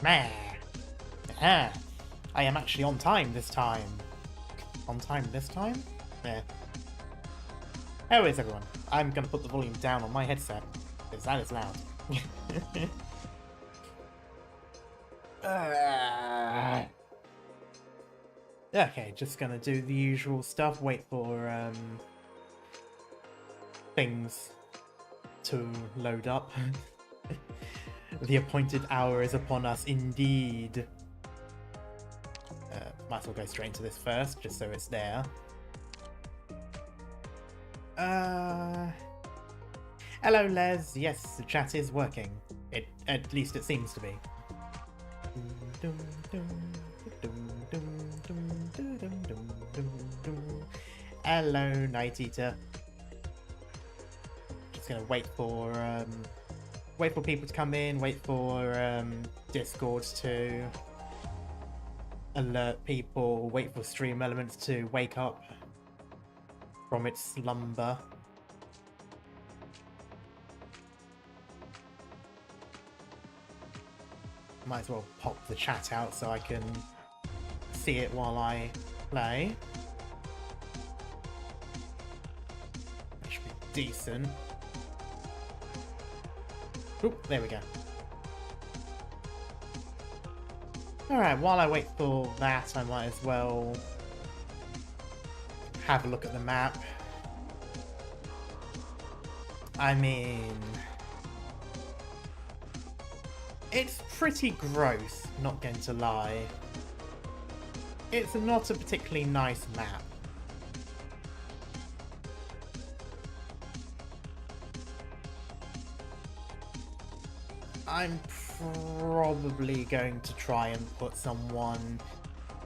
Meh. Aha. I am actually on time this time. On time this time? Yeah. Anyways, everyone, I'm gonna put the volume down on my headset, because that is loud. Okay, just gonna do the usual stuff, wait for things to load up. The appointed hour is upon us indeed. Might as well go straight into this first, just so it's there. Hello, Les. Yes, the chat is working. At least it seems to be. Hello, Night Eater. Just gonna wait for people to come in. Wait for Discord to alert people. Wait for Stream Elements to wake up from its slumber. Might as well pop the chat out so I can see it while I play. That should be decent. Oop, there we go. Alright, while I wait for that, I might as well have a look at the map. I mean, it's pretty gross, not going to lie. It's not a particularly nice map. I'm probably going to try and put someone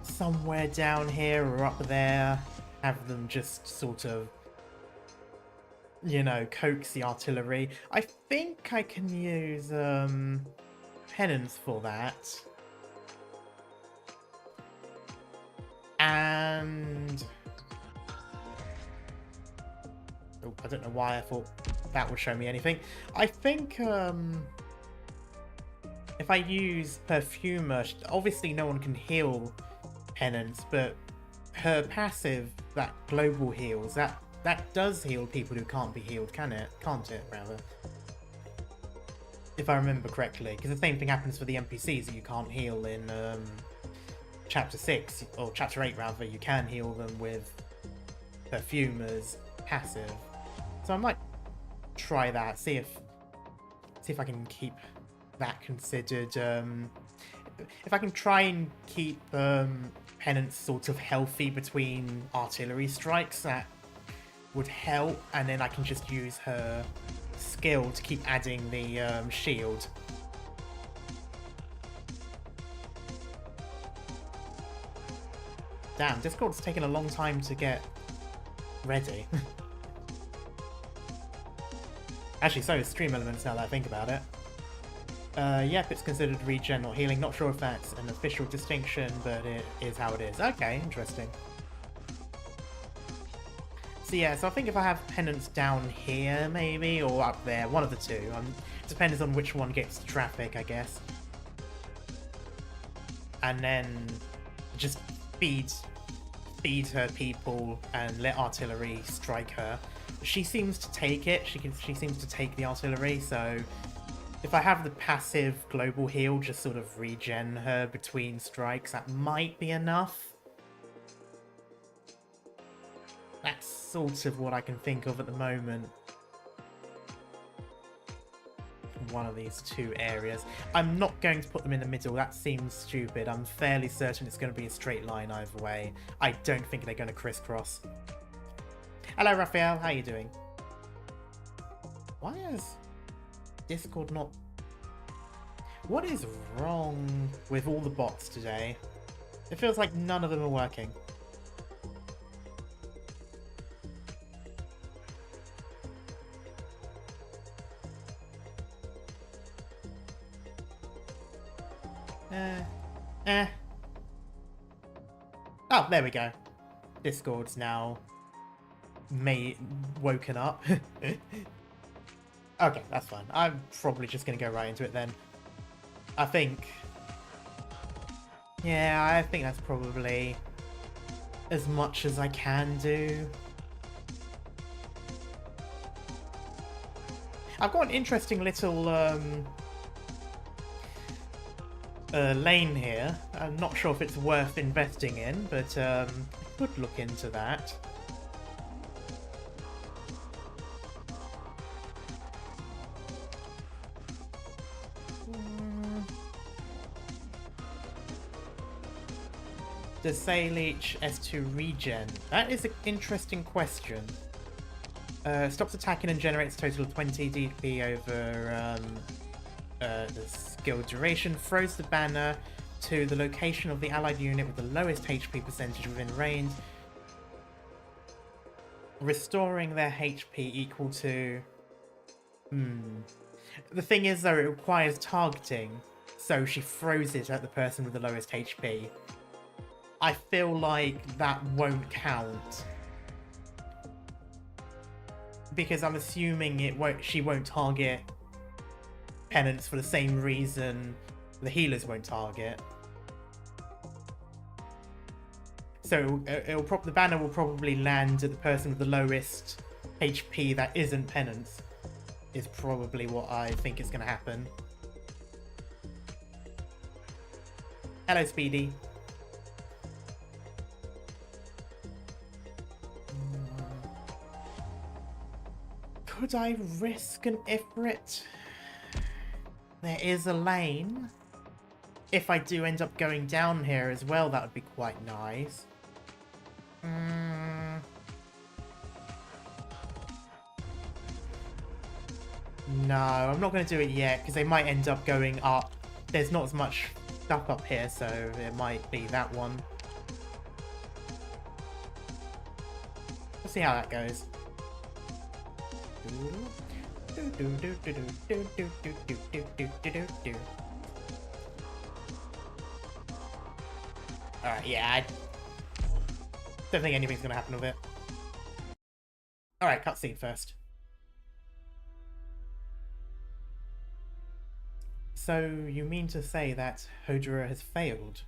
somewhere down here or up there. Have them just sort of, you know, coax the artillery. I think I can use penance for that. And oh, I don't know why I thought that would show me anything. I think if I use Perfumer, obviously no one can heal Penance, but her passive, that global heals, that does heal people who can't be healed, can it? Can't it, rather? If I remember correctly, because the same thing happens for the NPCs that you can't heal in Chapter 6, or Chapter 8 rather, you can heal them with Perfumer's passive. So I might try that, see if I can keep that considered. If I can try and keep Penance sort of healthy between artillery strikes, that would help, and then I can just use her skill to keep adding the shield. Damn, Discord's taken a long time to get ready. Actually, so is Stream Elements now that I think about it. Yep, it's considered regen, not healing. Not sure if that's an official distinction, but it is how it is. Okay, interesting. So yeah, so I think if I have Penance down here, maybe, or up there, one of the two. Depends on which one gets the traffic, I guess. And then just feed her people and let artillery strike her. She seems to take it. She seems to take the artillery, so if I have the passive global heal, just sort of regen her between strikes, that might be enough. That's sort of what I can think of at the moment. One of these two areas. I'm not going to put them in the middle, that seems stupid. I'm fairly certain it's going to be a straight line either way. I don't think they're going to crisscross. Hello Raphael, how are you doing? Why is Discord not... What is wrong with all the bots today? It feels like none of them are working. Oh, there we go. Discord's now woken up. Okay, that's fine. I'm probably just going to go right into it then. I think Yeah, I think that's probably as much as I can do. I've got an interesting little lane here. I'm not sure if it's worth investing in, but I could look into that. Does Saleech S2 regen? That is an interesting question. Stops attacking and generates a total of 20 DP over the skill duration. Throws the banner to the location of the allied unit with the lowest HP percentage within range, restoring their HP equal to... The thing is, though, it requires targeting, so she throws it at the person with the lowest HP. I feel like that won't count, because I'm assuming she won't target penance for the same reason the healers won't target. So the banner will probably land at the person with the lowest HP that isn't penance, is probably what I think is going to happen. Hello, Speedy. Could I risk an Ifrit? There is a lane. If I do end up going down here as well, that would be quite nice. No, I'm not going to do it yet, because they might end up going up. There's not as much stuff up here, so it might be that one. We'll see how that goes. Alright, yeah, I don't think anything's gonna happen with it. Alright, cutscene first. So, you mean to say that Hodera has failed?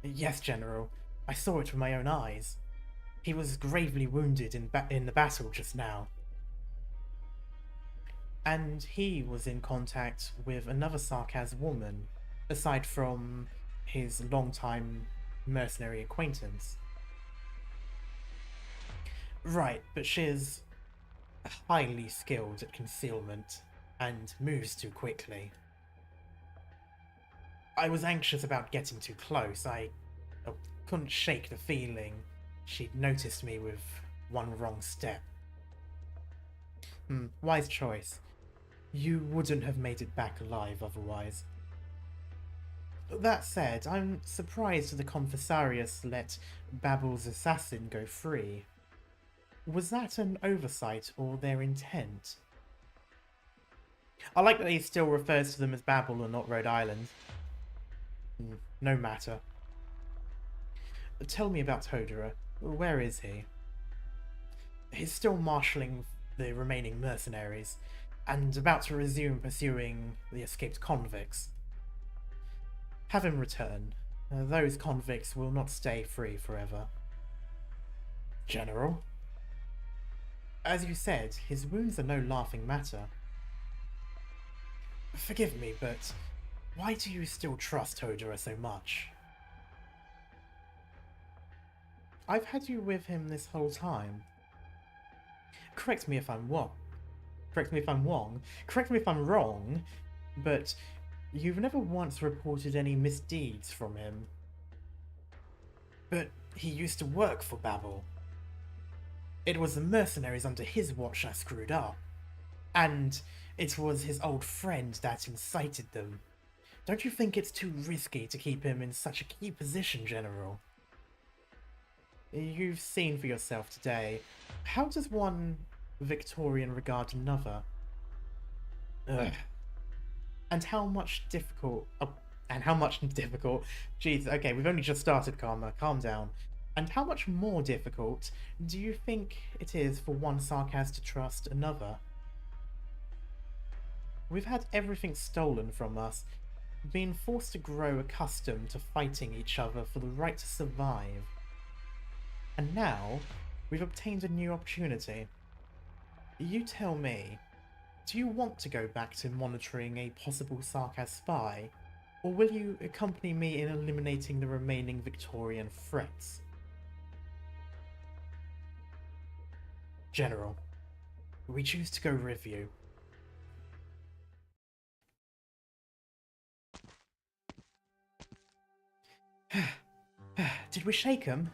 Yes, General. I saw it with my own eyes. He was gravely wounded in the battle just now. And he was in contact with another Sarkaz woman, aside from his long-time mercenary acquaintance. Right, but she's highly skilled at concealment and moves too quickly. I was anxious about getting too close. I couldn't shake the feeling she'd noticed me with one wrong step. Wise choice. You wouldn't have made it back alive otherwise. That said, I'm surprised the Confessarius let Babel's assassin go free. Was that an oversight or their intent? I like that he still refers to them as Babel and not Rhode Island. No matter. Tell me about Hodera. Where is he? He's still marshalling the remaining mercenaries, and about to resume pursuing the escaped convicts. Have him return. Those convicts will not stay free forever. General? As you said, his wounds are no laughing matter. Forgive me, but why do you still trust Hodera so much? I've had you with him this whole time. Correct me if I'm wrong. Correct me if I'm wrong. Correct me if I'm wrong, but you've never once reported any misdeeds from him. But he used to work for Babel. It was the mercenaries under his watch that screwed up. And it was his old friend that incited them. Don't you think it's too risky to keep him in such a key position, General? You've seen for yourself today. How does one Victorian regard another? Ugh. And how much difficult... Oh, and how much difficult... Jeez, okay, we've only just started, Karma. Calm down. And how much more difficult do you think it is for one Sarkaz to trust another? We've had everything stolen from us. been forced to grow accustomed to fighting each other for the right to survive. And now, we've obtained a new opportunity. You tell me, do you want to go back to monitoring a possible Sarkaz spy, or will you accompany me in eliminating the remaining Victorian threats? General, we choose to go with you. Did we shake him?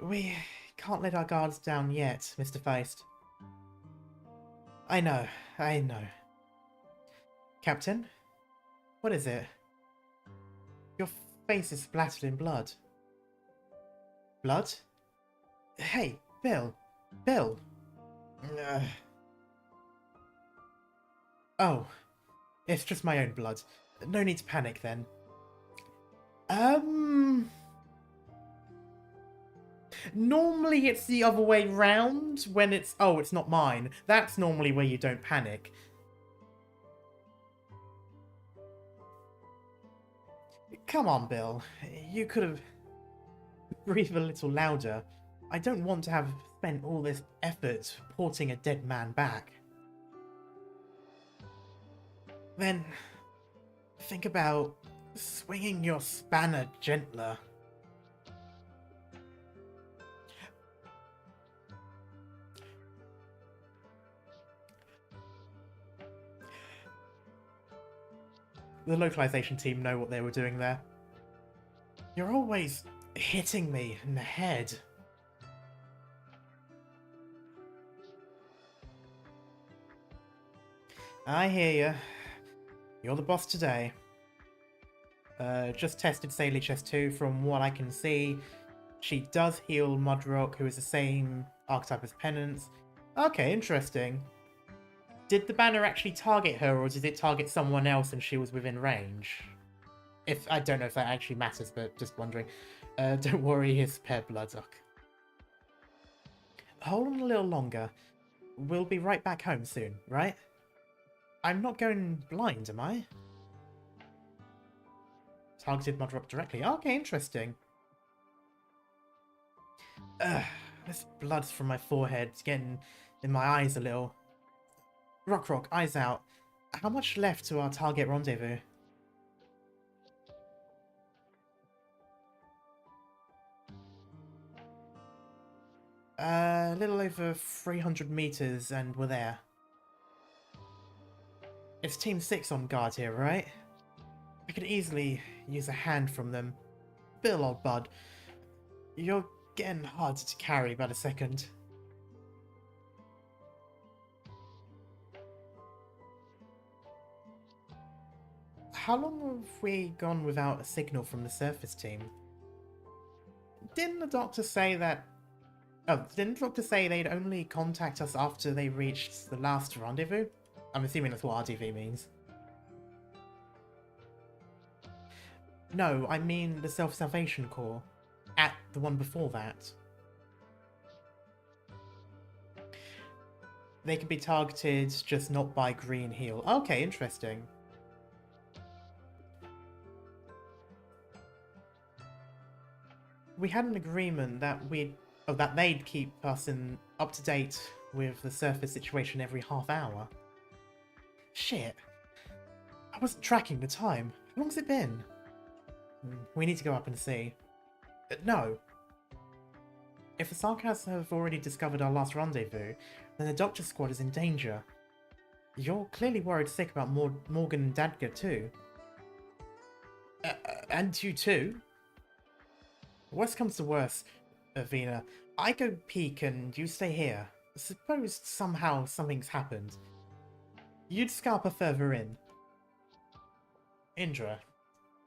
We can't let our guards down yet, Mr. Feist. I know. Captain? What is it? Your face is splattered in blood. Blood? Hey, Bill! Bill! Oh, it's just my own blood. No need to panic then. Normally it's the other way round when it's, oh, it's not mine. That's normally where you don't panic. Come on, Bill. You could have breathed a little louder. I don't want to have spent all this effort porting a dead man back. Then, think about swinging your spanner gentler. The localization team know what they were doing there. You're always hitting me in the head. I hear you. You're the boss today. Just tested Saley Chest 2. From what I can see, she does heal Mudrock, who is the same archetype as Penance. Okay, interesting. Did the banner actually target her, or did it target someone else and she was within range? I don't know if that actually matters, but just wondering. Don't worry, here's spare Bloodrock. Hold on a little longer. We'll be right back home soon, right? I'm not going blind, am I? Targeted Mudrock directly. Okay, interesting. This blood from my forehead is getting in my eyes a little. Rock, eyes out. How much left to our target rendezvous? A little over 300 meters and we're there. It's Team 6 on guard here, right? I could easily use a hand from them. Bill, old bud, you're getting hard to carry by the second. How long have we gone without a signal from the surface team? Didn't the doctor say that... Oh, didn't the doctor say they'd only contact us after they reached the last rendezvous? I'm assuming that's what RDV means. No, I mean the Self-Salvation Corps. At the one before that. They can be targeted, just not by green heal. Okay, interesting. We had an agreement that they'd keep us up to date with the surface situation every half hour. Shit. I wasn't tracking the time. How long's it been? We need to go up and see. No. If the Sarkaz have already discovered our last rendezvous, then the Doctor Squad is in danger. You're clearly worried sick about Morgan and Dadga too. And you too? Worst comes to worst, Vina. I go peek and you stay here. Suppose somehow something's happened. You'd scalp her further in. Indra,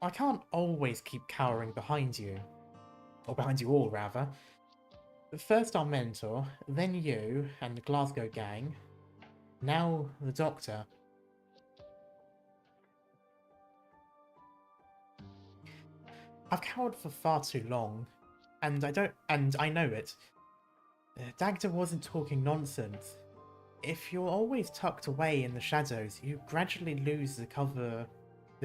I can't always keep cowering behind you. Or behind you all, rather. First our mentor, then you and the Glasgow gang. Now the Doctor. I've cowered for far too long, and I know it. Dagda wasn't talking nonsense. If you're always tucked away in the shadows, you gradually lose the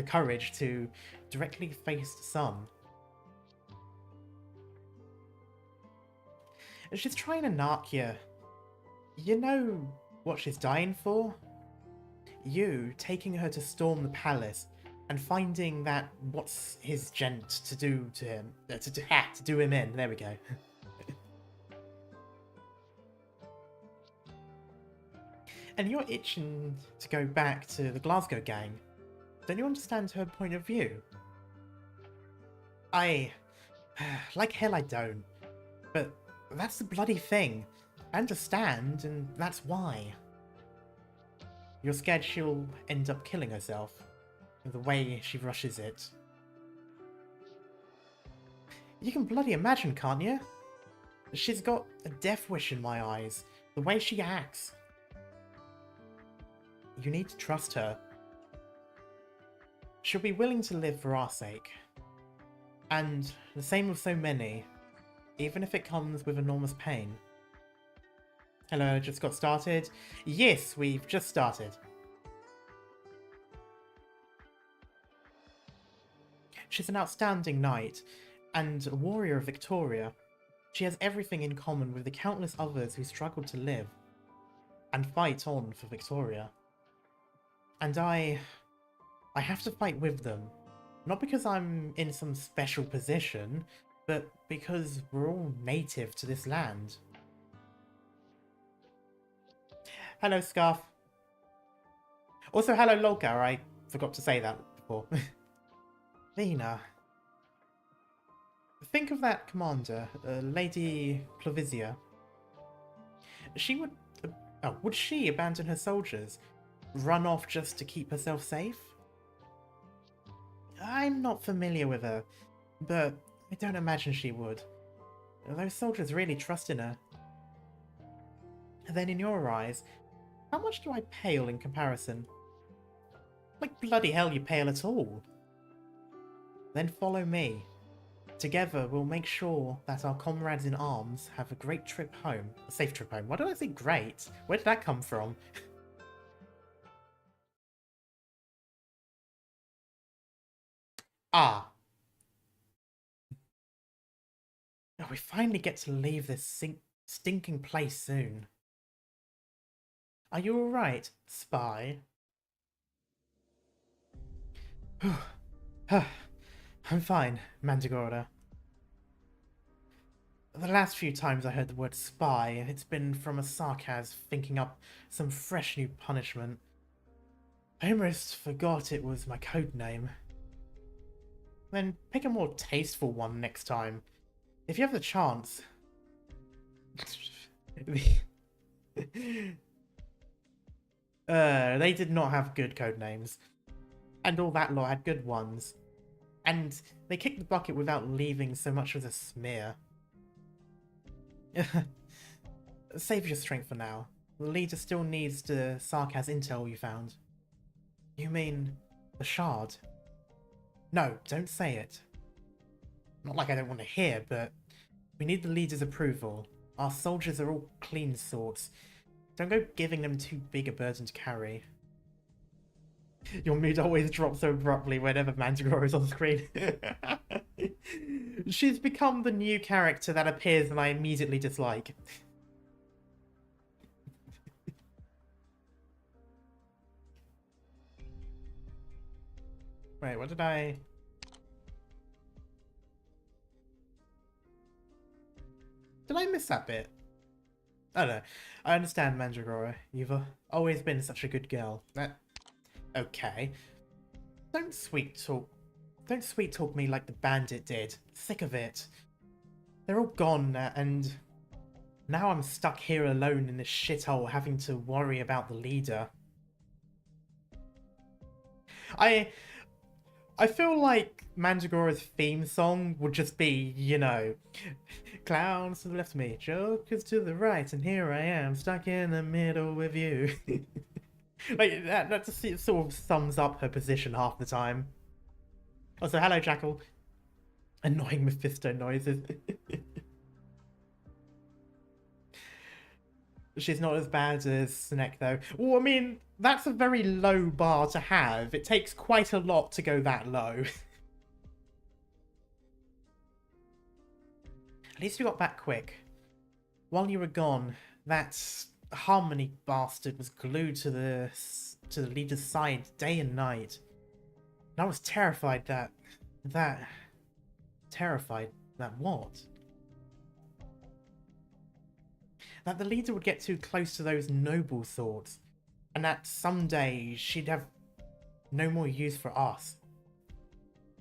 courage to directly face the sun. She's trying to narc you. You know what she's dying for? You taking her to storm the palace and finding that what's his gent to do to him, to do him in. There we go. And you're itching to go back to the Glasgow gang. Don't you understand her point of view? Like hell I don't. But that's the bloody thing. I understand, and that's why. You're scared she'll end up killing herself. The way she rushes it. You can bloody imagine, can't you? She's got a death wish in my eyes. The way she acts. You need to trust her. She'll be willing to live for our sake. And the same with so many, even if it comes with enormous pain. Hello, just got started? Yes, we've just started. She's an outstanding knight, and a warrior of Victoria. She has everything in common with the countless others who struggle to live and fight on for Victoria. And I have to fight with them. Not because I'm in some special position, but because we're all native to this land. Hello, Scarf. Also, hello, Lolgar. I forgot to say that before. Vina. Think of that commander, Lady Clovisia. Would she abandon her soldiers? Run off just to keep herself safe? I'm not familiar with her, but I don't imagine she would. Those soldiers really trust in her. And then in your eyes, how much do I pale in comparison? Like bloody hell you pale at all. Then follow me. Together we'll make sure that our comrades in arms have a great trip home. A safe trip home. Why did I say great? Where did that come from? Ah. Oh, we finally get to leave this stinking place soon. Are you alright, spy? I'm fine, Mandragora. The last few times I heard the word spy, it's been from a sarcasm thinking up some fresh new punishment. I almost forgot it was my code name. Then pick a more tasteful one next time. If you have the chance. They did not have good code names. And all that lot had good ones. And they kicked the bucket without leaving so much as a smear. Save your strength for now. The leader still needs the sarcasm intel you found. You mean the shard? No, don't say it. Not like I don't want to hear, but we need the leader's approval. Our soldiers are all clean sorts. Don't go giving them too big a burden to carry. Your mood always drops so abruptly whenever Mandragora is on screen. She's become the new character that appears and I immediately dislike. Wait, what did I... Did I miss that bit? I don't know. I understand, Mandragora. You've always been such a good girl. Okay. Don't sweet talk me like the bandit did. Sick of it. They're all gone, and now I'm stuck here alone in this shithole having to worry about the leader. I feel like Mandragora's theme song would just be, you know, clowns to the left of me, jokers to the right, and here I am, stuck in the middle with you. Like, that just sort of sums up her position half the time. Also, hello, Jackal. Annoying Mephisto noises. She's not as bad as Snake, though. Well, I mean, that's a very low bar to have. It takes quite a lot to go that low. At least you got back quick. While you were gone, that Harmony bastard was glued to the leader's side day and night. And I was terrified terrified that what? That the leader would get too close to those noble thoughts, and that someday she'd have no more use for us.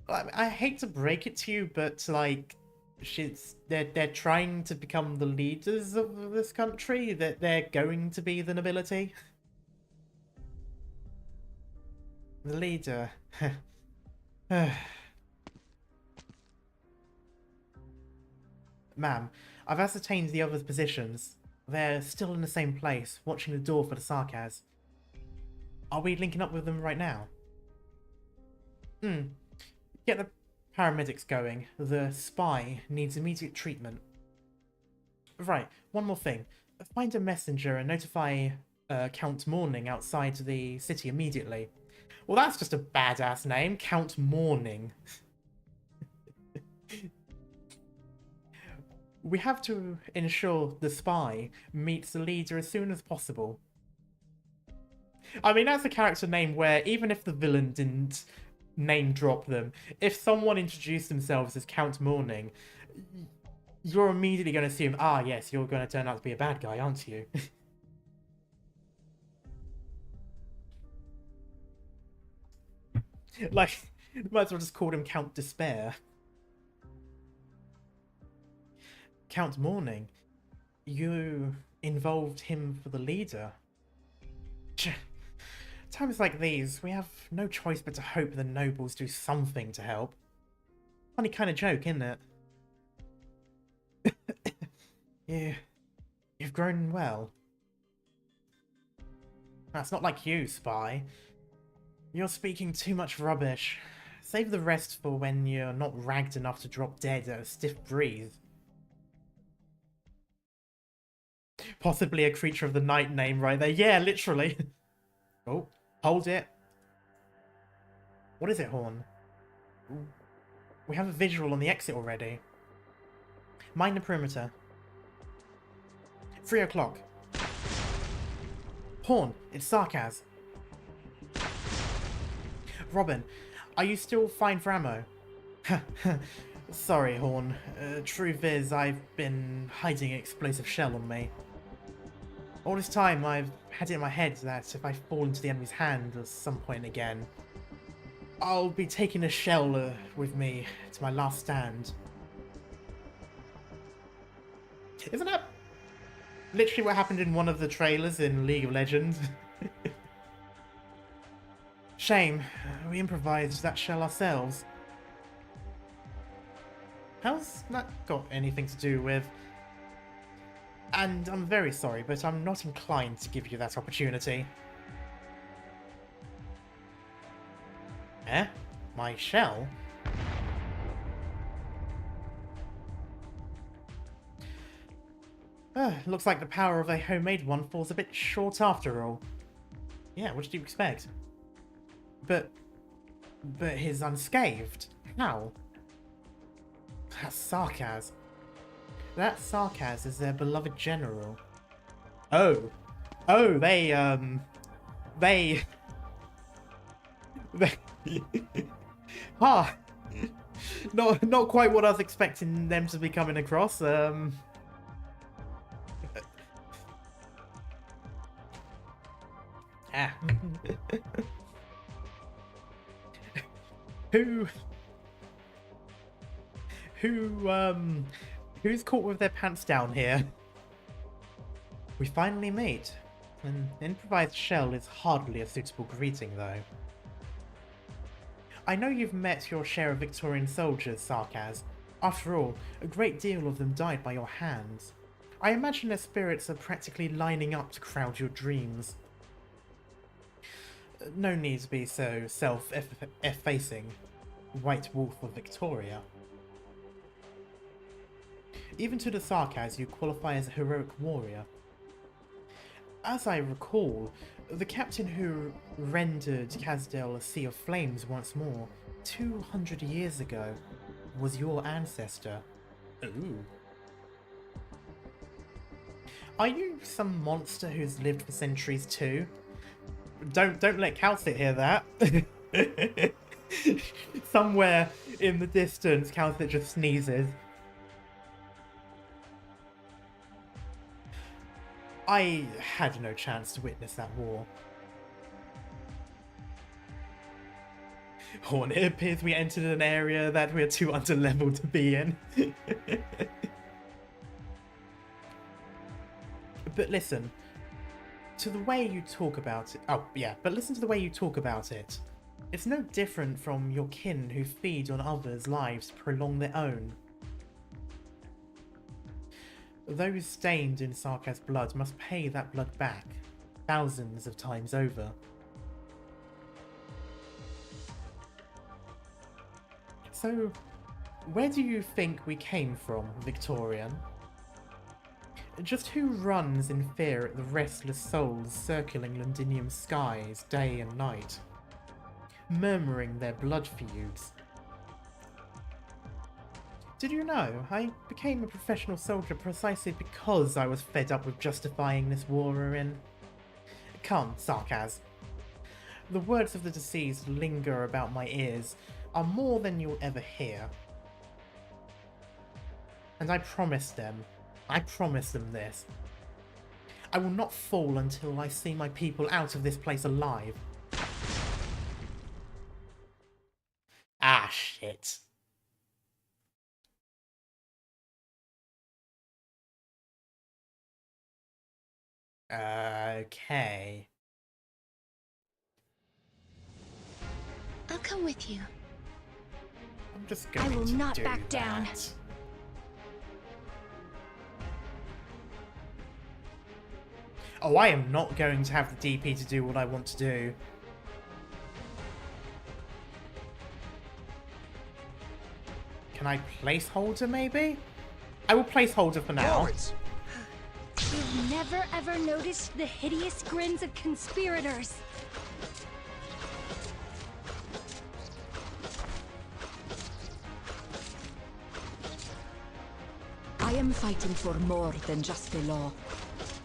I hate to break it to you, but like, they're trying to become the leaders of this country. That they're going to be the nobility. The leader. Ma'am, I've ascertained the others' positions. They're still in the same place, watching the door for the Sarkaz. Are we linking up with them right now? Get the paramedics going. The spy needs immediate treatment. Right, one more thing. Find a messenger and notify Count Morning outside the city immediately. Well, that's just a badass name, Count Morning. We have to ensure the spy meets the leader as soon as possible. I mean, that's a character name where even if the villain didn't name drop them, if someone introduced themselves as Count Morning, you're immediately going to assume, ah, yes, you're going to turn out to be a bad guy, aren't you? Like, might as well just call him Count Despair. Count Morning, you involved him for the leader. Times like these, we have no choice but to hope the nobles do something to help. Funny kind of joke, isn't it? You've grown well. That's not like you, spy. You're speaking too much rubbish. Save the rest for when you're not ragged enough to drop dead at a stiff breeze. Possibly a creature of the night name right there. Yeah, literally. Oh, hold it. What is it, Horn? We have a visual on the exit already. Mind the perimeter. 3 o'clock. Horn, it's Sarkaz. Robin, are you still fine for ammo? Sorry, Horn. Truth is, I've been hiding an explosive shell on me. All this time, I've had it in my head that if I fall into the enemy's hand at some point again, I'll be taking a shell with me to my last stand. Isn't that literally what happened in one of the trailers in League of Legends? Shame, we improvised that shell ourselves. How's that got anything to do with... And I'm very sorry, but I'm not inclined to give you that opportunity. Eh? My shell? Looks like the power of a homemade one falls a bit short after all. Yeah, what did you expect? But he's unscathed. How? That's Sarkaz. That Sarkaz is their beloved general. Oh, they ah, not quite what I was expecting them to be coming across. Who's caught with their pants down here? We finally meet. An improvised shell is hardly a suitable greeting, though. I know you've met your share of Victorian soldiers, Sarkaz. After all, a great deal of them died by your hands. I imagine their spirits are practically lining up to crowd your dreams. No need to be so self-effacing, White Wolf of Victoria. Even to the Sarkaz, you qualify as a heroic warrior. As I recall, the captain who rendered Kazdel a sea of flames once more, 200 years ago, was your ancestor. Ooh. Are you some monster who's lived for centuries too? Don't let Calcit hear that. Somewhere in the distance, Calcit just sneezes. I had no chance to witness that war. Oh, and it appears we entered an area that we're too underleveled to be in. But listen to the way you talk about it. Oh, yeah, but listen to the way you talk about it. It's no different from your kin who feed on others' lives to prolong their own. Those stained in Sarkaz's blood must pay that blood back, thousands of times over. So, where do you think we came from, Victorian? Just who runs in fear at the restless souls circling Londinium skies day and night, murmuring their blood feuds? Did you know I became a professional soldier precisely because I was fed up with justifying this war we're in? Come, Sarkaz. The words of the deceased linger about my ears are more than you'll ever hear. And I promised them this. I will not fall until I see my people out of this place alive. Ah, shit. Okay. I'll come with you. I'm just going to I will not do back down. that. Oh, I am not going to have the DP to do what I want to do. Can I placeholder, maybe? I will placeholder for now. Cowards! You've never ever noticed the hideous grins of conspirators. I am fighting for more than just the law.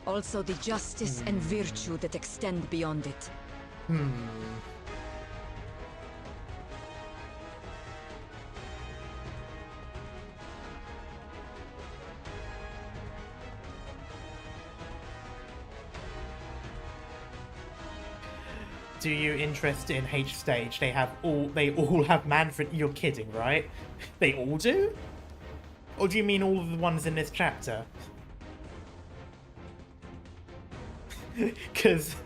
Also the justice and virtue that extend beyond it. Do you interest in H stage? They all have Manfred. You're kidding, right? They all do? Or do you mean all of the ones in this chapter? Because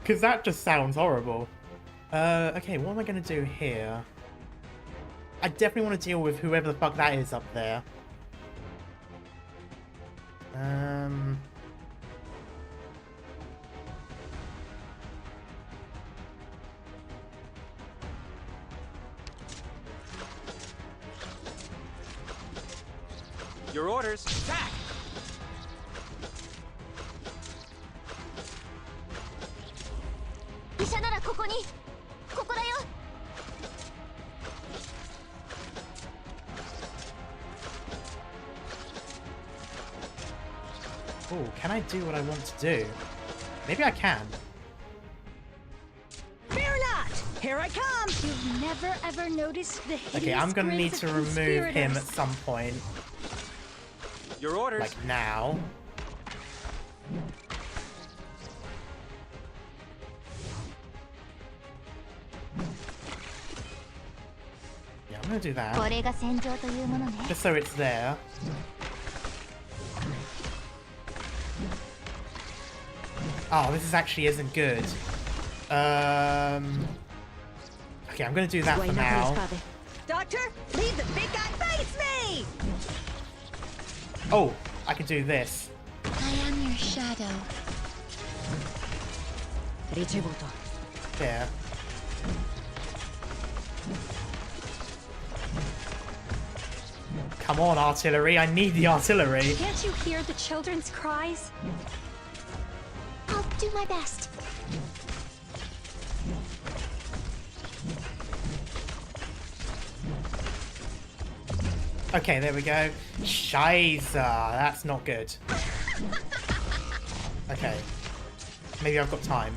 that just sounds horrible. Okay, what am I going to do here? I definitely want to deal with whoever the fuck that is up there. Your orders. Attack! Oh, can I do what I want to do? Maybe I can. Fear not! Here I come! You've never ever noticed the hideous Okay, I'm gonna need grins to of remove him at conspirators. some point. Your orders. Like now. Yeah, I'm gonna do that. これが戦場というものね。 Just so it's there. Oh, this actually isn't good. Okay, I'm gonna do that for now. Doctor, leave the big guy face me! Oh, I can do this. I am your shadow. Ricevuto. There. Come on, artillery. I need the artillery. Can't you hear the children's cries? I'll do my best. Okay, there we go. Scheiße. That's not good. Okay. Maybe I've got time.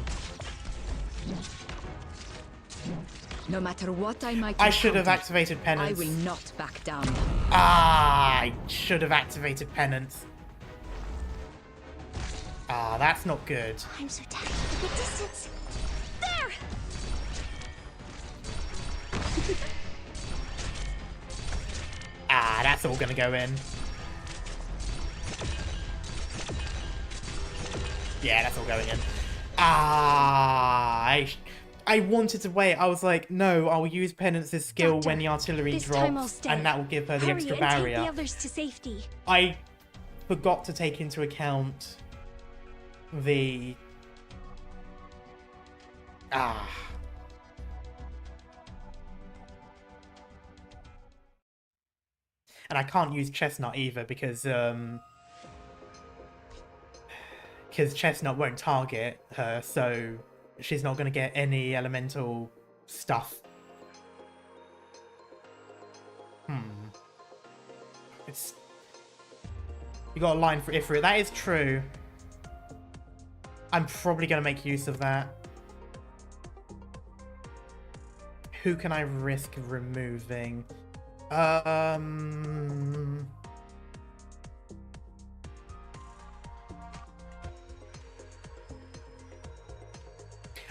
No matter what I might I should have encounter, activated I penance. will not back down. Ah, I should have activated penance. Ah, that's not good. I'm so tired of the distance. There! Ah, that's all gonna go in. Yeah, that's all going in. Ah, I wanted to wait. I was like, no, I'll use Penance's skill Doctor, when the artillery this time I'll drops, stay. and that will give her the Hurry extra and barrier. take the others to safety. I forgot to take into account the... Ah. And I can't use Chestnut either because Chestnut won't target her, so she's not going to get any elemental stuff. It's... You got a line for Ifrit. That is true. I'm probably going to make use of that. Who can I risk removing?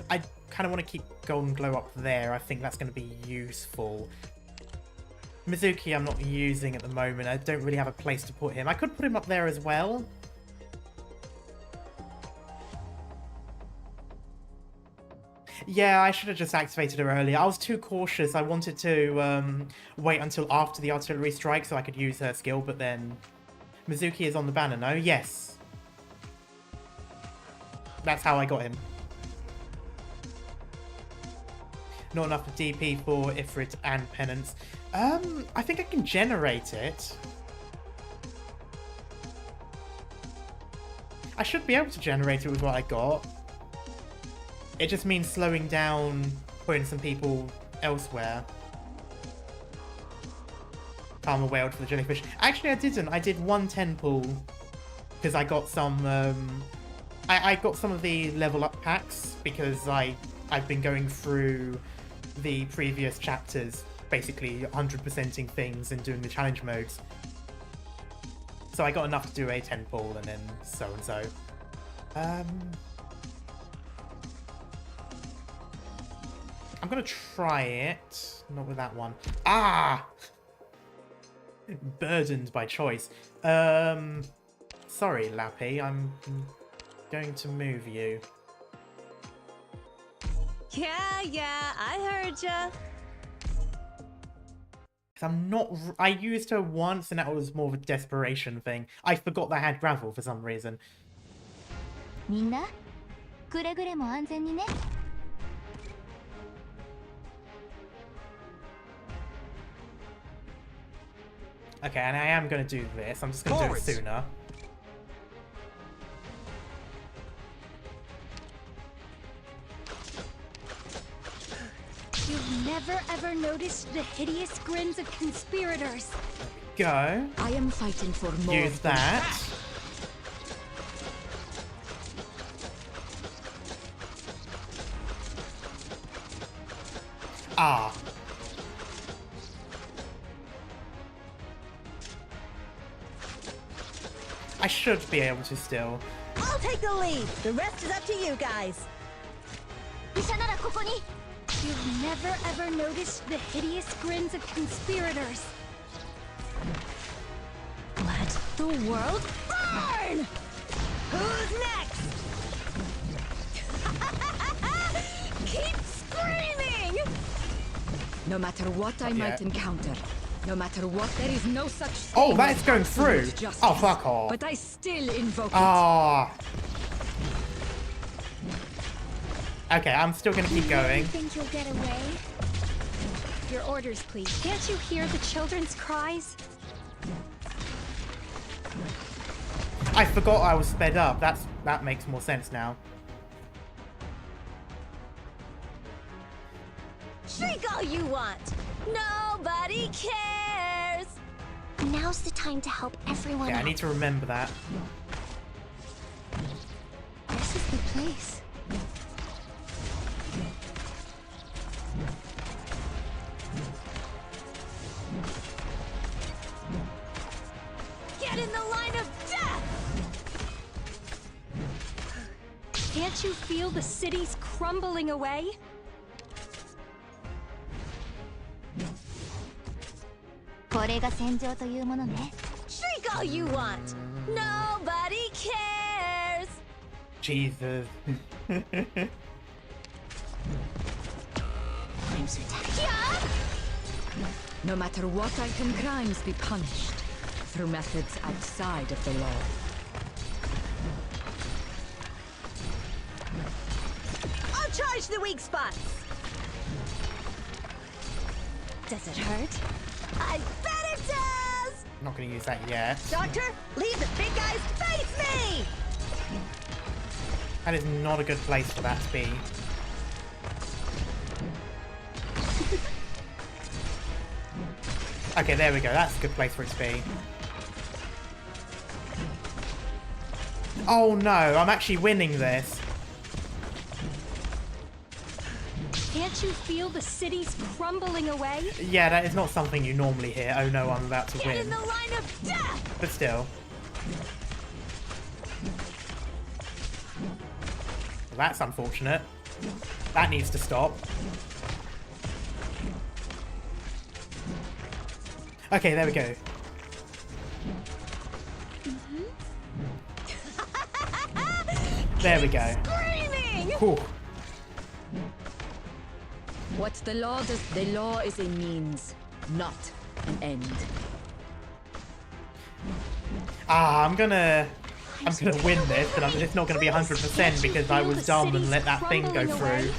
I kind of want to keep Golden Glow up there. I think that's going to be useful. Mizuki I'm not using at the moment. I don't really have a place to put him. I could put him up there as well. Yeah, I should have just activated her earlier. I was too cautious. I wanted to wait until after the artillery strike so I could use her skill, but then... Mizuki is on the banner, no? Yes. That's how I got him. Not enough for DP for Ifrit and Penance. I think I can generate it. I should be able to generate it with what I got. It just means slowing down, putting some people elsewhere. Karma wailed for the jellyfish. Actually, I didn't. I did 1 10 pool because I got some. I got some of the level up packs because I've been going through the previous chapters, basically 100%ing things and doing the challenge modes. So I got enough to do a 10 pool and then so and so. I'm gonna try it. Not with that one. Ah! Burdened by choice. Sorry, Lappy. I'm going to move you. Yeah, I heard ya. I'm not... I used her once and that was more of a desperation thing. I forgot that I had gravel for some reason. みんな、くれぐれも安全にね。Okay, and I am going to do this. I'm just going to do it sooner. You've never ever noticed the hideous grins of conspirators. Go. I am fighting for more. Use that. Ah. I should be able to still. I'll take the lead. The rest is up to you guys. You've never ever noticed the hideous grins of conspirators. Let the world burn! Who's next? Keep screaming! No matter what I might encounter, no matter what, there is no such thing. Oh, that is as going through. absolute justice. Oh, fuck off. But I still invoke it. Ah. Okay, I'm still gonna keep going. You think you'll get away? Your orders, please. Can't you hear the children's cries? I forgot I was sped up. That makes more sense now. Shriek all you want. Nobody cares. Now's the time to help everyone Yeah, I out. need to remember that. This is the place. Get in the line of death! Can't you feel the cities crumbling away? Shriek all you want. Nobody cares. Jesus. Crimes are tacky. Yeah? No matter what item crimes be punished through methods outside of the law. I'll charge the weak spots. Does it hurt? I bet it does! I'm not going to use that yet. Doctor, leave the big guys face me! That is not a good place for that to be. Okay, there we go. That's a good place for it to be. Oh no, I'm actually winning this. Can't you feel the cities crumbling away? Yeah, that is not something you normally hear. Oh no, I'm about to Get in win. the line of death! But still. Well, that's unfortunate. That needs to stop. Okay, there we go. There we go. Screaming! Whew. What the law does, the law is a means, not an end. I'm gonna win this, but it's not gonna be 100% because I was dumb and let that thing go through.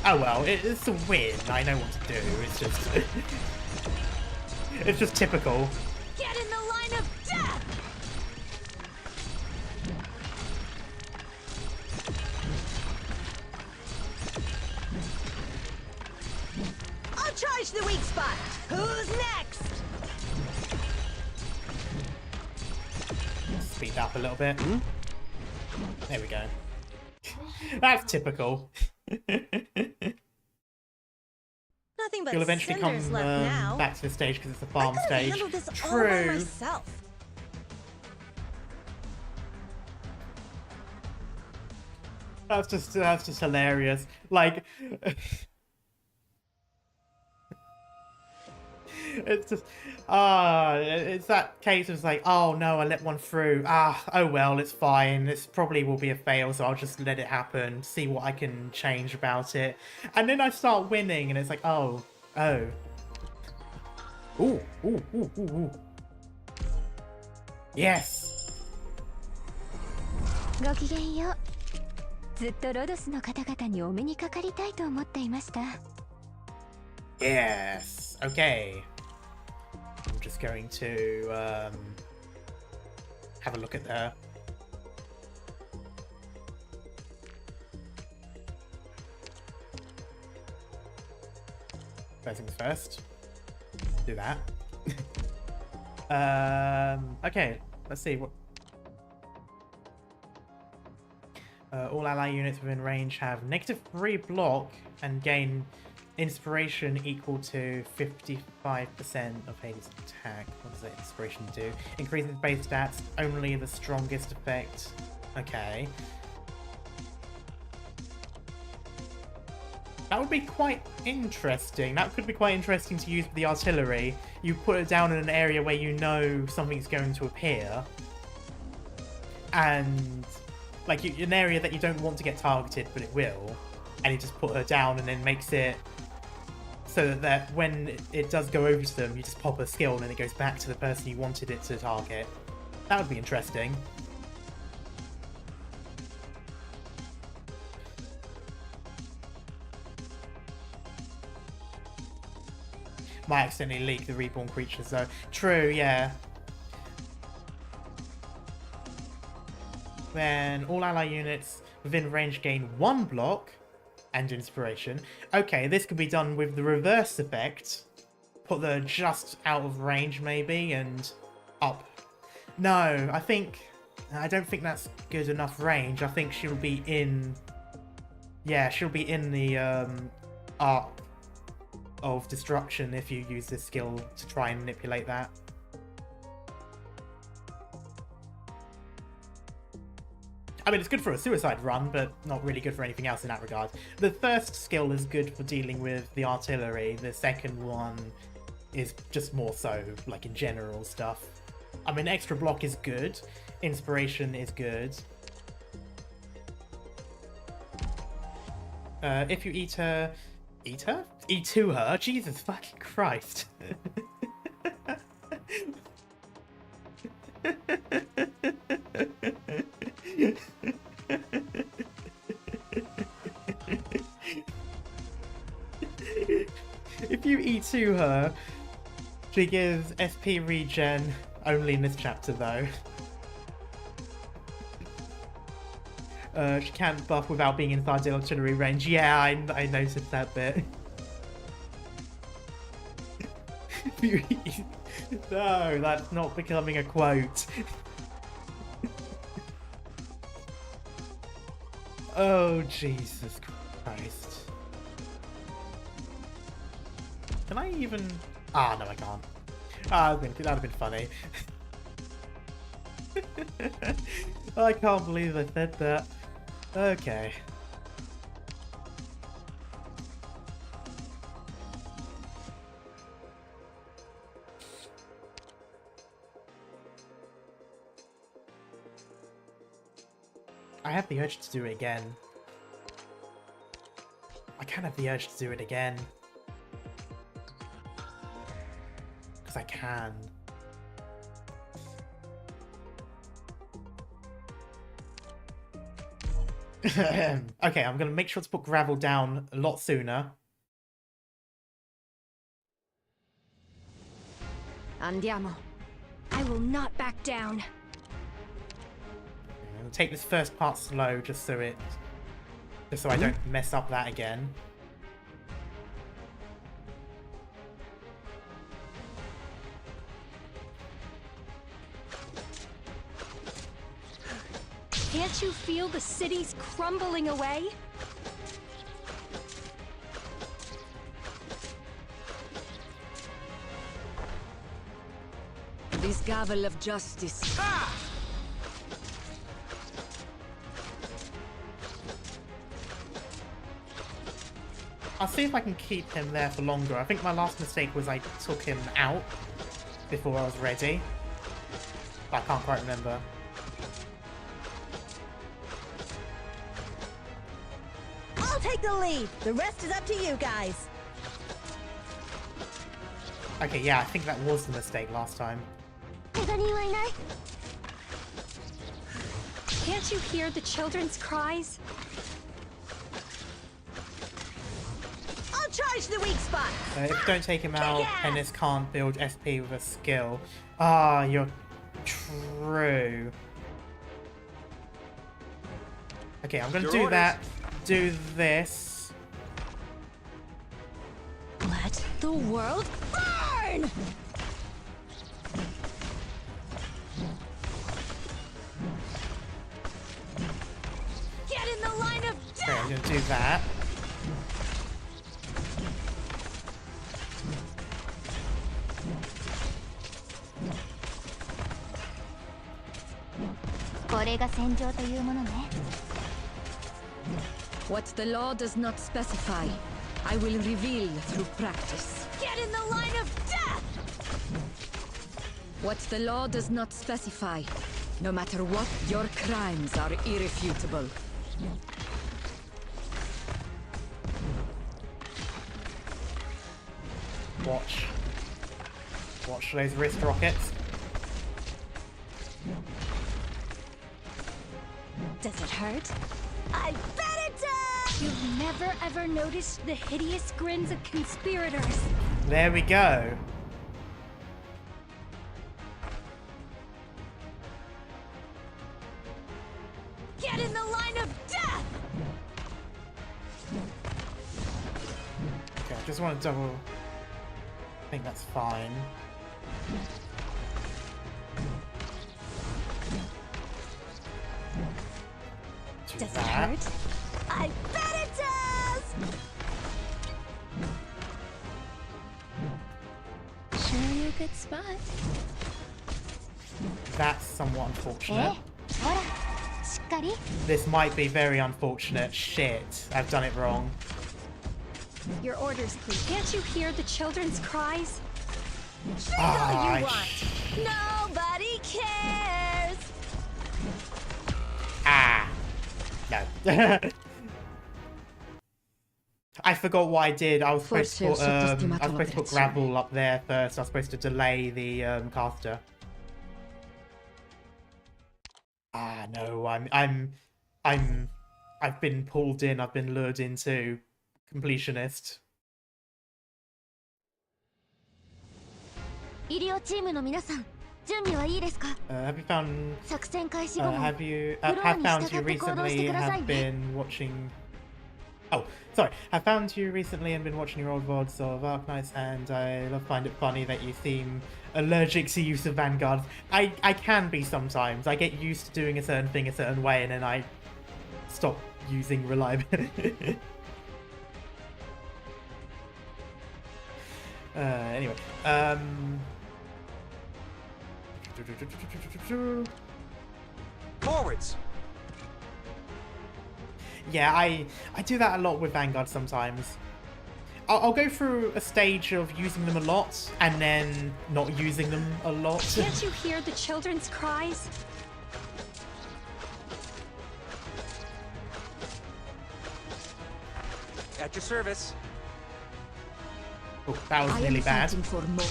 Oh well, it's a win. I know what to do. It's just, it's just typical. Get in the line of death! I'll charge the weak spot. Who's next? Speed up a little bit. There we go. That's typical. Nothing but You'll eventually come cinders left now. back to the stage because it's a I farm gotta stage. handle this all by True. myself. That's just hilarious. Like, it's just it's that case of like, oh no, I let one through. Oh well, it's fine. This probably will be a fail, so I'll just let it happen. See what I can change about it, and then I start winning, and it's like, oh. Ooh. Yes. ごきげんよう。ずっとロドスの方々にお目にかかりたいと思っていました。Yes. Okay. I'm just going to have a look at the. First things first. Do that. Okay. Let's see what. All ally units within range have -3 block and gain inspiration equal to 55% of Hades' attack. What does that inspiration do? Increases base stats, only the strongest effect. Okay. That would be quite interesting. That could be quite interesting to use with the artillery. You put it down in an area where you know something's going to appear. And like an area that you don't want to get targeted, but it will. And you just put her down and then makes it so that when it does go over to them, you just pop a skill and then it goes back to the person you wanted it to target. That would be interesting. Might accidentally leak the reborn creatures though. True, yeah. Then all ally units within range gain 1 block and inspiration. Okay, this could be done with the reverse effect. Put the just out of range maybe and up. No, I don't think that's good enough range. I think she'll be in... Yeah, she'll be in the Arc of Destruction if you use this skill to try and manipulate that. I mean, it's good for a suicide run, but not really good for anything else in that regard. The first skill is good for dealing with the artillery. The second one is just more so, like, in general stuff. I mean, extra block is good. Inspiration is good. If you eat her... Eat her? Eat to her? Jesus fucking Christ. If you E2 her, she gives SP regen only in this chapter though. She can't buff without being inside the artillery range. Yeah, I noticed that bit. No, that's not becoming a quote. Oh, Jesus Christ. Can I even... Ah, no, I can't. Ah, that'd have been funny. I can't believe I said that. Okay. I have the urge to do it again. I can have the urge to do it again. Because I can. Okay, I'm going to make sure to put gravel down a lot sooner. Andiamo. I will not back down. I'll take this first part slow just so I don't mess up that again. Can't you feel the cities crumbling away? This gavel of justice. I'll see if I can keep him there for longer. I think my last mistake was I took him out before I was ready. But I can't quite remember. I'll take the lead. The rest is up to you guys. Okay, yeah, I think that was the mistake last time. Can't you hear the children's cries? I'll charge the weak spot. If you don't take him out, Ennis can't build SP with a skill. Ah, you're true. Okay, I'm gonna do that. Do this. Let the world burn! Get in the line of death! Okay, I'm gonna do that. What the law does not specify, I will reveal through practice. Get in the line of death! What the law does not specify, no matter what, your crimes are irrefutable. Watch. Watch those wrist rockets. Does it hurt? I bet it does! You've never ever noticed the hideous grins of conspirators. There we go. Get in the line of death! Okay, I just want to double... I think that's fine. Do Does it that. hurt? I bet it does! Sure you a good spot. That's somewhat unfortunate. ほら、しっかり。 This might be very unfortunate. Shit, I've done it wrong. Your orders, please. Can't you hear the children's cries? Shriek all Ah, you want! Nobody cares! Ah! No. I forgot what I did. I was supposed to put gravel up there first. I was supposed to delay the caster. Ah, no, I've been pulled in. I've been lured into completionist. 医療チームの皆さん、準備はいいですか？ Have you found? 作戦開始後も Have you? フロー Have に found 従 you って行動して recently ください have ね。 been watching. Oh, sorry. I found you recently and been watching your old VODs of Arknights, and I find it funny that you seem allergic to use of Vanguard. I can be sometimes. I get used to doing a certain thing a certain way, and then I stop using reliability. Anyway, Forwards! yeah, I do that a lot with Vanguard sometimes. I'll go through a stage of using them a lot and then not using them a lot. Can't you hear the children's cries? At your service. Oh, that was I really am bad. fighting for more.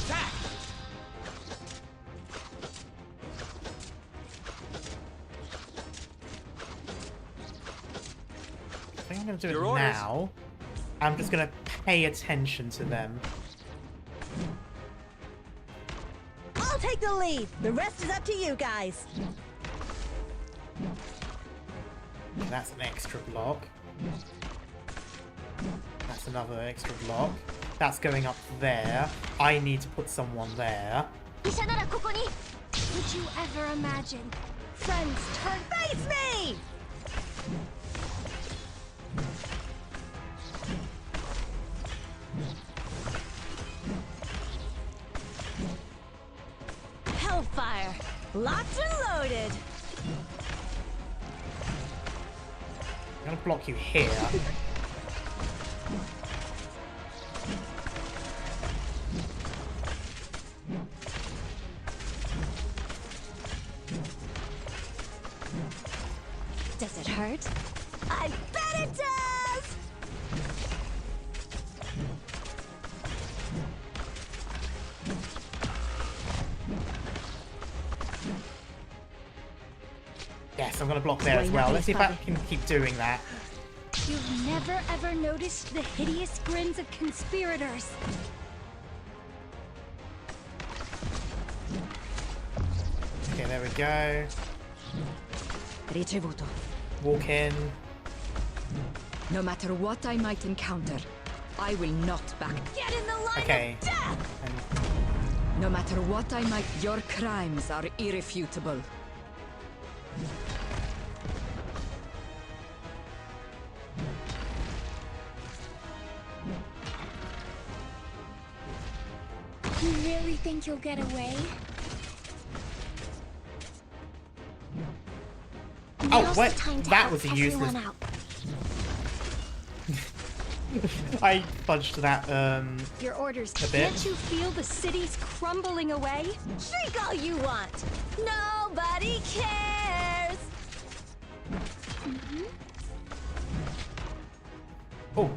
I think I'm going to do Your it orders. now. I'm just going to pay attention to them. I'll take the lead. The rest is up to you guys. That's an extra block. That's another extra block. That's going up there. I need to put someone there. 医者ならここに。Would you ever imagine? Friends turn. Face me! Hellfire! Locked and loaded! I'm going to block you here. Does it hurt? I bet it does! Yes, I'm going to block there as well. Let's see if I can keep doing that. You've never ever noticed the hideous grins of conspirators. Okay, there we go. Ricevuto. Walk in. No matter what I might encounter, I will not back. Get in the line Okay. of death! And No matter what I might, your crimes are irrefutable. You really think you'll get away? oh, Now's what? the time to That help was a everyone useless. out. I fudged that. Your orders. A bit. Can't you feel the cities crumbling away? Shriek all you want! Nobody cares! Oh,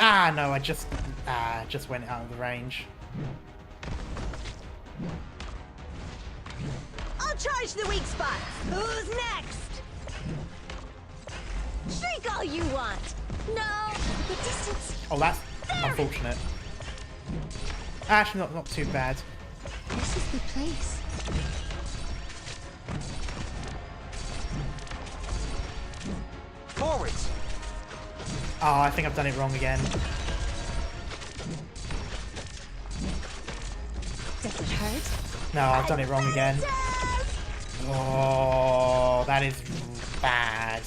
no! I just went out of the range. I'll charge the weak spot! Who's next? Shriek all you want! No! The distance. Oh, that's unfortunate. Actually, not too bad. This is the place. Forwards. Oh, I think I've done it wrong again. Does it hurt? No, I've done it wrong again. Oh, that is bad.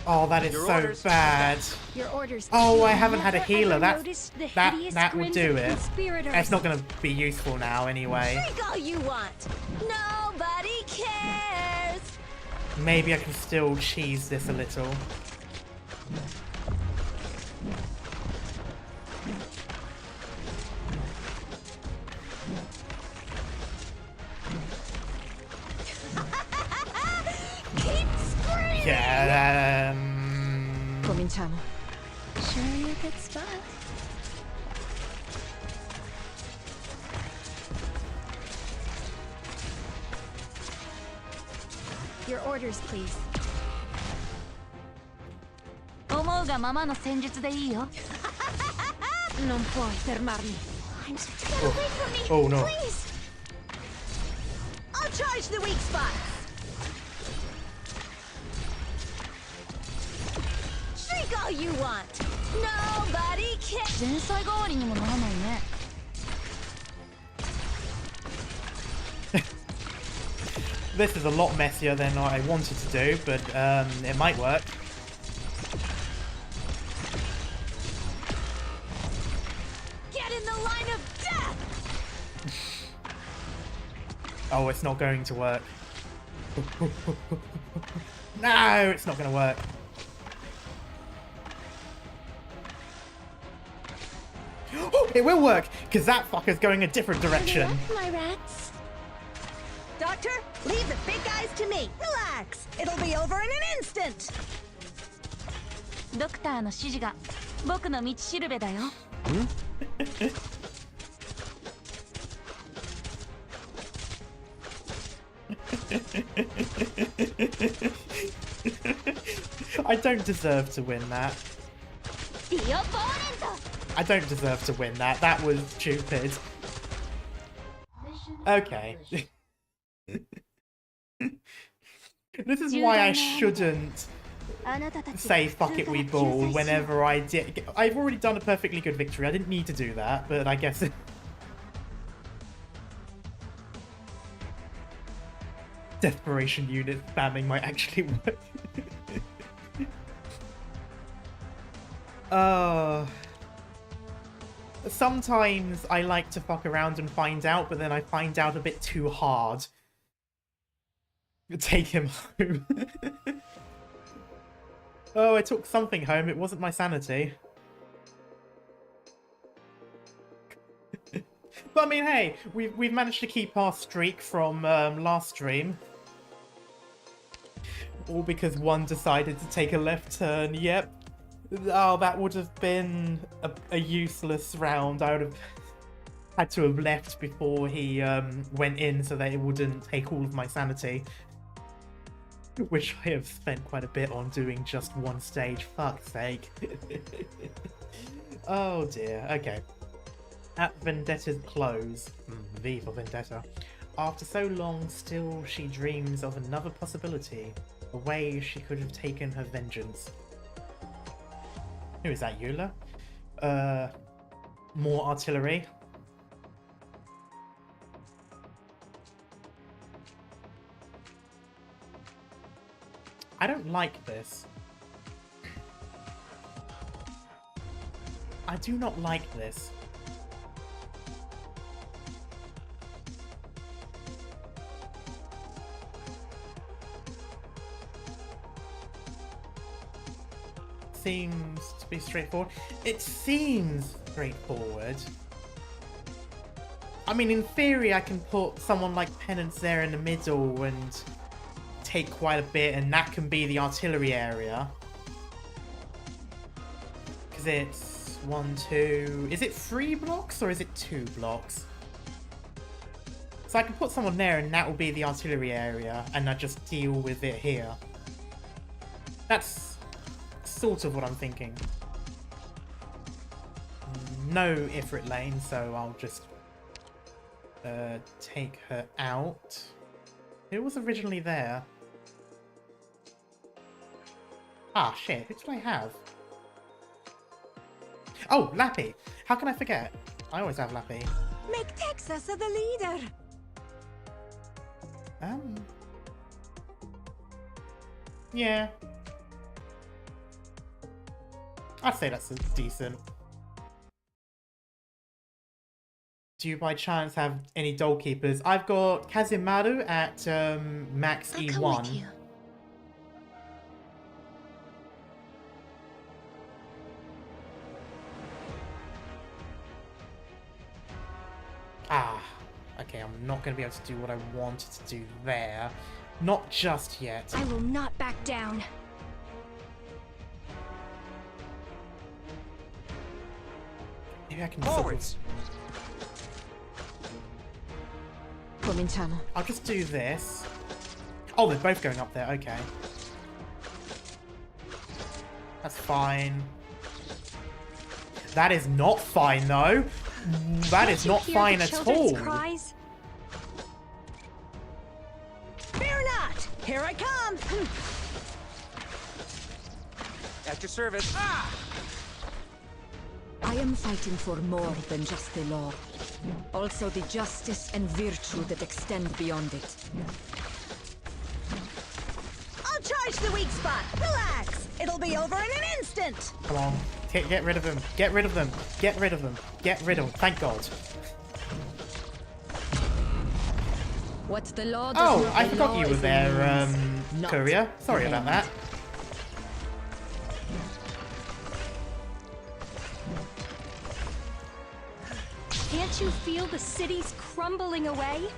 Oh, that is Your so orders. bad. Your orders. Oh, I You've haven't had a never, healer. ever That noticed the hideous will grins do of it. conspirators. It's not going to be useful now anyway. Drink all you want. Nobody cares. Maybe I can still cheese this a little. Keep screaming. Yeah. Cominciamo. Sure, a good spot. Your orders, please. 思うがままの戦術でいいよ。 Non puoi fermarmi. I'm just get away from me, Oh, no. please. I'll charge the weak spots. Drink all you want. Nobody cares. 前菜代わりにもならないね。 This is a lot messier than I wanted to do, but it might work. Get in the line of death. Oh, it's not going to work. No, it's not going to work. Oh, it will work, because that fucker's going a different direction. My rats. Doctor, leave the big guys to me. Relax. It'll be over in an instant. ドクターの指示が僕の道しるべだよ。 I don't deserve to win that. ディオポーレント I don't deserve to win that. That was stupid. Okay. This is why I shouldn't あなたたち say fuck it we ball whenever I did. I've already done a perfectly good victory. I didn't need to do that, but I guess. Desperation unit spamming might actually work. Sometimes I like to fuck around and find out, but then I find out a bit too hard. Take him home. Oh, I took something home. It wasn't my sanity. But I mean, hey, we've managed to keep our streak from last stream. All because one decided to take a left turn. Yep. Oh, that would have been a useless round. I would have had to have left before he went in so that it wouldn't take all of my sanity. Which I have spent quite a bit on doing just one stage. Fuck's sake. Oh dear. Okay. At Vendetta's close. V for Vendetta. After so long, still she dreams of another possibility. A way she could have taken her vengeance. Who is that, Eula? More artillery. I don't like this. I do not like this. Seems to be straightforward. It seems straightforward. I mean, in theory, I can put someone like Penance there in the middle and take quite a bit, and that can be the artillery area. Because it's 1, 2... Is it 3 blocks or is it 2 blocks? So I can put someone there and that will be the artillery area, and I just deal with it here. That's sort of what I'm thinking. No Ifrit lane, so I'll just take her out. Who was originally there? Ah, shit. Who did I have? Oh, Lappy. How can I forget? I always have Lappy. Make Texas the leader. Yeah. I'd say that's decent. Do you by chance have any doll keepers? I've got Kazimaru at max I'll E1. come with you. Ah, okay, I'm not going to be able to do what I wanted to do there. Not just yet. I will not back down. Maybe I can Forwards. Cominciamo. I'll just do this. Oh, they're both going up there. Okay. That's fine. That is not fine, though. That is not fine at all. Cries? Fear not. Here I come. At your service. Ah! I am fighting for more than just the law. Also the justice and virtue that extend beyond it. I'll charge the weak spot. Relax. It'll be over in an instant. Come on. Get rid of them. Get rid of them. Get rid of them. Get rid of them. Thank God. What the law does Oh, not I the forgot law you were is a there, means, not Courier. Sorry an about end. that. Can't you feel the cities crumbling away?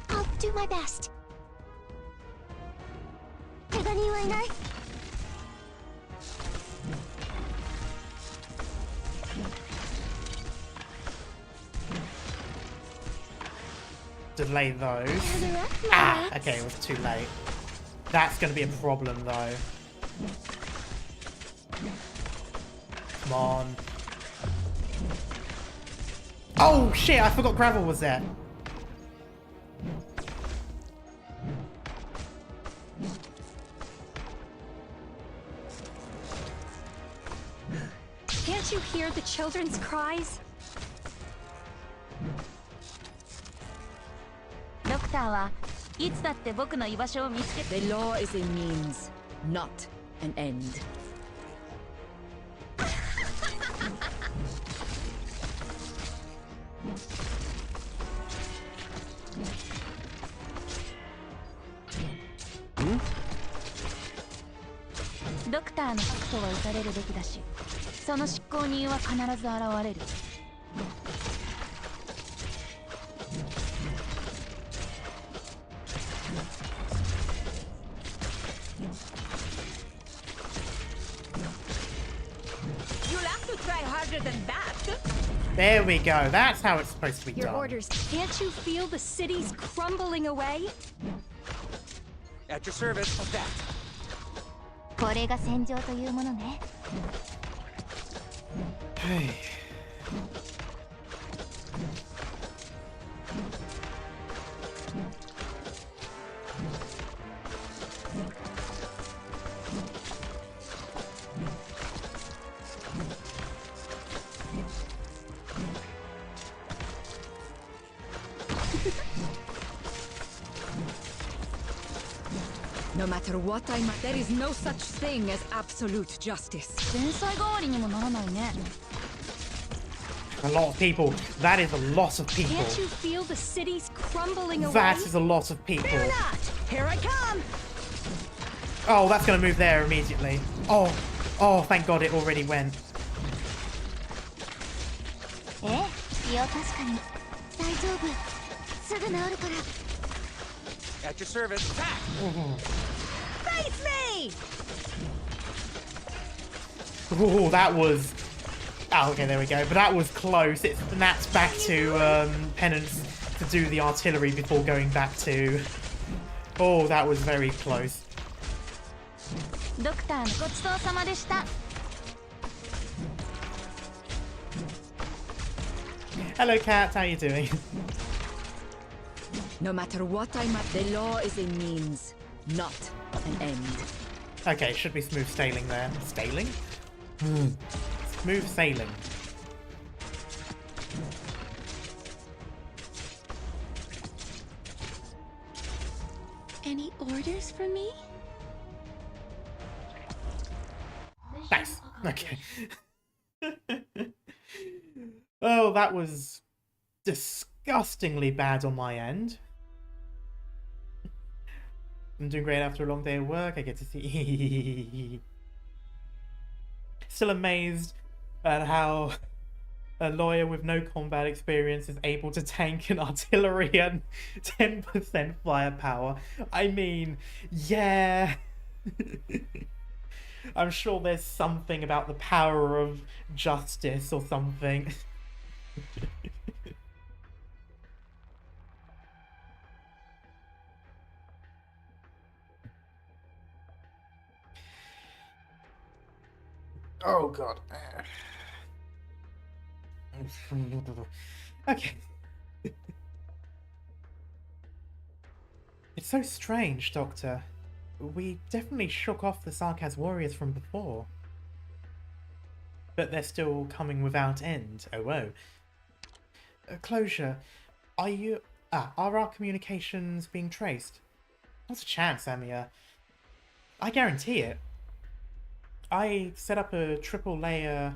I'll do my best. 怪我人はいない? Delay those. Gather up, my Ah, mates. okay, it was too late. That's going to be a problem, though. Come on. Oh, shit, I forgot gravel was there. Can't you hear the children's cries? ドクターはいつだって僕の居場所を見つけて The law is a means, not an end. Hmm? ドクターのヒットは打たれるべきだし、その執行人は必ず現れる。You'll have to try harder than that. There we go. That's how it's supposed to be Your done. orders. Can't you feel the cities crumbling away? At your service. Of that. これが戦場というものね。 Hey. No matter what there is no such thing as absolute justice. 前菜代わりにもならないね。 A lot of people. That is a lot of people. Can't you feel the cities crumbling away? That is a lot of people. Fear not. Here I come. Oh, that's going to move there immediately. Oh, oh, thank God it already went. ええ、いや確かに。大丈夫。すぐ治るから。 At your service. Attack! Face me. Oh, that was... Oh, okay, there we go. But that was close. And that's back to Penance to do the artillery before going back to... Oh, that was very close. ドクターのごちそうさまでした。 Hello, Cat. How you doing? No matter what I'm at, the law is a means, not an end. Okay, should be smooth sailing there. Sailing? Smooth sailing. Any orders for me? Nice. Okay. Oh, that was disgustingly bad on my end. I'm doing great after a long day of work. I get to see... Still amazed at how a lawyer with no combat experience is able to tank an artillery and 10% firepower. I mean, yeah. I'm sure there's something about the power of justice or something. Oh god. Okay. It's so strange, Doctor. We definitely shook off the Sarkaz warriors from before. But they're still coming without end. Oh, whoa. Closure, are you... are our communications being traced? What's a chance, Amia? I guarantee it. I set up a triple layer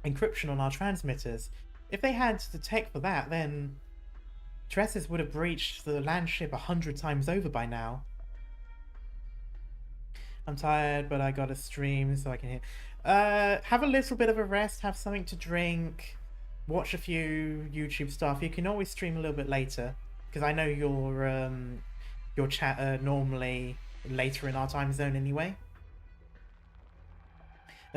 encryption on our transmitters. If they had the tech for that, then Teresa's would have breached the land ship 100 times over by now. I'm tired, but I gotta stream so I can hear. Have a little bit of a rest, have something to drink, watch a few YouTube stuff. You can always stream a little bit later, because I know your chat normally later in our time zone anyway.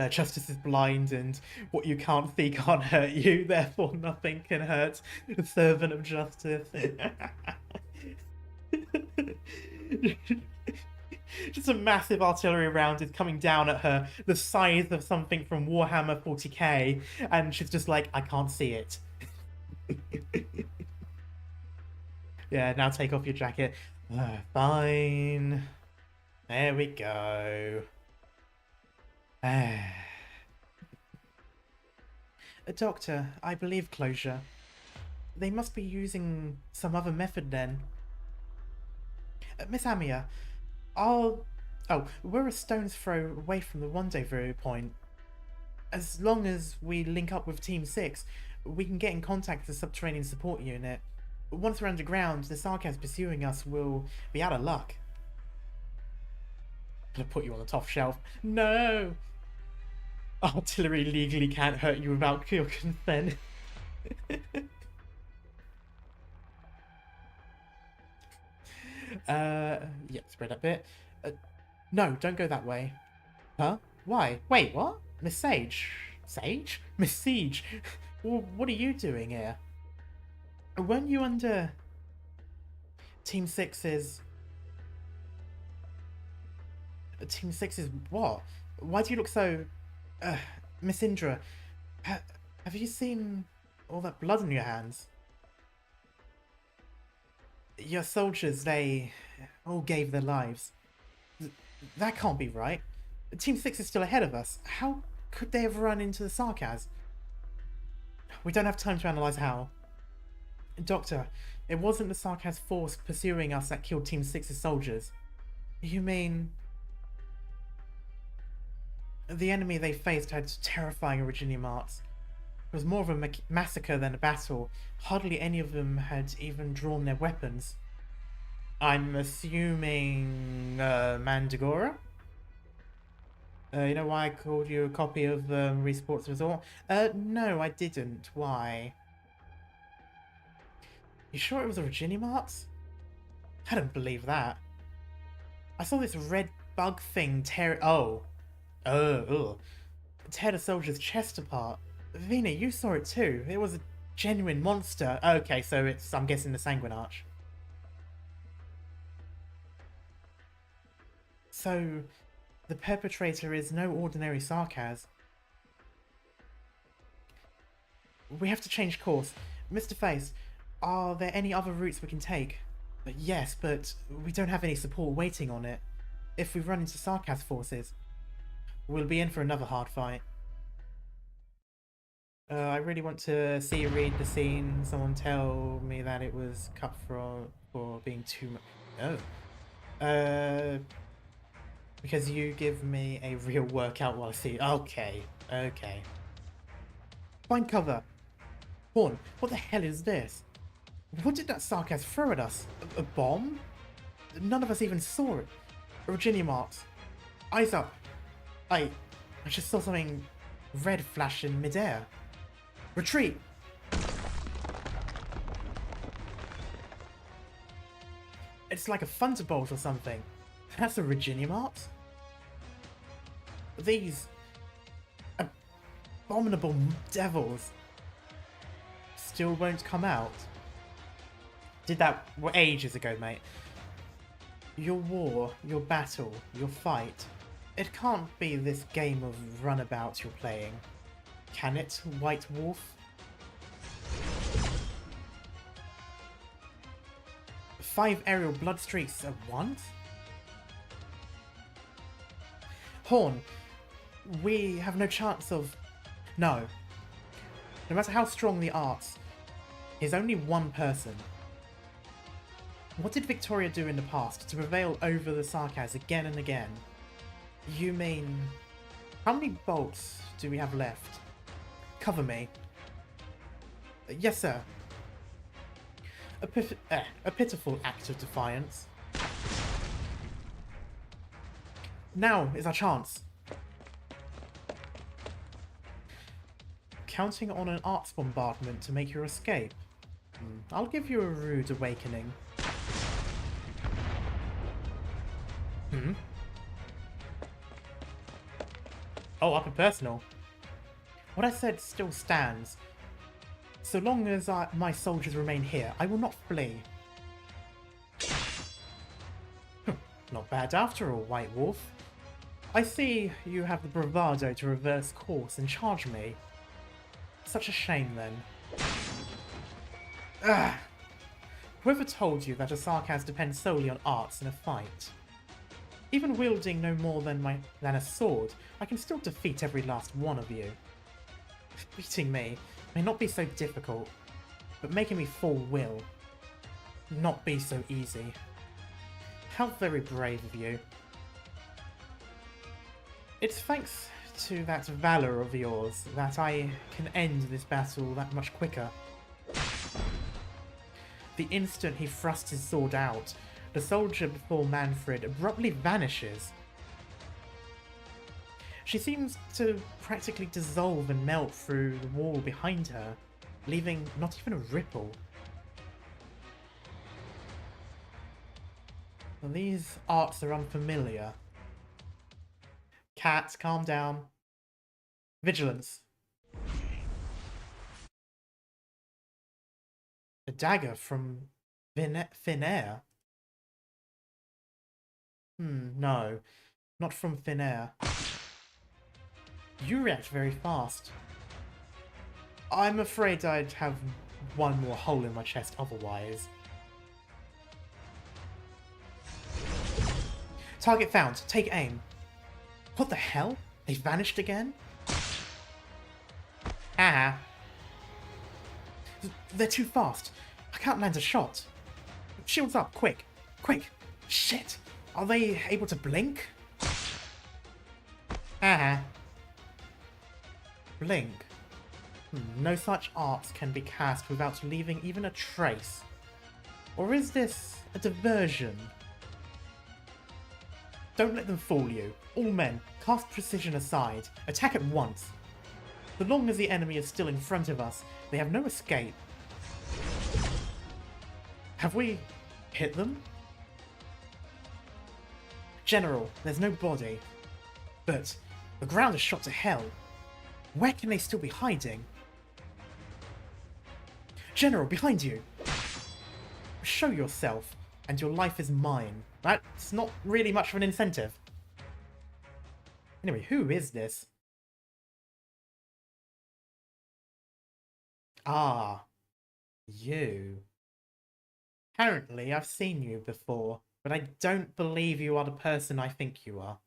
Justice is blind, and what you can't see can't hurt you, therefore nothing can hurt the servant of justice. Just a massive artillery round is coming down at her, the size of something from Warhammer 40k, and she's just like, I can't see it. Yeah, now take off your jacket. Fine. There we go. Doctor, I believe closure. They must be using some other method then. Miss Amia, Oh, we're a stone's throw away from the rendezvous point. As long as we link up with Team 6, we can get in contact with the subterranean support unit. Once we're underground, the Sarkaz pursuing us will be out of luck. I'm gonna put you on the top shelf. No! Artillery legally can't hurt you without your consent. Yeah, spread a bit. No, don't go that way. Huh? Why? Wait, what? Miss Sage? Sage? Miss Siege? What are you doing here? Weren't you under Team 6's... Team 6's what? Why do you look so... Miss Indra, have you seen all that blood on your hands? Your soldiers, they all gave their lives. That can't be right. Team 6 is still ahead of us. How could they have run into the Sarkaz? We don't have time to analyse how. Doctor, it wasn't the Sarkaz force pursuing us that killed Team 6's soldiers. You mean... The enemy they faced had terrifying Originium arts. It was more of a massacre than a battle. Hardly any of them had even drawn their weapons. I'm assuming Mandragora? You know why I called you a copy of Resports Resort? No, I didn't. Why? You sure it was Originium arts? I don't believe that. I saw this red bug thing tear... tear the soldier's chest apart. Vina, you saw it too. It was Genuine monster. Okay, so it's, I'm guessing, the Sanguine Arch. So, the perpetrator is no ordinary Sarkaz. We have to change course. Mr. Face, are there any other routes we can take? Yes, but we don't have any support waiting on it. If we run into Sarkaz forces, we'll be in for another hard fight. I really want to read the scene. Someone tell me that it was cut for being too much. No. Because you give me a real workout while I see. Okay. Find cover. Horn, what the hell is this? What did that Sarkaz throw at us? A bomb? None of us even saw it. Virginia marks. Eyes up. I just saw something red flash in midair. Retreat! It's like a thunderbolt or something. That's a Virginia marks? These abominable devils still won't come out. Did that ages ago, mate. Your war, your battle, your fight. It can't be this game of runabout you're playing. Can it, White Wolf? Five aerial blood streaks at once? Horn, we have no chance of... No. No matter how strong the arts, he's only one person. What did Victoria do in the past to prevail over the Sarkaz again and again? You mean... How many bolts do we have left? Cover me. Yes, sir. A pitiful act of defiance. Now is our chance. Counting on an arts bombardment to make your escape. I'll give you a rude awakening. Oh, up and personal. What I said still stands. So long as my soldiers remain here, I will not flee. Not bad after all, White Wolf. I see you have the bravado to reverse course and charge me. Such a shame, then. Ugh. Whoever told you that a Sarkaz depends solely on arts in a fight? Even wielding no more than a sword, I can still defeat every last one of you. Beating me may not be so difficult, but making me fall will not be so easy. How very brave of you. It's thanks to that valor of yours that I can end this battle that much quicker. The instant he thrusts his sword out, the soldier before Manfred abruptly vanishes. She seems to practically dissolve and melt through the wall behind her, leaving not even a ripple. Well, these arts are unfamiliar. Cat, calm down. Vigilance. A dagger from thin air. No. Not from thin air. You react very fast. I'm afraid I'd have one more hole in my chest otherwise. Target found. Take aim. What the hell? They vanished again? Ah. They're too fast. I can't land a shot. Shields up, quick. Quick. Shit. Are they able to blink? Ah. Blink. No such arts can be cast without leaving even a trace. Or is this a diversion? Don't let them fool you. All men, cast precision aside. Attack at once. So long as the enemy is still in front of us, they have no escape. Have we hit them? General, there's no body. But the ground is shot to hell. Where can they still be hiding? General, behind you! Show yourself, and your life is mine. That's not really much of an incentive. Anyway, who is this? Ah, you. Apparently, I've seen you before, but I don't believe you are the person I think you are.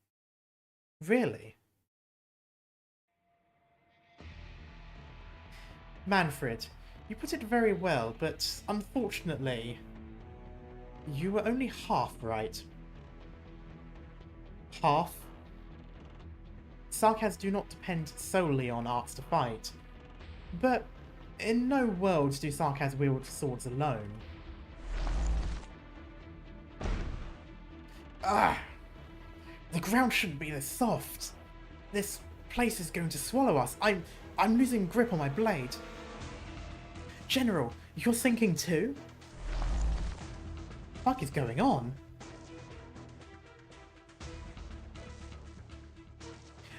Really? Manfred, you put it very well, but unfortunately, you were only half right. Half? Sarkaz do not depend solely on arts to fight, but in no world do Sarkaz wield swords alone. Ah! The ground shouldn't be this soft. This place is going to swallow us. I'm losing grip on my blade. General, you're sinking too? What the fuck is going on?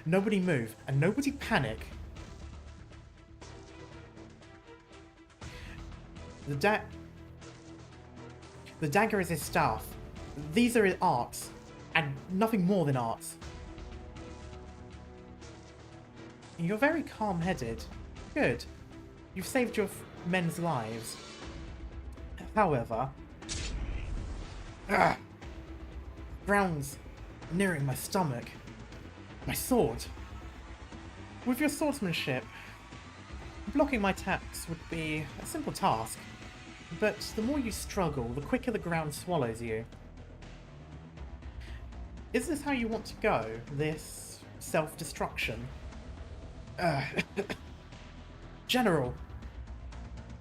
Nobody move, and nobody panic. The dagger is his staff. These are his arts, and nothing more than arts. You're very calm-headed. Good. You've saved your men's lives. However... ground's nearing my stomach. My sword. With your swordsmanship, blocking my attacks would be a simple task. But the more you struggle, the quicker the ground swallows you. Is this how you want to go? This self-destruction? General!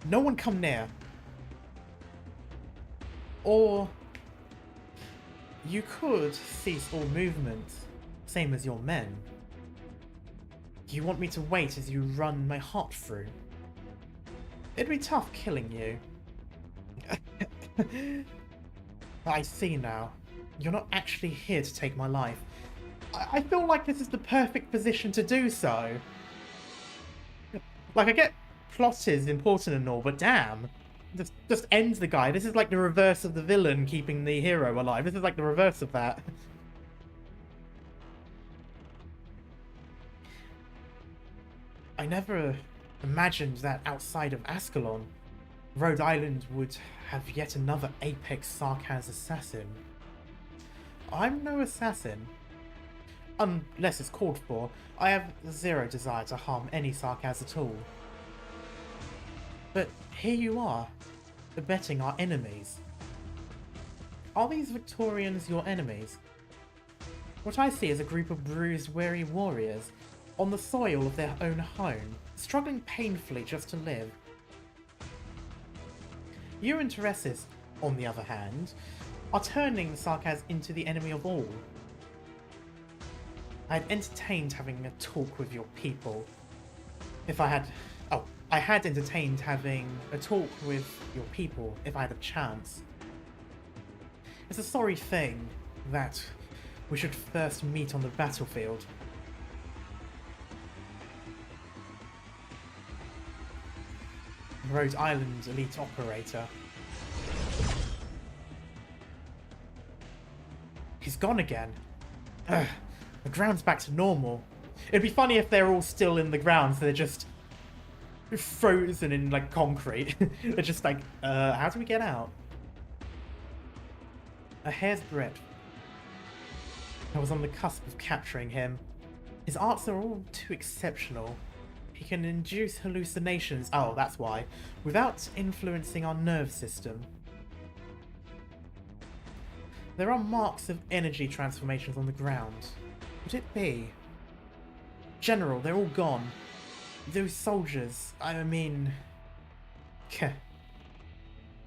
No one come near. Or... you could cease all movement, same as your men. You want me to wait as you run my heart through? It'd be tough killing you. I see now. You're not actually here to take my life. I feel like this is the perfect position to do so. Like, I get plot is important and all, but damn. Just ends the guy. This is like the reverse of the villain keeping the hero alive. This is like the reverse of that. I never imagined that outside of Ascalon, Rhode Island would have yet another apex Sarkaz assassin. I'm no assassin. Unless it's called for, I have zero desire to harm any Sarkaz at all. But here you are, abetting our enemies. Are these Victorians your enemies? What I see is a group of bruised, weary warriors on the soil of their own home, struggling painfully just to live. Your interests, on the other hand, are turning Sarkaz into the enemy of all. I had entertained having a talk with your people. I had entertained having a talk with your people if I had a chance. It's a sorry thing that we should first meet on the battlefield. Rhode Island elite operator. He's gone again. Ugh, the ground's back to normal. It'd be funny if they're all still in the ground, so they're just frozen in like concrete. They're just like, how do we get out? A hair's breadth. I was on the cusp of capturing him. His arts are all too exceptional. He can induce hallucinations, oh that's why, without influencing our nerve system. There are marks of energy transformations on the ground. Would it be? General, they're all gone. Those soldiers, I mean...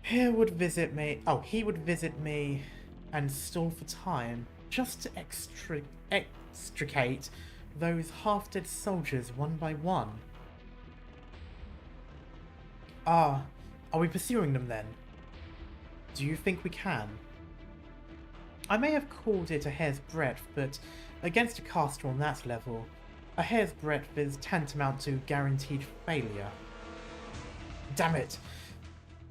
He would visit me and stall for time, just to extricate those half-dead soldiers one by one. Are we pursuing them then? Do you think we can? I may have called it a hair's breadth, but against a caster on that level, a hair's breadth is tantamount to guaranteed failure. Damn it!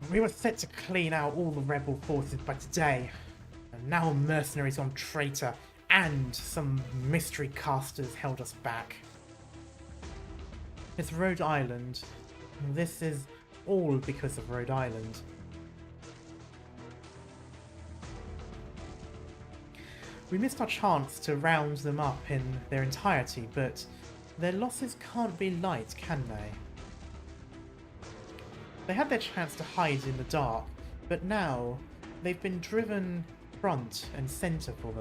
We were set to clean out all the rebel forces by today, and now a mercenary's gone traitor, and some mystery casters held us back. It's Rhode Island. This is all because of Rhode Island. We missed our chance to round them up in their entirety, but their losses can't be light, can they? They had their chance to hide in the dark, but now they've been driven front and centre for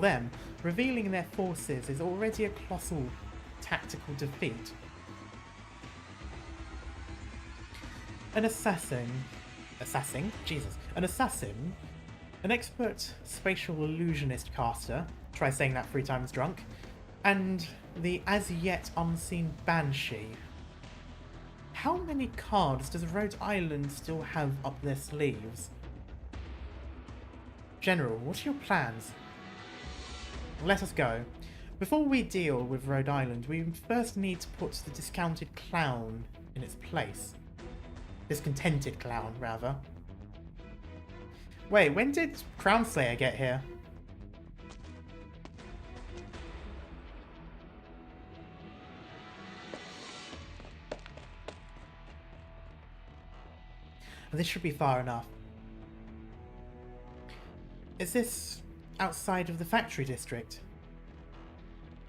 them. Revealing their forces is already a colossal tactical defeat. An assassin, an expert spatial illusionist caster, try saying that 3 times drunk, and the as yet unseen Banshee. How many cards does Rhode Island still have up their sleeves? General, what are your plans? Let us go. Before we deal with Rhode Island, we first need to put the discounted clown in its place. Discontented clown, rather. Wait, when did Crownslayer get here? This should be far enough. Is this outside of the factory district?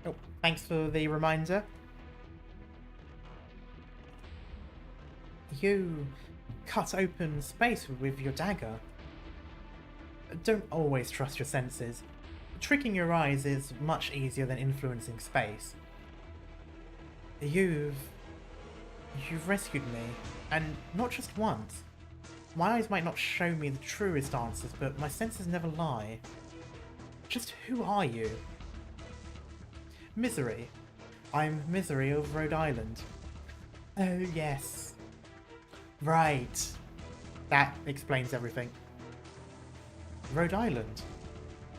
Oh, thanks for the reminder. You cut open space with your dagger. Don't always trust your senses. Tricking your eyes is much easier than influencing space. You've rescued me, and not just once. My eyes might not show me the truest answers, but my senses never lie. Just who are you? Misery. I'm Misery of Rhode Island. Oh yes. Right. That explains everything. Rhode Island?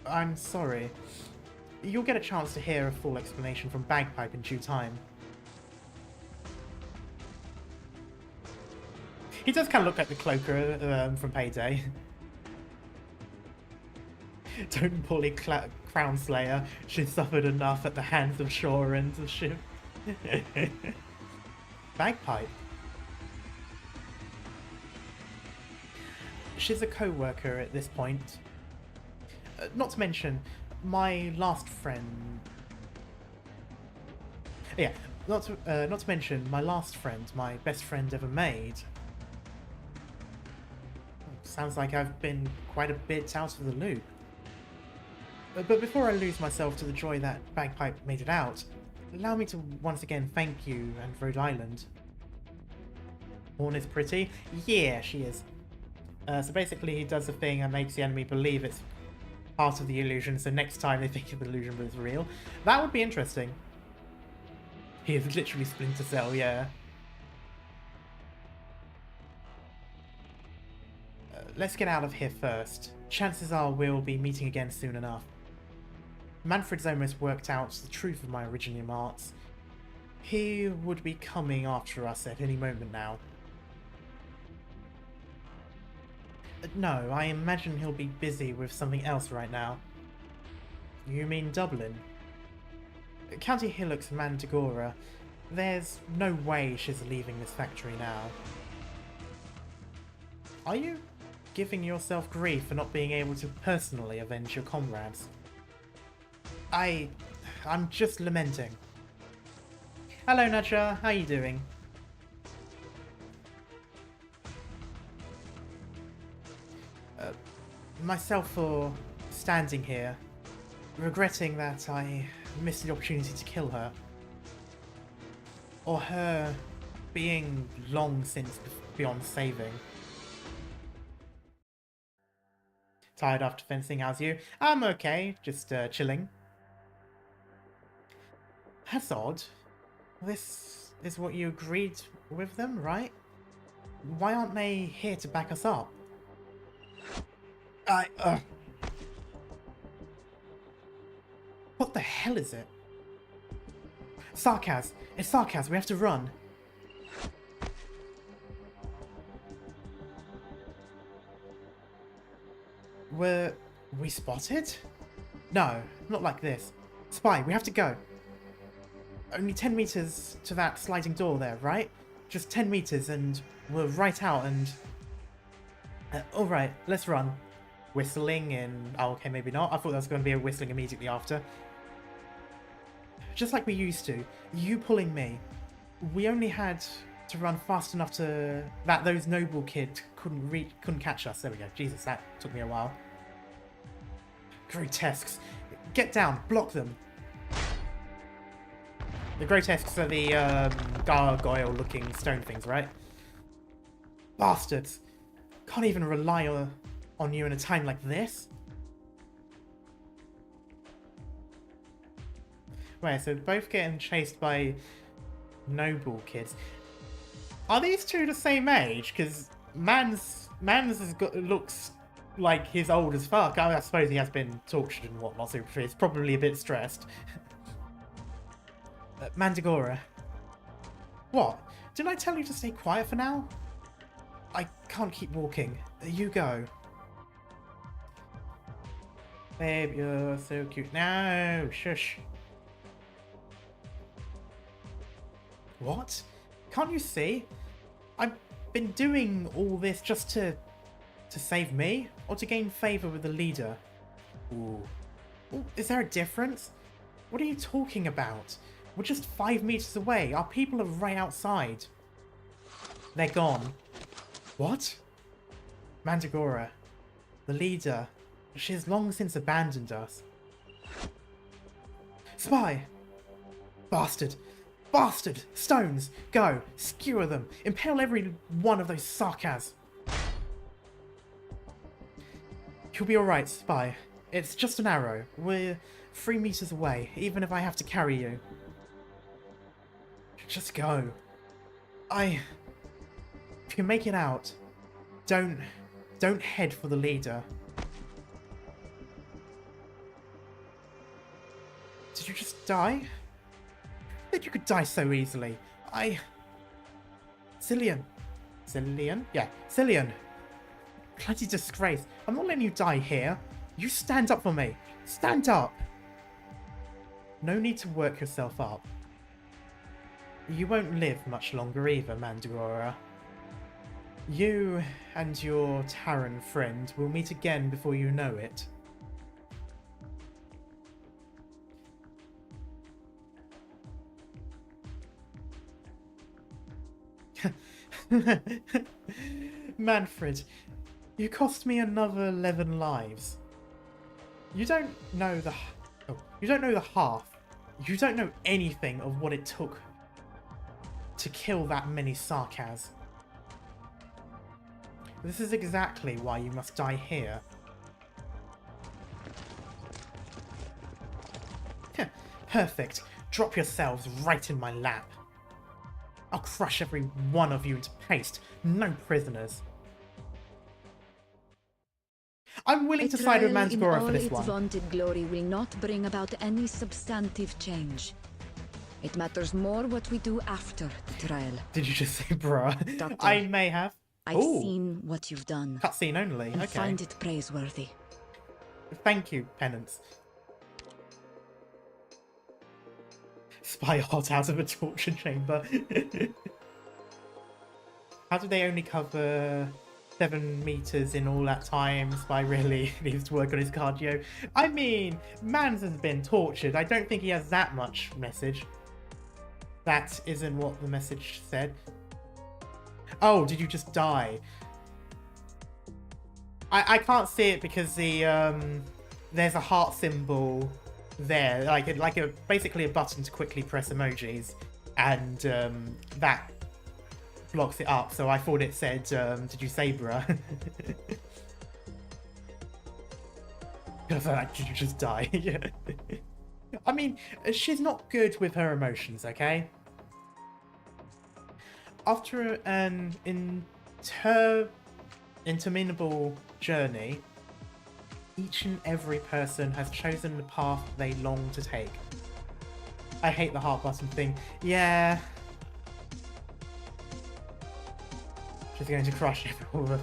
I'm sorry. You'll get a chance to hear a full explanation from Bagpipe in due time. He does kind of look like the cloaker from Payday. Don't bully Crownslayer. She's suffered enough at the hands of Shore and the ship. Bagpipe. She's a co-worker at this point. Not to mention, my last friend... Yeah, not to mention, my last friend, my best friend ever made. Sounds like I've been quite a bit out of the loop. But before I lose myself to the joy that Bagpipe made it out, allow me to once again thank you and Rhode Island. Horn is pretty? Yeah, she is. So basically he does the thing and makes the enemy believe it's part of the illusion, so next time they think the illusion was real. That would be interesting. He is literally Splinter Cell, yeah. Let's get out of here first. Chances are we'll be meeting again soon enough. Manfred's almost worked out the truth of my original remarks. He would be coming after us at any moment now. No, I imagine he'll be busy with something else right now. You mean Dublin? County Hillocks Mantigora. There's no way she's leaving this factory now. Are you giving yourself grief for not being able to personally avenge your comrades? I'm just lamenting. Hello Nadja, how you doing? Myself for standing here, regretting that I missed the opportunity to kill her. Or her being long since beyond saving. Tired after fencing, how's you? I'm okay, just chilling. That's odd. This is what you agreed with them, right? Why aren't they here to back us up? What the hell is it? Sarkaz! It's Sarkaz, we have to run! Were we spotted? No, not like this. Spy, we have to go. Only 10 meters to that sliding door there, right? Just 10 meters and we're right out and... Alright, let's run. Whistling and... Oh, okay, maybe not. I thought there was going to be a whistling immediately after. Just like we used to. You pulling me. We only had to run fast enough to... that those noble kids couldn't catch us. There we go. Jesus, that took me a while. Grotesques. Get down. Block them. The grotesques are the gargoyle-looking stone things, right? Bastards. Can't even rely on you in a time like this. Wait, so both getting chased by noble kids. Are these two the same age? Because Mans looks like he's old as fuck. I suppose he has been tortured and whatnot, so he's probably a bit stressed. Mandragora. What? Didn't I tell you to stay quiet for now? I can't keep walking. You go. Babe, you're so cute. No, shush. What? Can't you see? I've been doing all this just to save me? Or to gain favor with the leader? Ooh. Ooh, is there a difference? What are you talking about? We're just 5 meters away. Our people are right outside. They're gone. What? Mandragora. The leader. She has long since abandoned us. Spy! Bastard! Bastard! Stones! Go! Skewer them! Impale every one of those sarcas! You'll be alright, Spy. It's just an arrow. We're 3 meters away, even if I have to carry you. Just go. If you make it out, don't head for the leader. Did you just die? That you could die so easily. Cillian. Cillian? Yeah, Cillian. Bloody disgrace. I'm not letting you die here. You stand up for me. Stand up. No need to work yourself up. You won't live much longer either, Mandragora. You and your Terran friend will meet again before you know it. Manfred, you cost me another 11 lives. You don't know the half. You don't know anything of what it took to kill that many sarcas. This is exactly why you must die here. Perfect. Drop yourselves right in my lap. I'll crush every one of you into paste. No prisoners. I'm willing to side with Mandragora for this one. Its vaunted glory will not bring about any substantive change. It matters more what we do after the trial. Did you just say bruh? Doctor, I may have. I've seen what you've done. Cutscene only, and okay. Find it praiseworthy. Thank you, Penance. Spy hot out of a torture chamber. How did they only cover 7 meters in all that time? Spy really needs to work on his cardio. I mean, Mans has been tortured. I don't think he has that much message. That isn't what the message said. Oh, did you just die? I can't see it because the there's a heart symbol there, like basically a button to quickly press emojis, and that blocks it up. So I thought it said, "Did you say bruh?" Because did you just die? Yeah. I mean, she's not good with her emotions, okay? After an interminable journey, each and every person has chosen the path they long to take. I hate the heart button thing. Yeah. She's going to crush everyone.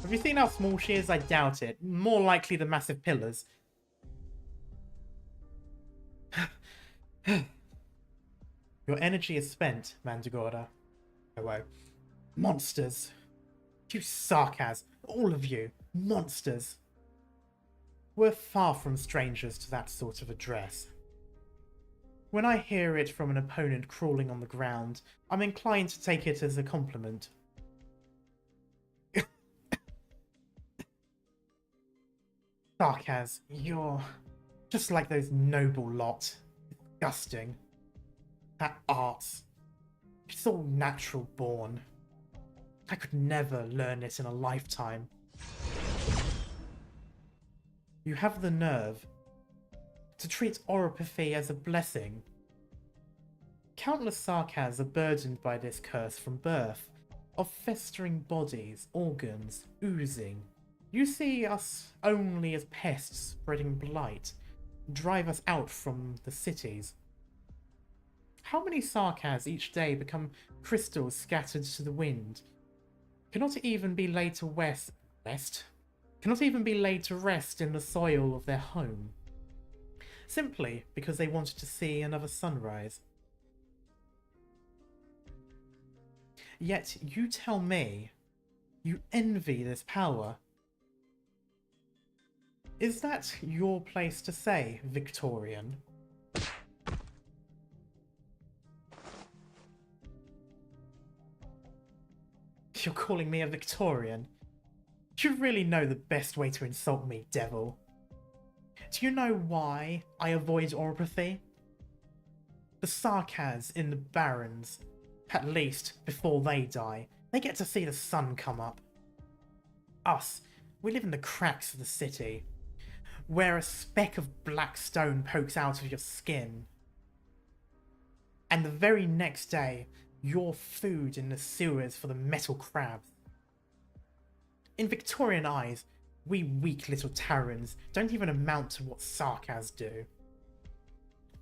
Have you seen how small she is? I doubt it. More likely the massive pillars. Your energy is spent, Mandragora. Hello. Monsters. You sarcas. All of you. Monsters. We're far from strangers to that sort of address. When I hear it from an opponent crawling on the ground, I'm inclined to take it as a compliment. Sarkaz, you're just like those noble lot. Disgusting. That art's... it's all natural born. I could never learn it in a lifetime. You have the nerve to treat oropathy as a blessing. Countless Sarkaz are burdened by this curse from birth, of festering bodies, organs, oozing. You see us only as pests spreading blight, drive us out from the cities. How many Sarkaz each day become crystals scattered to the wind? Cannot even be laid to cannot even be laid to rest in the soil of their home. Simply because they wanted to see another sunrise. Yet you tell me you envy this power. Is that your place to say, Victorian? You're calling me a Victorian? Do you really know the best way to insult me, devil? Do you know why I avoid oropathy? The Sarkaz in the Barrens, at least before they die, they get to see the sun come up. Us, we live in the cracks of the city, where a speck of black stone pokes out of your skin. And the very next day, you're food in the sewers for the metal crabs. In Victorian eyes, we weak little Terrans don't even amount to what Sarkaz do.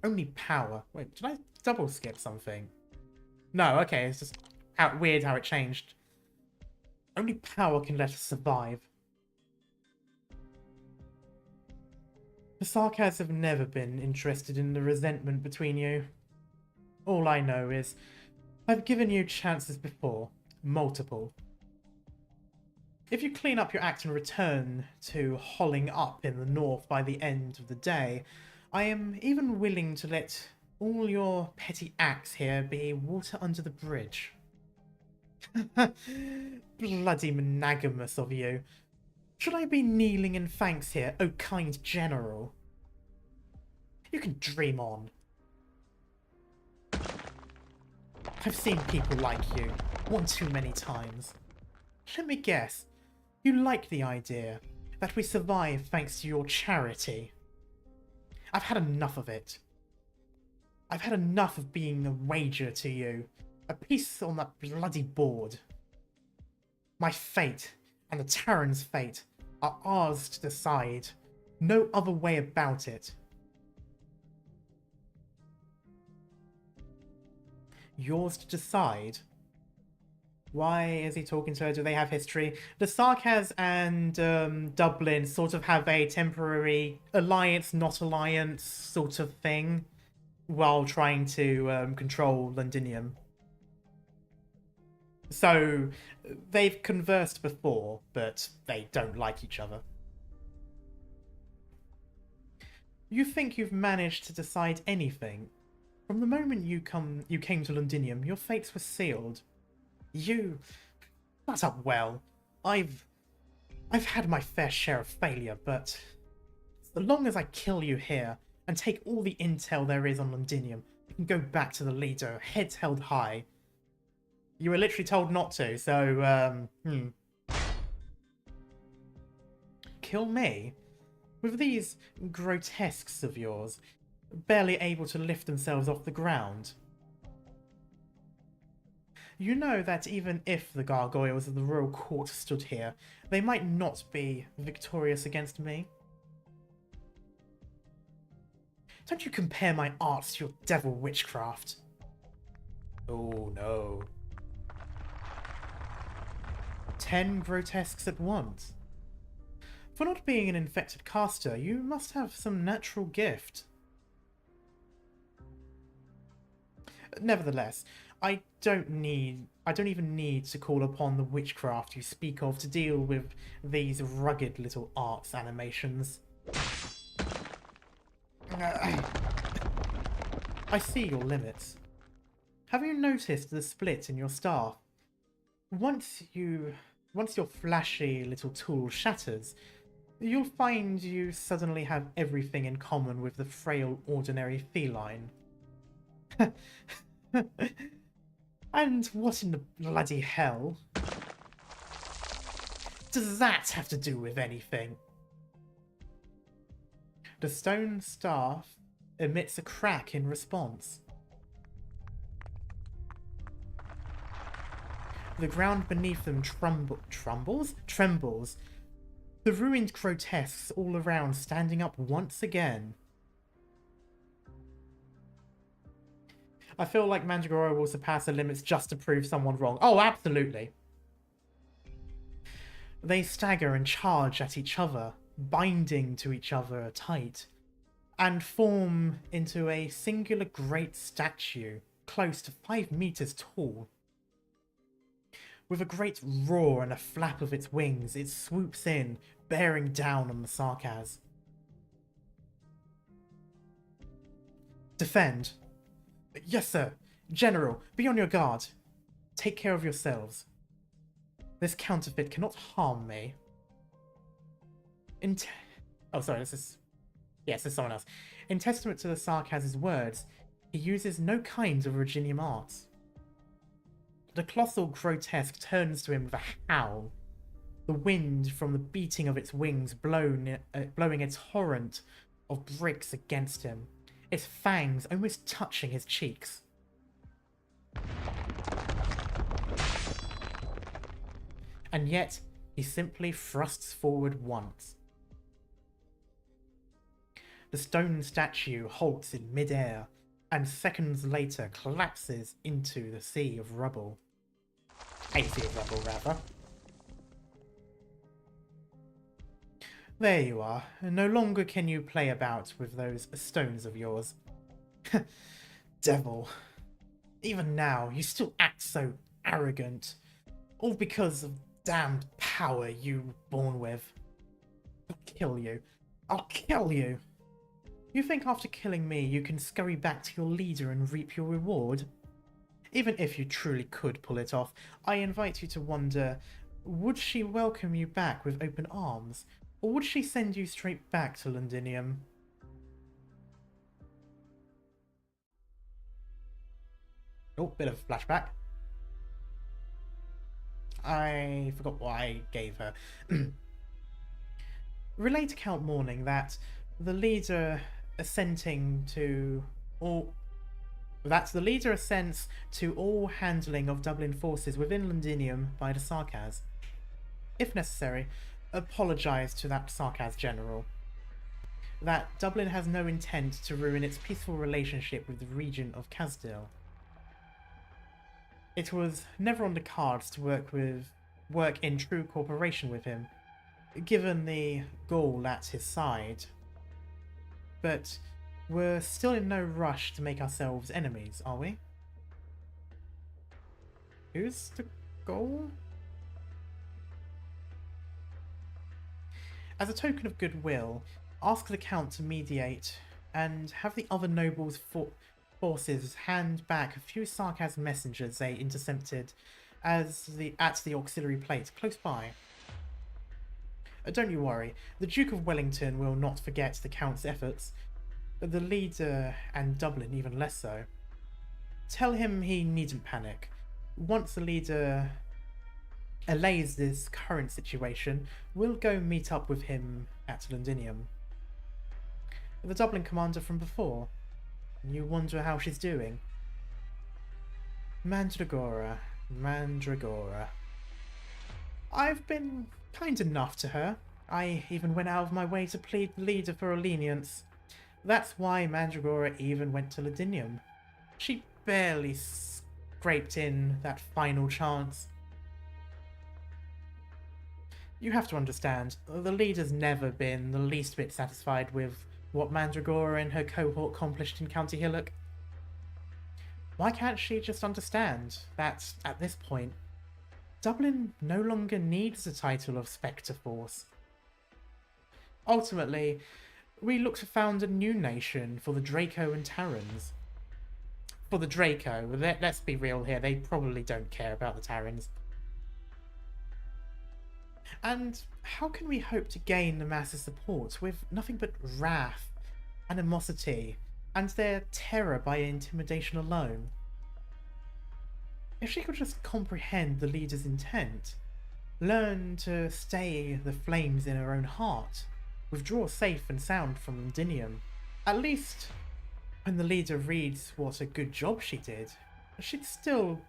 Only power. Wait, did I double skip something? No, okay, it's just weird how it changed. Only power can let us survive. The Sarkaz have never been interested in the resentment between you. All I know is, I've given you chances before. Multiple. If you clean up your act and return to holling up in the north by the end of the day, I am even willing to let all your petty acts here be water under the bridge. Bloody monogamous of you. Should I be kneeling in thanks here, O kind general? You can dream on. I've seen people like you one too many times. Let me guess, you like the idea that we survive thanks to your charity. I've had enough of it. I've had enough of being a wager to you, a piece on that bloody board. My fate and the Terran's fate are ours to decide. No other way about it. Yours to decide? Why is he talking to her? Do they have history? The Sarkaz and Dublin sort of have a temporary alliance, not alliance sort of thing, while trying to control Londinium. So they've conversed before, but they don't like each other. You think you've managed to decide anything? From the moment you came to Londinium, your fates were sealed. You... That's up well. I've had my fair share of failure, but as long as I kill you here and take all the intel there is on Londinium, I can go back to the leader, heads held high. You were literally told not to, so, Kill me? With these grotesques of yours, barely able to lift themselves off the ground. You know that even if the gargoyles of the royal court stood here, they might not be victorious against me. Don't you compare my arts to your devil witchcraft. Oh no. 10 grotesques at once. For not being an infected caster, you must have some natural gift. Nevertheless, I don't even need to call upon the witchcraft you speak of to deal with these rugged little arts animations. I see your limits. Have you noticed the split in your staff? Once your flashy little tool shatters, you'll find you suddenly have everything in common with the frail, ordinary feline. And what in the bloody hell does that have to do with anything? The stone staff emits a crack in response. The ground beneath them trembles. The ruined grotesques all around standing up once again. I feel like Mandragora will surpass the limits just to prove someone wrong. Oh, absolutely. They stagger and charge at each other, binding to each other tight, and form into a singular great statue, close to 5 meters tall. With a great roar and a flap of its wings, it swoops in, bearing down on the Sarkaz. Defend. Yes, sir. General, be on your guard. Take care of yourselves. This counterfeit cannot harm me. Oh, sorry, this is someone else. In testament to the Sarkaz's words, he uses no kinds of Virginium arts. The colossal grotesque turns to him with a howl, the wind from the beating of its wings blowing a torrent of bricks against him, its fangs almost touching his cheeks. And yet, he simply thrusts forward once. The stone statue halts in midair, and seconds later collapses into the sea of rubble. A sea of rubble, rather. There you are. No longer can you play about with those stones of yours. Devil. Even now, you still act so arrogant. All because of damned power you were born with. I'll kill you. I'll kill you. You think after killing me you can scurry back to your leader and reap your reward? Even if you truly could pull it off, I invite you to wonder, would she welcome you back with open arms? Or would she send you straight back to Londinium? Oh, bit of flashback. I forgot what I gave her. Relay to Count Morning that the leader assents to all handling of Dublin forces within Londinium by the Sarkaz. If necessary, apologise to that Sarkaz general. That Dublin has no intent to ruin its peaceful relationship with the region of Casdil. It was never on the cards to work in true cooperation with him, given the Gaul at his side. But we're still in no rush to make ourselves enemies, are we? Who's the Gaul? As a token of goodwill, ask the Count to mediate and have the other nobles' forces hand back a few Sarkaz messengers they intercepted at the auxiliary plate close by. Don't you worry, the Duke of Wellington will not forget the Count's efforts, the leader and Dublin even less so. Tell him he needn't panic. Once the leader allays this current situation, we'll go meet up with him at Londinium. The Dublin commander from before. You wonder how she's doing? Mandragora. I've been kind enough to her. I even went out of my way to plead the leader for her lenience. That's why Mandragora even went to Londinium. She barely scraped in that final chance. You have to understand, the leader's never been the least bit satisfied with what Mandragora and her cohort accomplished in County Hillock. Why can't she just understand that, at this point, Dublin no longer needs the title of Spectre Force? Ultimately, we look to found a new nation for the Draco and Terrans. For the Draco, let's be real here, they probably don't care about the Terrans. And how can we hope to gain the masses' support with nothing but wrath, animosity, and their terror by intimidation alone? If she could just comprehend the leader's intent, learn to stay the flames in her own heart, withdraw safe and sound from Londinium, at least when the leader reads what a good job she did, she'd still...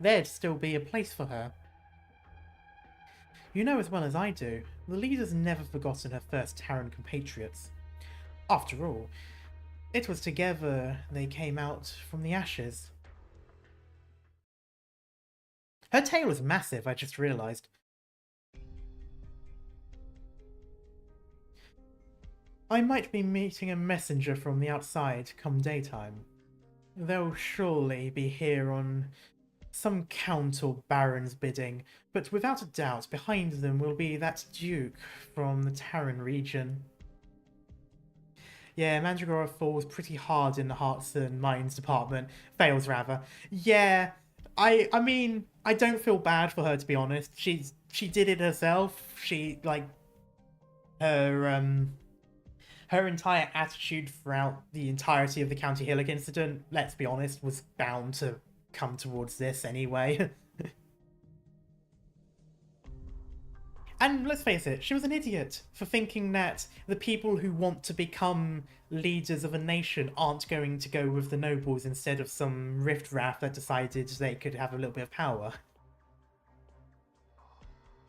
there'd still be a place for her. You know as well as I do, the leader's never forgotten her first Terran compatriots. After all, it was together they came out from the ashes. Her tail is massive, I just realised. I might be meeting a messenger from the outside come daytime. They'll surely be here on some count or baron's bidding, but without a doubt behind them will be that duke from the Terran region. Yeah, Mandragora falls pretty hard in the hearts and minds department. Fails, rather. Yeah, I mean, I don't feel bad for her, to be honest. She did it herself. She, like, her entire attitude throughout the entirety of the County Hillock incident, let's be honest, was bound to come towards this anyway. And let's face it, she was an idiot for thinking that the people who want to become leaders of a nation aren't going to go with the nobles instead of some riffraff that decided they could have a little bit of power.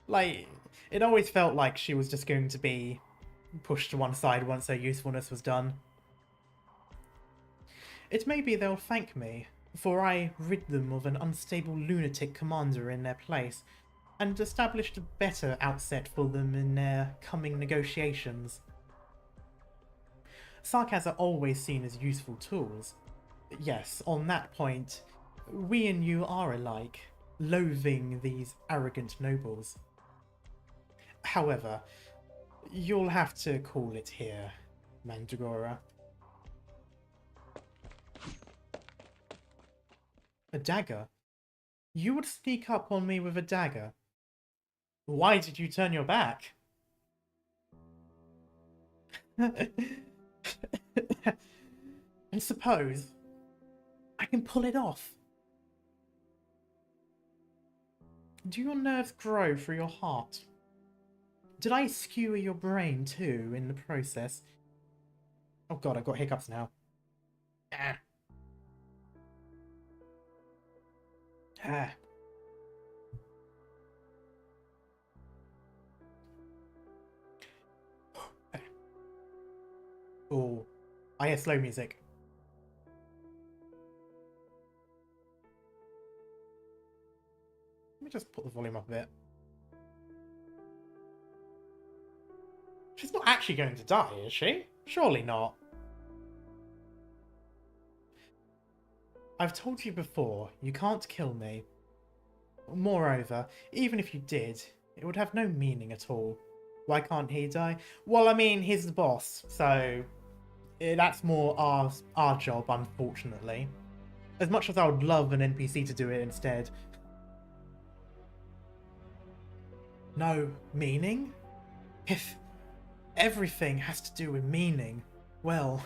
Like, it always felt like she was just going to be pushed to one side once her usefulness was done. It may be they'll thank me, for I rid them of an unstable lunatic commander in their place, and established a better outset for them in their coming negotiations. Sarkaz are always seen as useful tools. Yes, on that point, we and you are alike, loathing these arrogant nobles. However, you'll have to call it here, Mandragora. A dagger? You would sneak up on me with a dagger? Why did you turn your back? And suppose I can pull it off. Do your nerves grow through your heart? Did I skewer your brain too in the process? Oh god, I've got hiccups now. Ah. Ah. Oh, I hear slow music. Let me just put the volume up a bit. She's not actually going to die, is she? Surely not. I've told you before, you can't kill me. Moreover, even if you did, it would have no meaning at all. Why can't he die? Well, I mean, he's the boss, so that's more our job, unfortunately. As much as I would love an NPC to do it instead. No meaning? If everything has to do with meaning, well,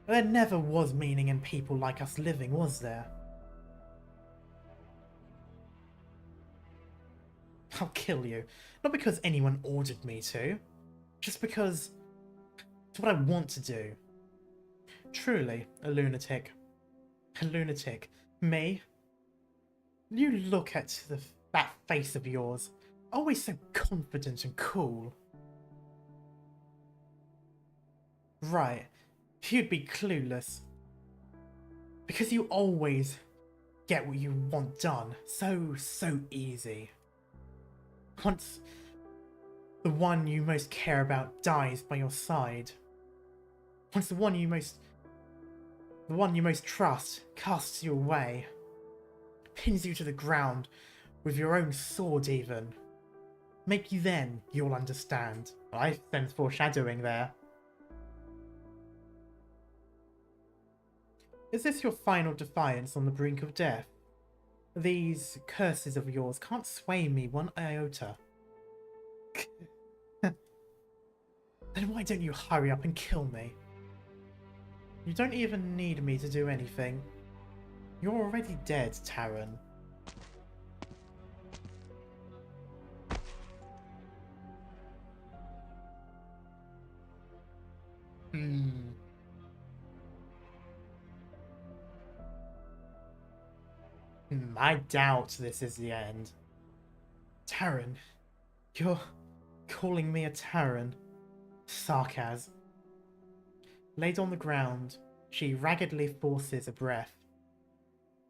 there never was meaning in people like us living, was there? I'll kill you. Not because anyone ordered me to. Just because it's what I want to do. Truly, a lunatic. A lunatic. Me? You look at that face of yours. Always so confident and cool. Right. You'd be clueless. Because you always get what you want done. So easy. Once the one you most care about dies by your side, once the one you most trust casts you away, pins you to the ground with your own sword even, maybe then you'll understand. I sense foreshadowing there. Is this your final defiance on the brink of death? These curses of yours can't sway me one iota. Then why don't you hurry up and kill me? You don't even need me to do anything. You're already dead, Taran. I doubt this is the end. Taran? You're calling me a Taran? Sarcasm. Laid on the ground, she raggedly forces a breath.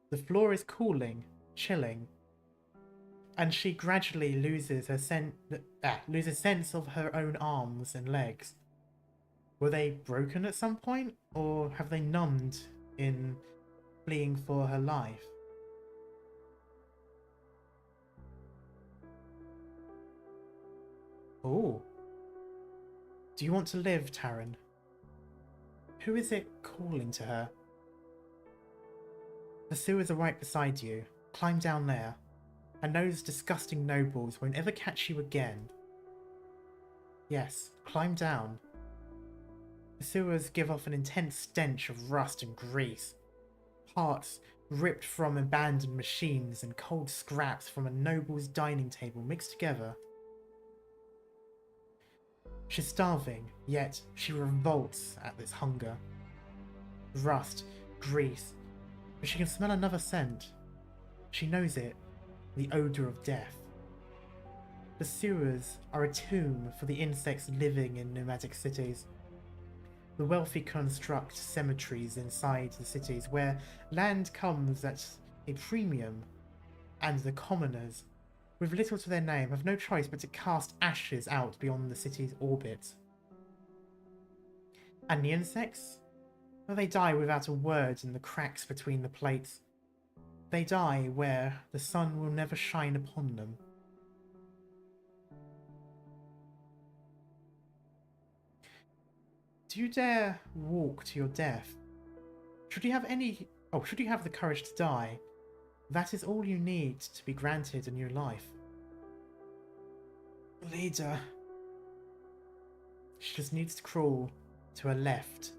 The floor is cooling, chilling, and she gradually loses her sense of her own arms and legs. Were they broken at some point, or have they numbed in fleeing for her life? Oh. Do you want to live, Taran? Who is it calling to her? The sewers are right beside you. Climb down there, and those disgusting nobles won't ever catch you again. Yes, climb down. The sewers give off an intense stench of rust and grease. Parts ripped from abandoned machines and cold scraps from a noble's dining table mixed together. She's starving, yet she revolts at this hunger. Rust, grease, but she can smell another scent. She knows it, the odour of death. The sewers are a tomb for the insects living in nomadic cities. The wealthy construct cemeteries inside the cities where land comes at a premium, and the commoners, with little to their name, have no choice but to cast ashes out beyond the city's orbit. And the insects? Well, they die without a word in the cracks between the plates. They die where the sun will never shine upon them. Do you dare walk to your death? Should you have the courage to die, that is all you need to be granted a new life. Leader. She just needs to crawl to her left,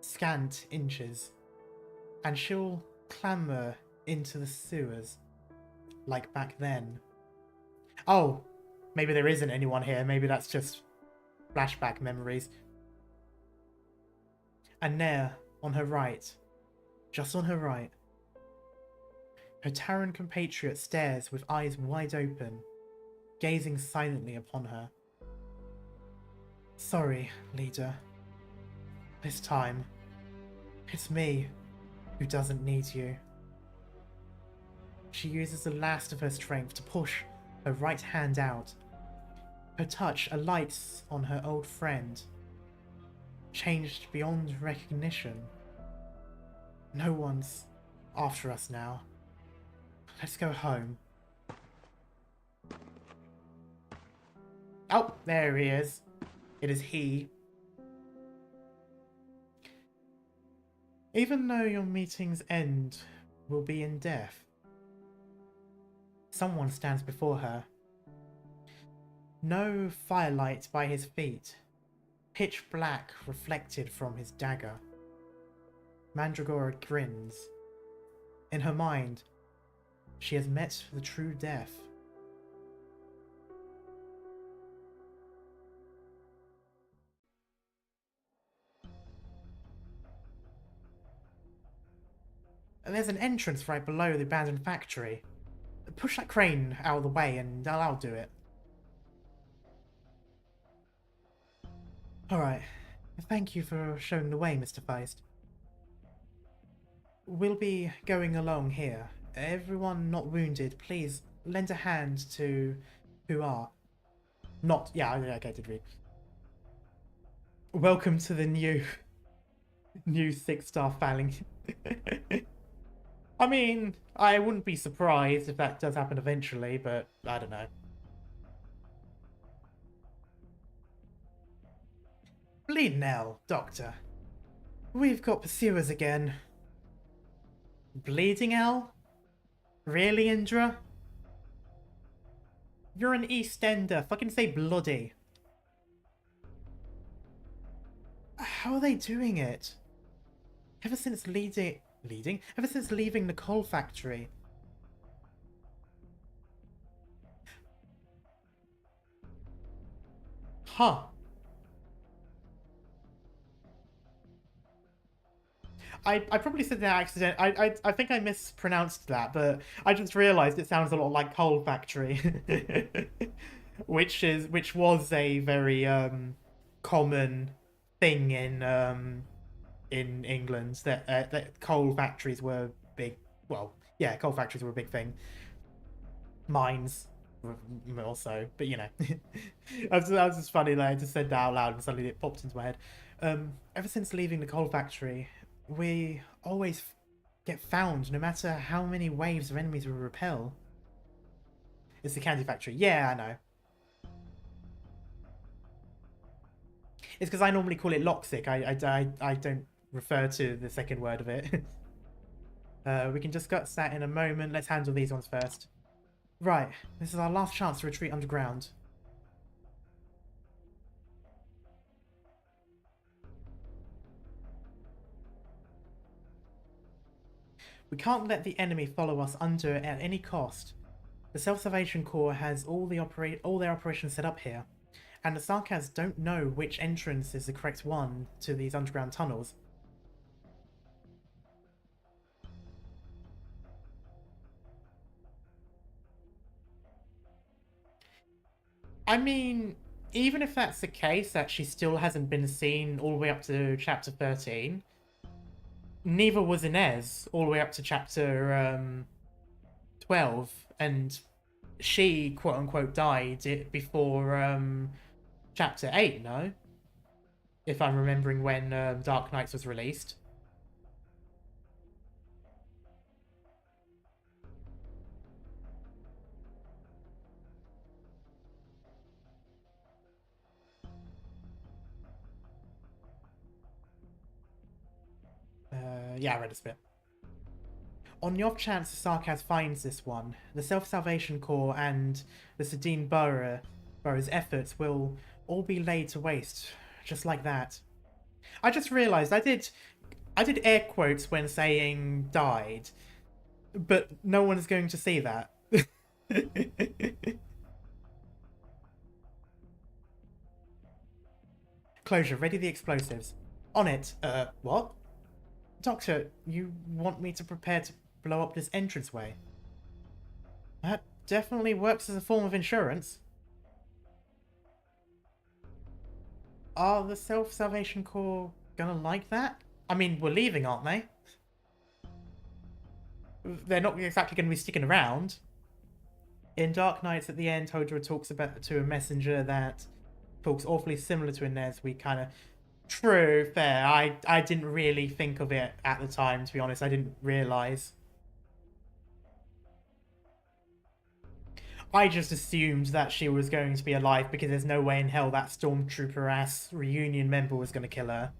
scant inches, and she'll clamber into the sewers, like back then. Oh, maybe there isn't anyone here, maybe that's just flashback memories. And there, on her right, just on her right, her Taran compatriot stares with eyes wide open, gazing silently upon her. Sorry, leader. This time, it's me who doesn't need you. She uses the last of her strength to push her right hand out. Her touch alights on her old friend, changed beyond recognition. No one's after us now. Let's go home. Oh, there he is. It is he. Even though your meeting's end will be in death, someone stands before her. No firelight by his feet, pitch black reflected from his dagger. Mandragora grins. In her mind, she has met the true death. And there's an entrance right below the abandoned factory. Push that crane out of the way and I'll do it. Alright. Thank you for showing the way, Mr. Feist. We'll be going along here. Everyone not wounded, please lend a hand to Who are? Not, yeah, okay, did read. Welcome to the new 6-star failing. I mean, I wouldn't be surprised if that does happen eventually, but I don't know. Bleed now, Doctor. We've got pursuers again. Bleeding L? Really, Indra? You're an Eastender. Fucking say bloody. How are they doing it? Ever since Ever since leaving the coal factory. Huh. I probably said that accident. I think I mispronounced that, but I just realised it sounds a lot like coal factory, which was a very common thing in England, that coal factories were big. Well, yeah, coal factories were a big thing. Mines also, but you know, that was just funny that I just said that out loud and suddenly it popped into my head. Ever since leaving the coal factory, we always get found, no matter how many waves of enemies we repel. It's the candy factory. Yeah, I know. It's because I normally call it loxic. I don't refer to the second word of it. We can discuss that in a moment. Let's handle these ones first. Right, this is our last chance to retreat underground. We can't let the enemy follow us under at any cost. The Self-Salvation Corps has all their operations set up here, and the Sarkaz don't know which entrance is the correct one to these underground tunnels. I mean, even if that's the case, that she still hasn't been seen all the way up to chapter 13, neither was Inez all the way up to chapter 12, and she, quote-unquote, died before chapter 8, no? If I'm remembering when Arknights was released. Yeah, I read this bit. On the off chance the Sarkaz finds this one, the Self-Salvation Corps and the Sedine Borough's efforts will all be laid to waste, just like that. I just realised I did air quotes when saying died, but no one's going to see that. Closure, ready the explosives. On it. What? Doctor, you want me to prepare to blow up this entranceway? That definitely works as a form of insurance. Are the Self-Salvation Corps gonna like that? I mean, we're leaving, aren't they? They're not exactly going to be sticking around. In Arknights at the end, Hodra talks to a messenger that talks awfully similar to Inez. We kind of... True, fair. I didn't really think of it at the time, to be honest. I didn't realise. I just assumed that she was going to be alive because there's no way in hell that Stormtrooper-ass reunion member was going to kill her.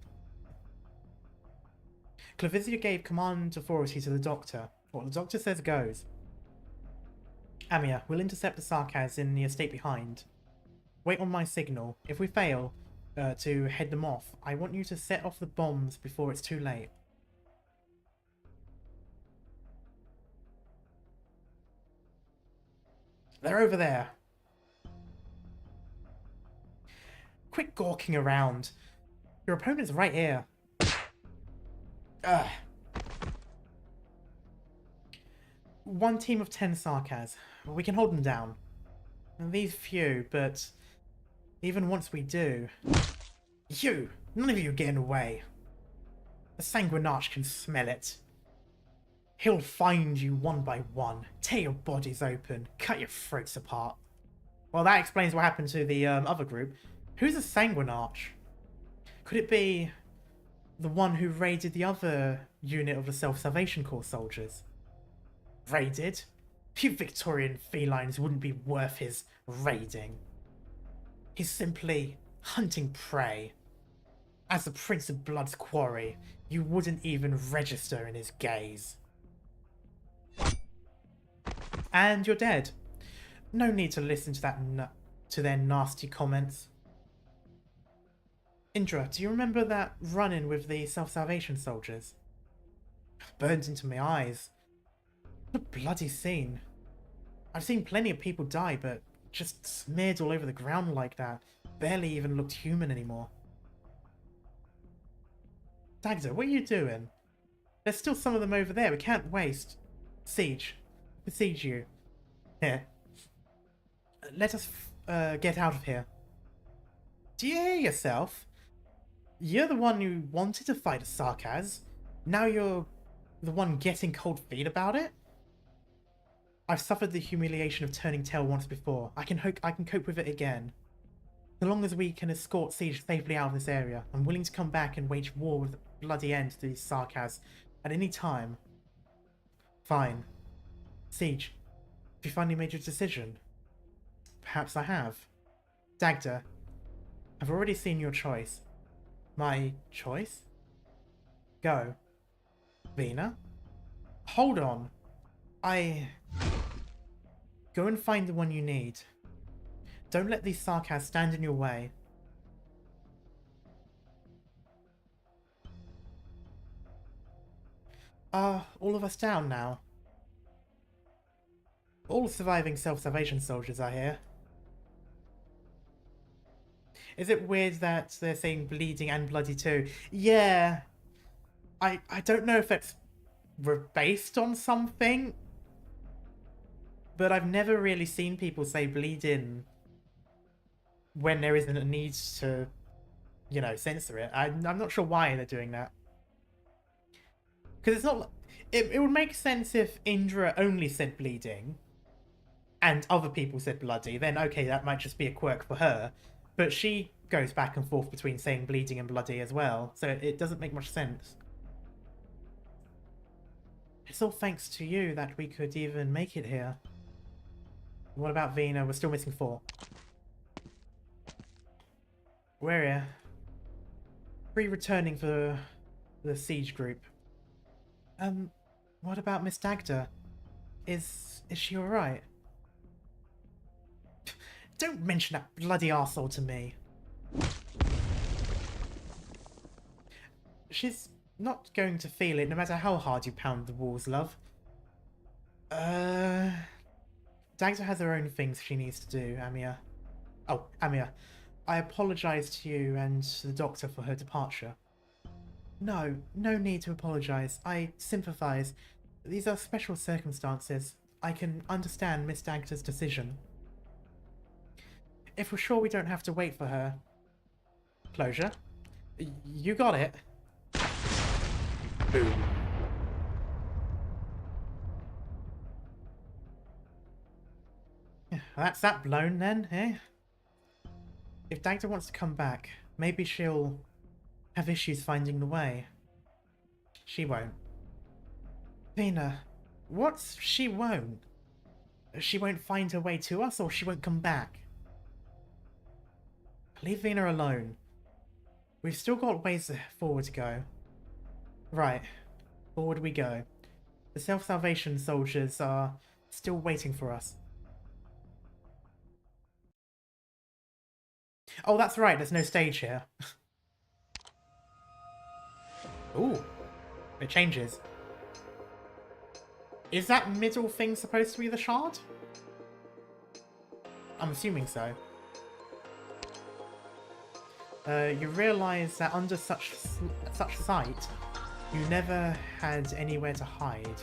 Clavizia gave command authority to the Doctor. What the Doctor says goes. Amia, we'll intercept the Sarkaz in the estate behind. Wait on my signal. If we fail to head them off, I want you to set off the bombs before it's too late. They're over there. Quit gawking around. Your opponent's right here. Ugh. One team of 10 Sarkaz. We can hold them down. These few, but even once we do... You! None of you are getting away. The Sanguinarch can smell it. He'll find you one by one, tear your bodies open, cut your throats apart. Well, that explains what happened to the other group. Who's a Sanguine Arch? Could it be the one who raided the other unit of the Self-Salvation Corps soldiers? Raided? You Victorian felines wouldn't be worth his raiding. He's simply hunting prey. As the Prince of Blood's quarry, you wouldn't even register in his gaze. And you're dead. No need to listen to that to their nasty comments. Indra, do you remember that run-in with the Self-Salvation soldiers? Burned into my eyes. What a bloody scene. I've seen plenty of people die, but just smeared all over the ground like that. Barely even looked human anymore. Dagda, what are you doing? There's still some of them over there. We can't waste. Siege. Besiege you. Here. Let us get out of here. Do you hear yourself? You're the one who wanted to fight a Sarkaz. Now you're the one getting cold feet about it? I've suffered the humiliation of turning tail once before. I can cope with it again. So long as we can escort Siege safely out of this area, I'm willing to come back and wage war with a bloody end to these Sarkaz at any time. Fine. Siege, have you finally made your decision? Perhaps I have. Dagda, I've already seen your choice. My choice? Go. Vina? Hold on. Go and find the one you need. Don't let these Sarkaz stand in your way. Are all of us down now? All surviving Self-Salvation soldiers are here. Is it weird that they're saying bleeding and bloody too? Yeah. I don't know if it's based on something, but I've never really seen people say bleeding when there isn't a need to, you know, censor it. I'm not sure why they're doing that. Because it's not... It would make sense if Indra only said bleeding and other people said bloody, then okay, that might just be a quirk for her. But she goes back and forth between saying bleeding and bloody as well, so it doesn't make much sense. It's all thanks to you that we could even make it here. What about Vina? We're still missing 4. We're here. Returning for the siege group. What about Miss Dagda? Is she alright? Don't mention that bloody arsehole to me. She's not going to feel it no matter how hard you pound the walls, love. Dagda has her own things she needs to do, Amir. Oh, Amir. I apologise to you and the doctor for her departure. No need to apologise. I sympathise. These are special circumstances. I can understand Miss Dagda's decision. If we're sure we don't have to wait for her... Closure. You got it. Boom. That's that blown then, eh? If Dagda wants to come back, maybe she'll have issues finding the way. She won't. Vina, what's she won't? She won't find her way to us, or she won't come back? Leave Vina alone. We've still got ways forward to go. Right, forward we go. The Self-Salvation soldiers are still waiting for us. Oh, that's right, there's no stage here. Ooh, it changes. Is that middle thing supposed to be the shard? I'm assuming so. You realise that under such sight, you never had anywhere to hide.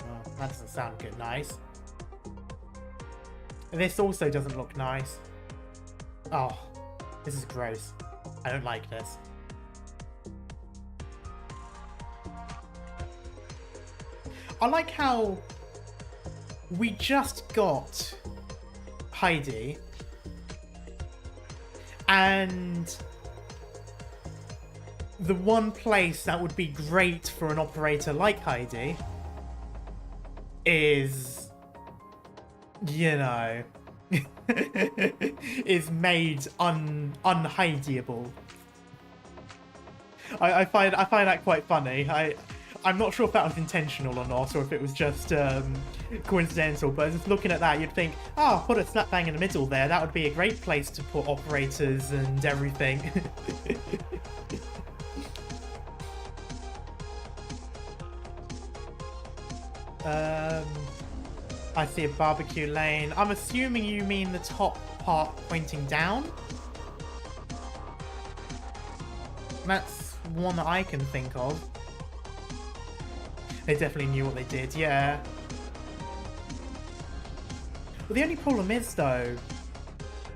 Well, that doesn't sound good. Nice. This also doesn't look nice. Oh, this is gross. I don't like this. I like how we just got Heidi. And the one place that would be great for an operator like Heidi is, you know, is made unheidiable. I find that quite funny. I'm not sure if that was intentional or not, or if it was just coincidental, but just looking at that, you'd think, oh, put a slap bang in the middle there. That would be a great place to put operators and everything. I see a barbecue lane. I'm assuming you mean the top part pointing down? That's one that I can think of. They definitely knew what they did, yeah. Well, the only problem is, though,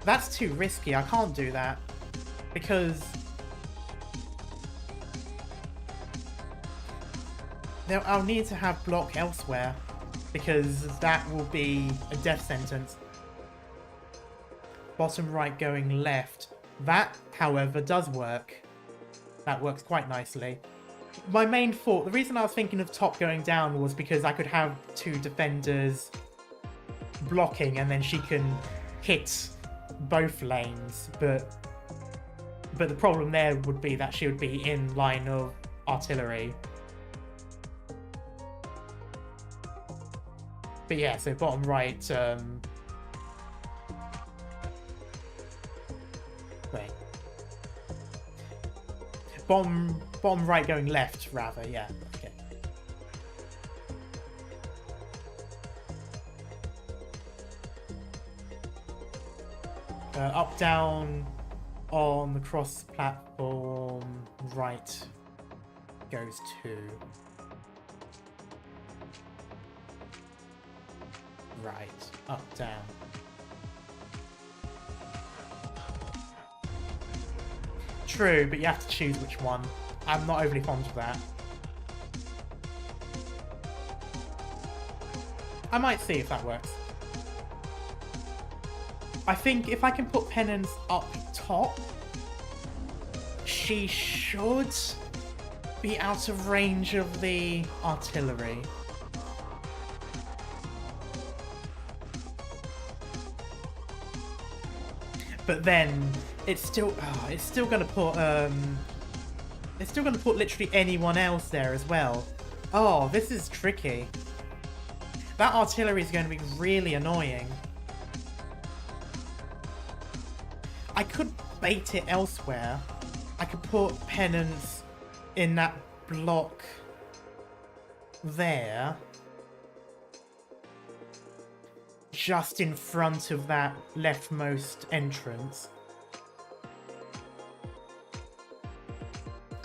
that's too risky. I can't do that. Because I'll need to have block elsewhere. Because that will be a death sentence. Bottom right going left. That, however, does work. That works quite nicely. My main thought, the reason I was thinking of top going down was because I could have two defenders blocking and then she can hit both lanes, but the problem there would be that she would be in line of artillery. But yeah, so bottom right, wait. Bottom right going left, rather, yeah, okay. Up, down, on the cross platform, right goes to... Right, up, down. True, but you have to choose which one. I'm not overly fond of that. I might see if that works. I think if I can put Penance up top, she should be out of range of the artillery. But then it's still gonna put literally anyone else there as well. Oh, this is tricky. That artillery is going to be really annoying. I could bait it elsewhere. I could put Penance in that block there. Just in front of that leftmost entrance.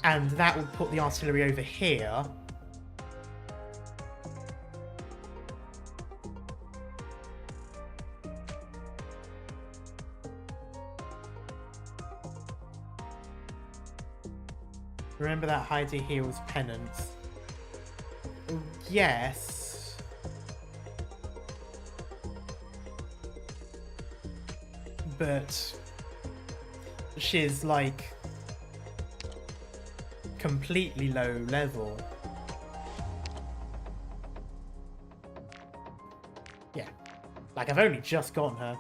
And that would put the artillery over here. Remember that Heidi heals Penance? Yes. But she's like completely low level. Yeah. Like I've only just gotten her.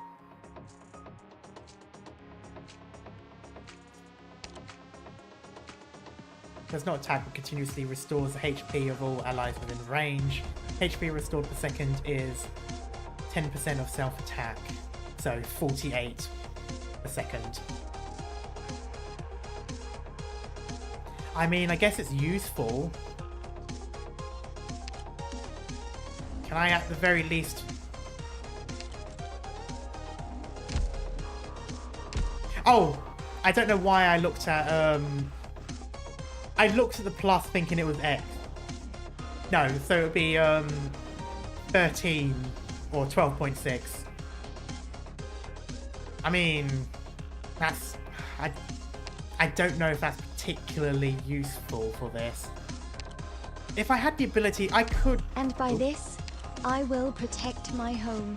Does not attack but continuously restores the HP of all allies within range. HP restored per second is 10% of self-attack. So 48 a second. I mean, I guess it's useful. Can I at the very least... Oh! I don't know why I looked at, I looked at the plus thinking it was X. No, so it would be, 13 or 12.6. I mean, that's... I don't know if that's particularly useful for this. If I had the ability, I could... And by this, I will protect my home.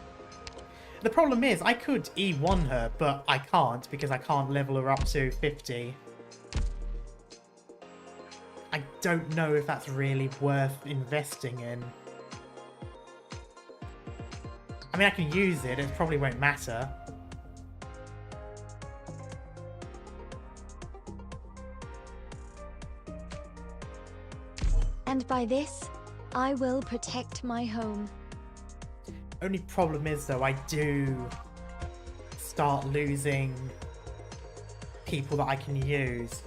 The problem is, I could E1 her, but I can't because I can't level her up to 50. I don't know if that's really worth investing in. I mean, I can use it, it probably won't matter. And by this, I will protect my home. Only problem is, though, I do start losing people that I can use.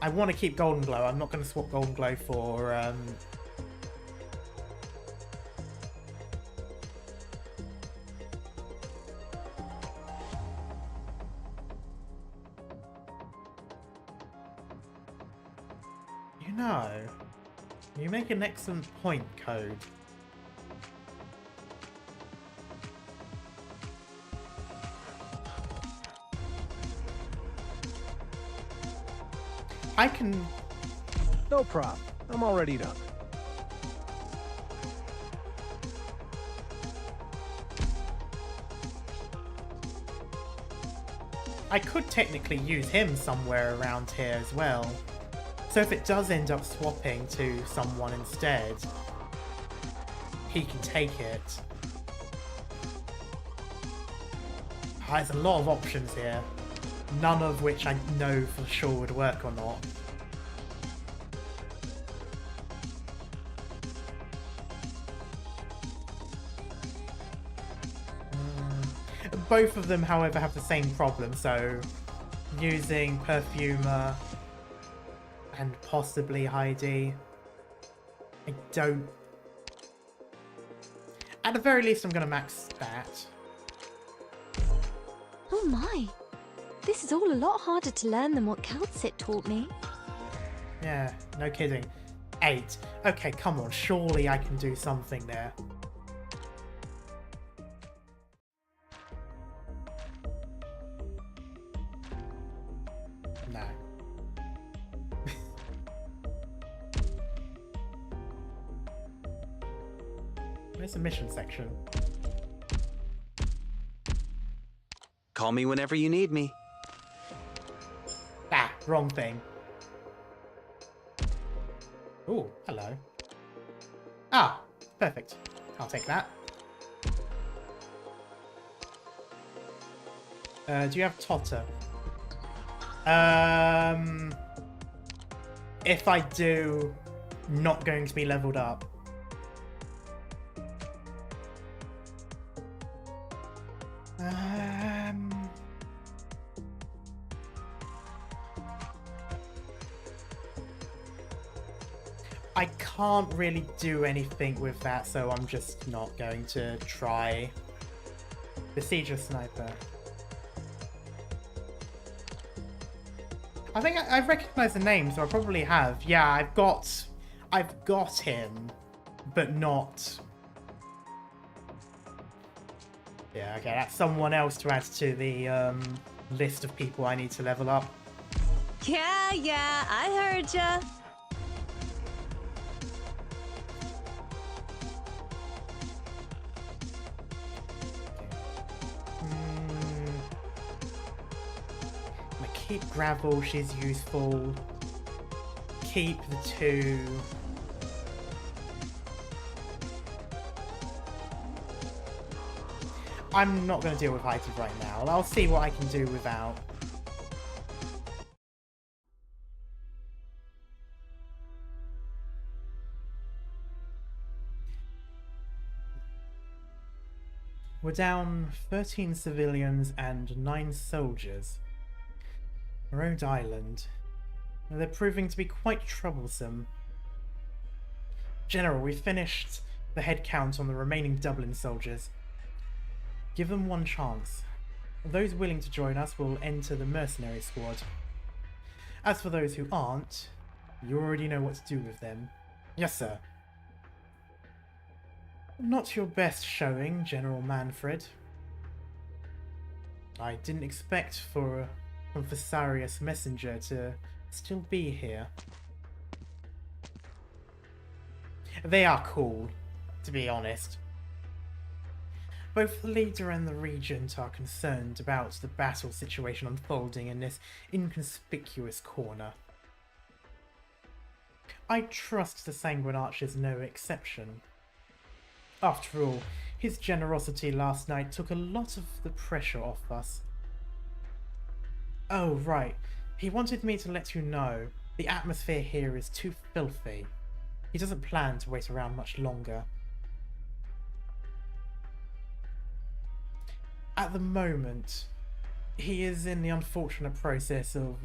I want to keep Golden Glow. I'm not going to swap Golden Glow for... You know, you make an excellent point, Code. I can... No problem. I'm already done. I could technically use him somewhere around here as well. So if it does end up swapping to someone instead, he can take it. There's a lot of options here, none of which I know for sure would work or not. Both of them, however, have the same problem, so using Perfumer and possibly Heidi, I don't... At the very least, I'm going to max that. Oh my. This is all a lot harder to learn than what Calcit taught me. Yeah, no kidding. 8. Okay, come on, surely I can do something there. No. Where's the mission section? Call me whenever you need me. Ah, wrong thing. Ooh, hello. Ah, perfect. I'll take that. Do you have Totter? If I do, not going to be leveled up. I can't really do anything with that, so I'm just not going to try. Besieger Sniper. I think I've recognized the name, so I probably have. Yeah, I've got him, but not... Yeah, okay, that's someone else to add to the list of people I need to level up. Yeah, I heard ya. Keep Gravel, she's useful. Keep the 2. I'm not going to deal with Heidi right now. I'll see what I can do without. We're down 13 civilians and 9 soldiers. Rhode Island. They're proving to be quite troublesome. General, we've finished the head count on the remaining Dublin soldiers. Give them one chance. Those willing to join us will enter the mercenary squad. As for those who aren't, you already know what to do with them. Yes, sir. Not your best showing, General Manfred. I didn't expect for a Confessarius messenger to still be here. They are cool, to be honest. Both the leader and the regent are concerned about the battle situation unfolding in this inconspicuous corner. I trust the Sanguine Arch is no exception. After all, his generosity last night took a lot of the pressure off us. Oh, right. He wanted me to let you know the atmosphere here is too filthy. He doesn't plan to wait around much longer. At the moment, he is in the unfortunate process of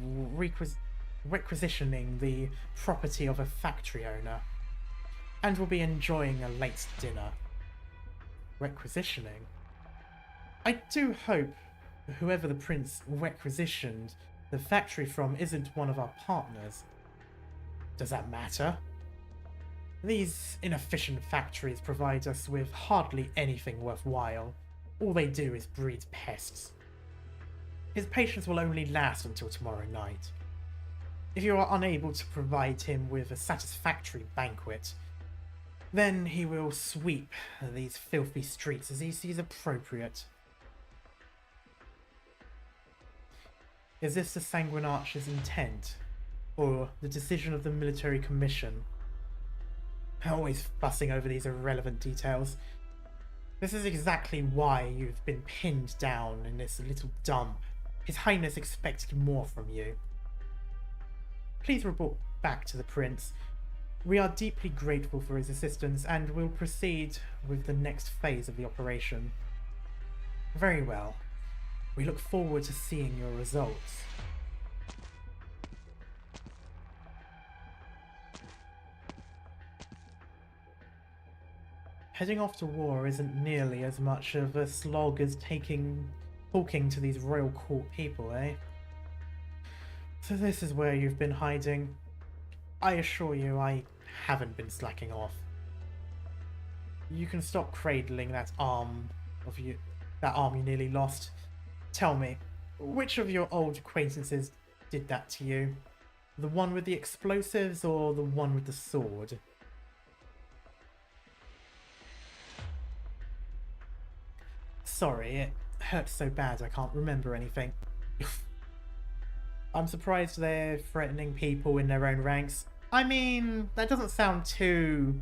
requisitioning the property of a factory owner, and will be enjoying a late dinner. Requisitioning? I do hope whoever the prince requisitioned the factory from isn't one of our partners. Does that matter? These inefficient factories provide us with hardly anything worthwhile. All they do is breed pests. His patience will only last until tomorrow night. If you are unable to provide him with a satisfactory banquet, then he will sweep these filthy streets as he sees appropriate. Is this the Sanguine Archer's intent, or the decision of the military commission? Always fussing over these irrelevant details. This is exactly why you've been pinned down in this little dump. His Highness expected more from you. Please report back to the Prince. We are deeply grateful for his assistance and will proceed with the next phase of the operation. Very well. We look forward to seeing your results. Heading off to war isn't nearly as much of a slog as talking to these royal court people, eh? So this is where you've been hiding. I assure you I haven't been slacking off. You can stop cradling that arm you nearly lost. Tell me, which of your old acquaintances did that to you? The one with the explosives or the one with the sword? Sorry, it hurts so bad I can't remember anything. I'm surprised they're threatening people in their own ranks. I mean, that doesn't sound too...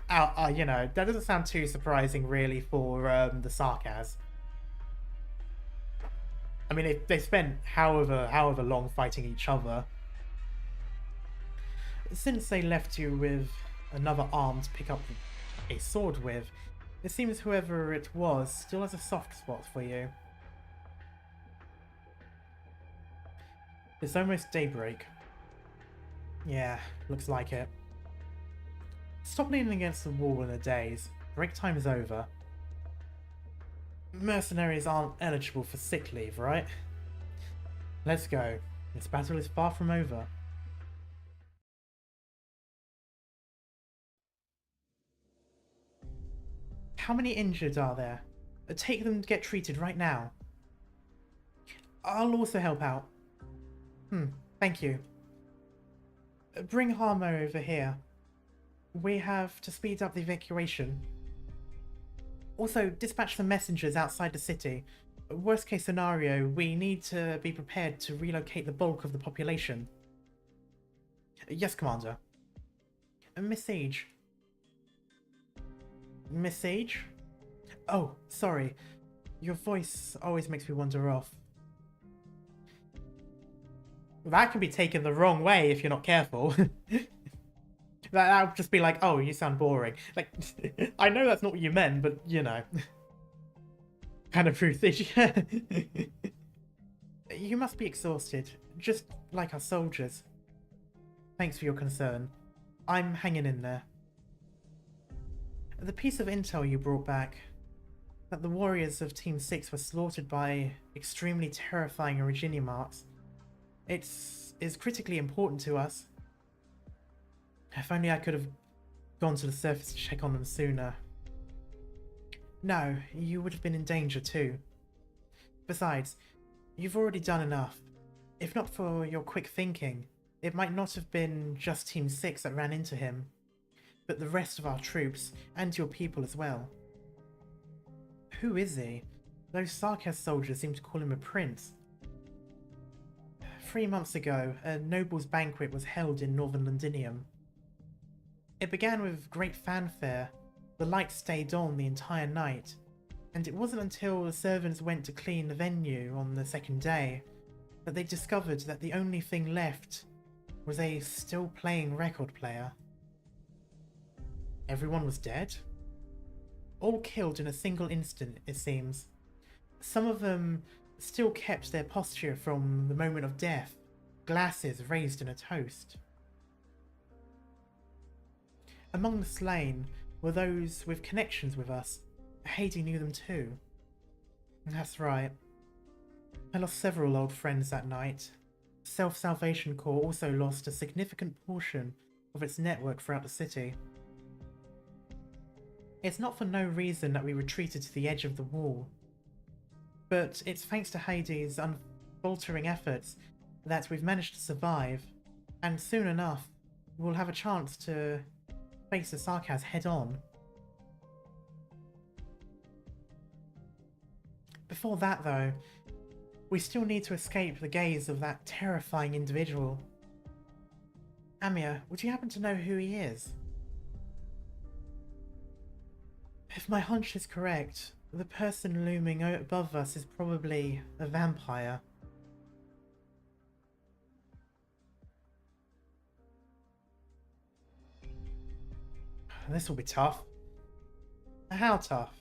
that doesn't sound too surprising really for the Sarkaz. I mean, they spent however long fighting each other. Since they left you with another arm to pick up a sword with, it seems whoever it was still has a soft spot for you. It's almost daybreak. Yeah, looks like it. Stop leaning against the wall in a daze. Break time is over. Mercenaries aren't eligible for sick leave, right? Let's go. This battle is far from over. How many injured are there? Take them to get treated right now. I'll also help out. Thank you. Bring Harmo over here. We have to speed up the evacuation. Also, dispatch the messengers outside the city. Worst case scenario, we need to be prepared to relocate the bulk of the population. Yes, Commander. Miss Sage. Miss Sage? Oh, sorry. Your voice always makes me wander off. That can be taken the wrong way if you're not careful. That would just be like, oh, you sound boring. Like, I know that's not what you meant, but, you know. Kind of truthy. You must be exhausted, just like our soldiers. Thanks for your concern. I'm hanging in there. The piece of intel you brought back, that the warriors of Team 6 were slaughtered by extremely terrifying Origini marks, is critically important to us. If only I could have gone to the surface to check on them sooner. No, you would have been in danger too. Besides, you've already done enough. If not for your quick thinking, it might not have been just Team 6 that ran into him, but the rest of our troops and your people as well. Who is he? Those Sarkaz soldiers seem to call him a prince. 3 months ago, a noble's banquet was held in northern Londinium. It began with great fanfare. The lights stayed on the entire night, and it wasn't until the servants went to clean the venue on the second day that they discovered that the only thing left was a still playing record player. Everyone was dead? All killed in a single instant, it seems. Some of them still kept their posture from the moment of death, glasses raised in a toast. Among the slain were those with connections with us. Haiti knew them too. That's right. I lost several old friends that night. Self-Salvation Corps also lost a significant portion of its network throughout the city. It's not for no reason that we retreated to the edge of the wall, but it's thanks to Heidi's unfaltering efforts that we've managed to survive, and soon enough we'll have a chance to face the Sarkaz head-on. Before that, though, we still need to escape the gaze of that terrifying individual. Amir, would you happen to know who he is? If my hunch is correct, the person looming above us is probably a vampire. This will be tough. How tough?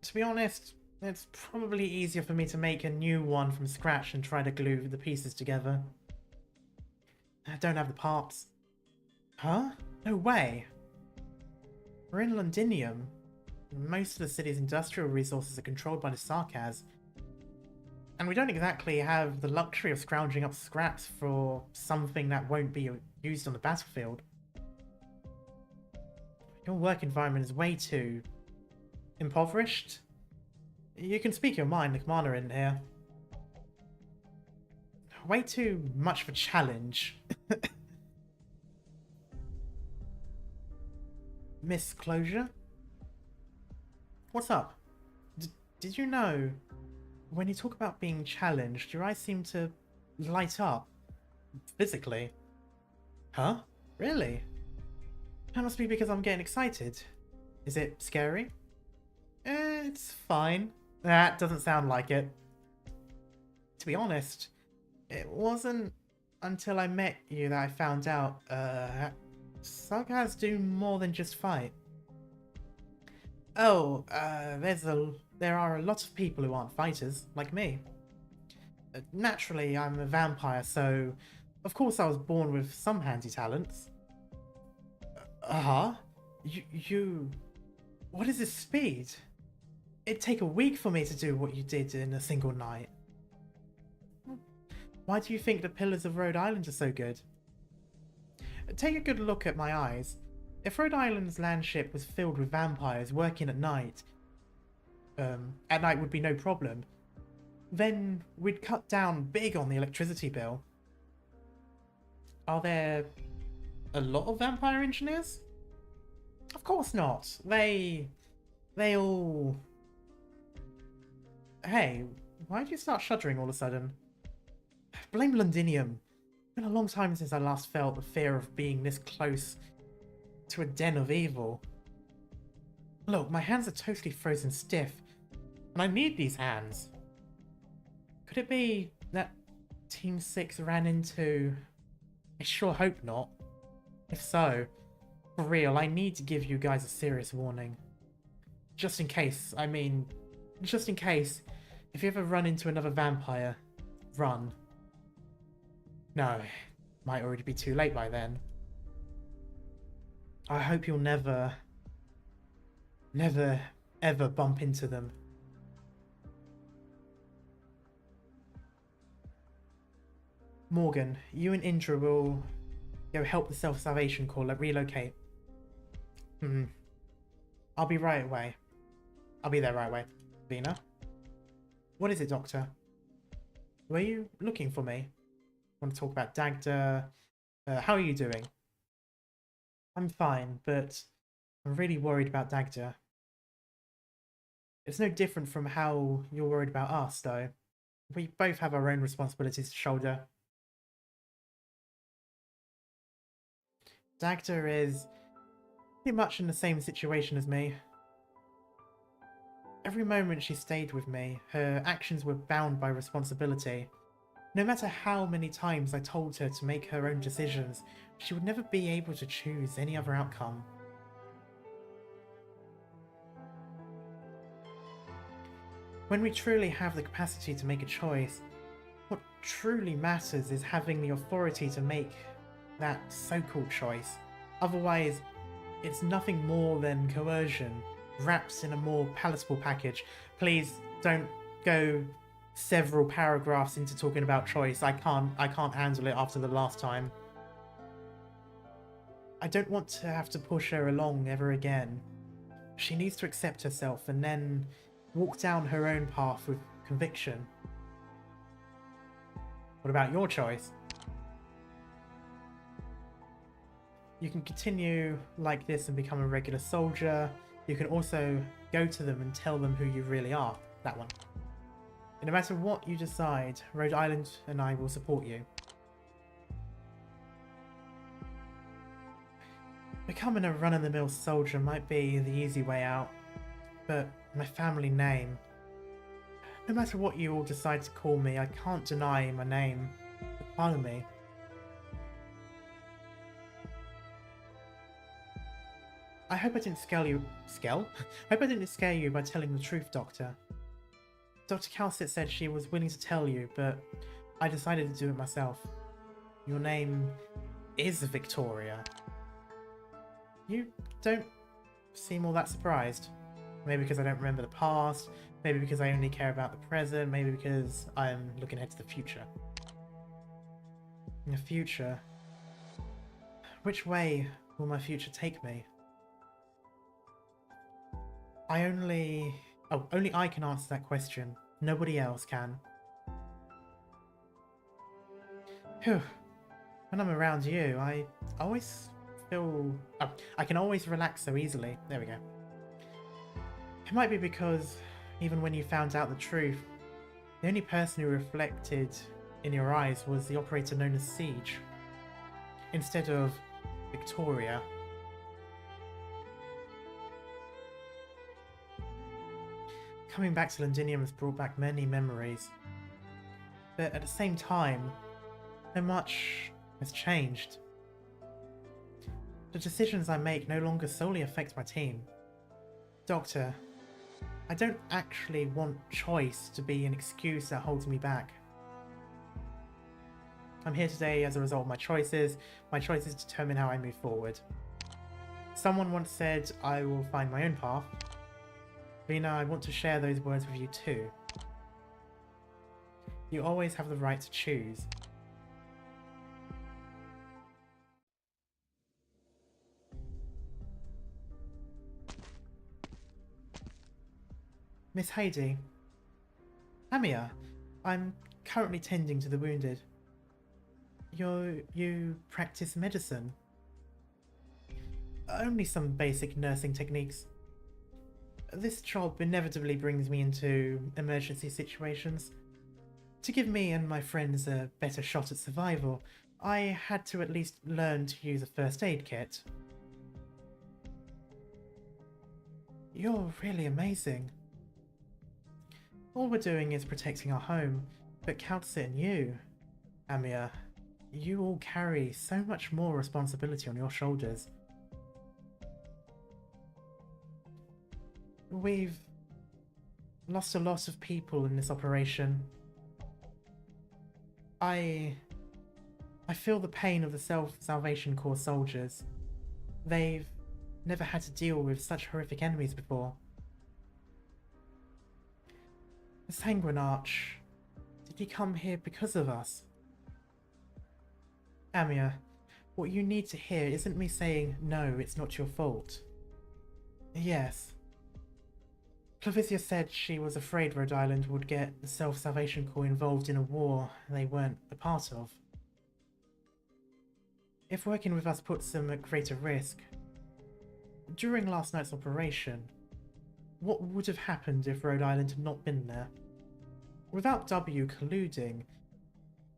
To be honest, it's probably easier for me to make a new one from scratch and try to glue the pieces together. I don't have the parts. Huh? No way. We're in Londinium. Most of the city's industrial resources are controlled by the Sarkaz. And we don't exactly have the luxury of scrounging up scraps for something that won't be used on the battlefield. Your work environment is way too impoverished. You can speak your mind, the commander isn't here. Way too much of a challenge. Miss Closure? What's up? Did you know, when you talk about being challenged, your eyes seem to light up. Physically. Huh? Really? That must be because I'm getting excited. Is it scary? It's fine. That doesn't sound like it. To be honest, it wasn't until I met you that I found out, Sarkaz do more than just fight. Oh, there are a lot of people who aren't fighters, like me. Naturally, I'm a vampire, so of course I was born with some handy talents. You... What is this speed? It'd take a week for me to do what you did in a single night. Why do you think the Pillars of Rhode Island are so good? Take a good look at my eyes. If Rhode Island's landship was filled with vampires working at night would be no problem, then we'd cut down big on the electricity bill. Are there a lot of vampire engineers? Of course not. They all... Hey, why did you start shuddering all of a sudden? Blame Londinium. It's been a long time since I last felt the fear of being this close to a den of evil. Look, my hands are totally frozen stiff, and I need these hands. Could it be that Team 6 ran into... I sure hope not. If so, for real, I need to give you guys a serious warning. Just in case, if you ever run into another vampire, run. No, might already be too late by then. I hope you'll never, ever bump into them. Morgan, you and Indra will go help the Self-Salvation Corps relocate. I'll be right away. I'll be there right away. Vina? What is it, Doctor? Were you looking for me? Want to talk about Dagda? How are you doing? I'm fine, but I'm really worried about Dagda. It's no different from how you're worried about us, though. We both have our own responsibilities to shoulder. Dagda is pretty much in the same situation as me. Every moment she stayed with me, her actions were bound by responsibility. No matter how many times I told her to make her own decisions, she would never be able to choose any other outcome. When we truly have the capacity to make a choice, what truly matters is having the authority to make that so-called choice. Otherwise, it's nothing more than coercion, wrapped in a more palatable package. Please don't go several paragraphs into talking about choice. I can't handle it after the last time. I don't want to have to push her along ever again. She needs to accept herself and then walk down her own path with conviction. What about your choice? You can continue like this and become a regular soldier. You can also go to them and tell them who you really are. That one. And no matter what you decide, Rhode Island and I will support you. Becoming a run-of-the-mill soldier might be the easy way out, but my family name... No matter what you all decide to call me, I can't deny my name. It's part of me. I hope I didn't scare you... Scare? I hope I didn't scare you by telling the truth, Doctor. Dr. Calcit said she was willing to tell you, but I decided to do it myself. Your name is Victoria. You don't seem all that surprised. Maybe because I don't remember the past, maybe because I only care about the present, maybe because I'm looking ahead to the future. In the future? Which way will my future take me? Only I can answer that question. Nobody else can. Whew. When I'm around you, I always feel... Oh, I can always relax so easily. There we go. It might be because, even when you found out the truth, the only person who reflected in your eyes was the operator known as Siege, instead of Victoria. Coming back to Londinium has brought back many memories, but at the same time, so much has changed. The decisions I make no longer solely affect my team. Doctor, I don't actually want choice to be an excuse that holds me back. I'm here today as a result of my choices. My choices determine how I move forward. Someone once said I will find my own path. Lena, I want to share those words with you too. You always have the right to choose. Miss Heidi. Amia, I'm currently tending to the wounded. You practice medicine? Only some basic nursing techniques. This job inevitably brings me into emergency situations. To give me and my friends a better shot at survival, I had to at least learn to use a first aid kit. You're really amazing. All we're doing is protecting our home, but Calcit and you, Amia, you all carry so much more responsibility on your shoulders. We've lost a lot of people in this operation. I feel the pain of the Salvation Corps soldiers. They've never had to deal with such horrific enemies before. The Sanguine Arch, did he come here because of us? Amia, what you need to hear isn't me saying, no, it's not your fault. Yes. Clavisia said she was afraid Rhode Island would get the Salvation Corps involved in a war they weren't a part of. If working with us puts them at greater risk. During last night's operation, What would have happened if Rhode Island had not been there? Without W colluding,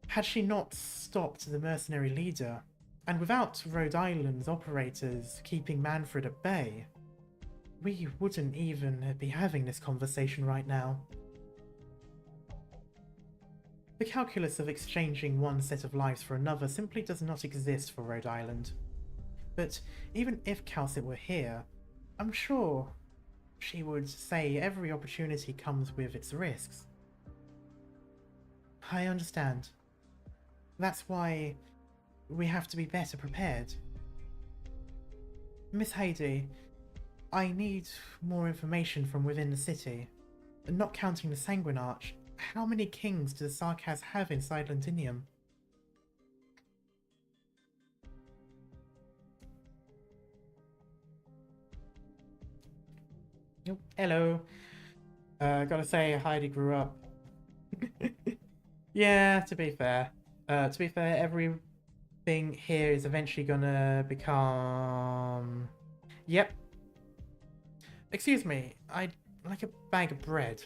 had she not stopped the mercenary leader, and without Rhode Island's operators keeping Manfred at bay, we wouldn't even be having this conversation right now. The calculus of exchanging one set of lives for another simply does not exist for Rhode Island. But even if Calcit were here, I'm sure she would say every opportunity comes with its risks. I understand. That's why we have to be better prepared. Miss Heidi, I need more information from within the city. Not counting the Sanguine Arch, how many kings do the Sarkaz have inside Londinium? Oh, hello. Gotta say, Heidi grew up. Yeah, to be fair. Everything here is eventually gonna become... Yep. Excuse me, I'd like a bag of bread.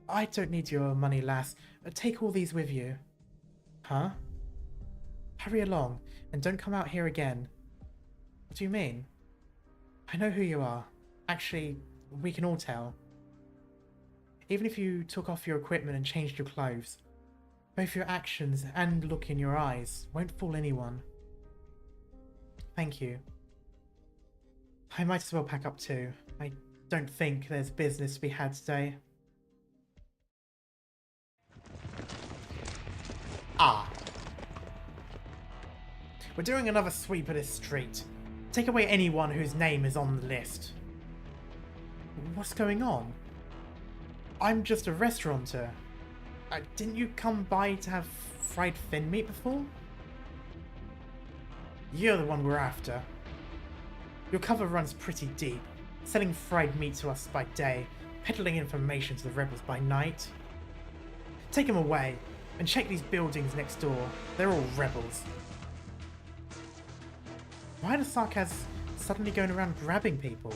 I don't need your money, lass. Take all these with you. Huh? Hurry along, and don't come out here again. What do you mean? I know who you are. Actually, we can all tell. Even if you took off your equipment and changed your clothes, both your actions and look in your eyes won't fool anyone. Thank you. I might as well pack up too. I don't think there's business to be had today. Ah. We're doing another sweep of this street. Take away anyone whose name is on the list. What's going on? I'm just a restaurateur. Didn't you come by to have fried fin meat before? You're the one we're after. Your cover runs pretty deep, selling fried meat to us by day, peddling information to the rebels by night. Take them away, and check these buildings next door. They're all rebels. Why are the Sarkaz suddenly going around grabbing people?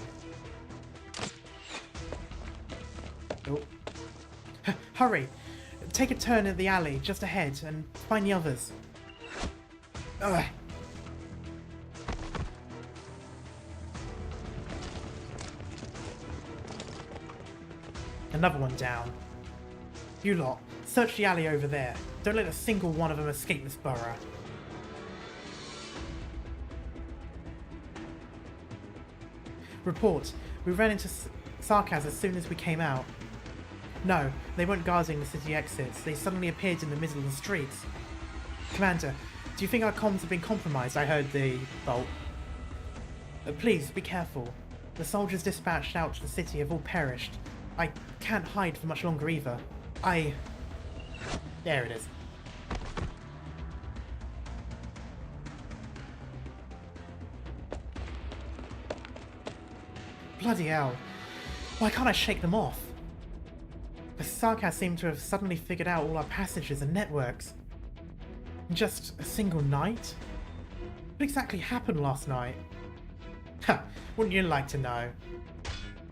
Oh. Hurry! Take a turn at the alley just ahead and find the others. Ugh. Another one down. You lot, search the alley over there. Don't let a single one of them escape this borough. Report. We ran into Sarkaz as soon as we came out. No, they weren't guarding the city exits. They suddenly appeared in the middle of the streets. Commander, do you think our comms have been compromised? I heard the bolt. Please, be careful. The soldiers dispatched out to the city have all perished. I can't hide for much longer either. There it is. Bloody hell. Why can't I shake them off? The Sarkaz seem to have suddenly figured out all our passages and networks. In just a single night? What exactly happened last night? Huh, wouldn't you like to know?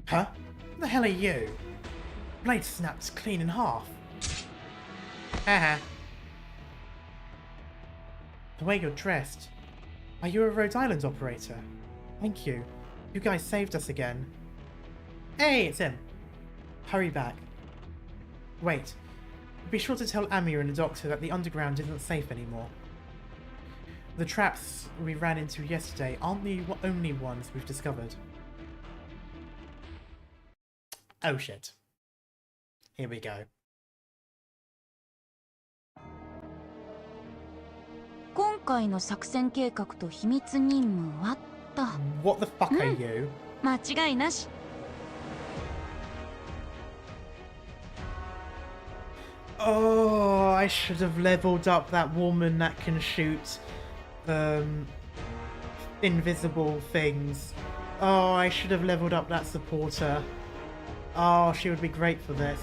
Huh? What the hell are you? Blade snapped clean in half. Haha. The way you're dressed. Are you a Rhode Island operator? Thank you. You guys saved us again. Hey, it's him. Hurry back. Wait. Be sure to tell Amir and the doctor that the underground isn't safe anymore. The traps we ran into yesterday aren't the only ones we've discovered. Oh shit. Here we go. 今回の作戦計画と秘密任務はと。What the fuck are you? 間違いなし。Oh, I should have leveled up that woman that can shoot invisible things. Oh, I should have leveled up that supporter. Oh, she would be great for this.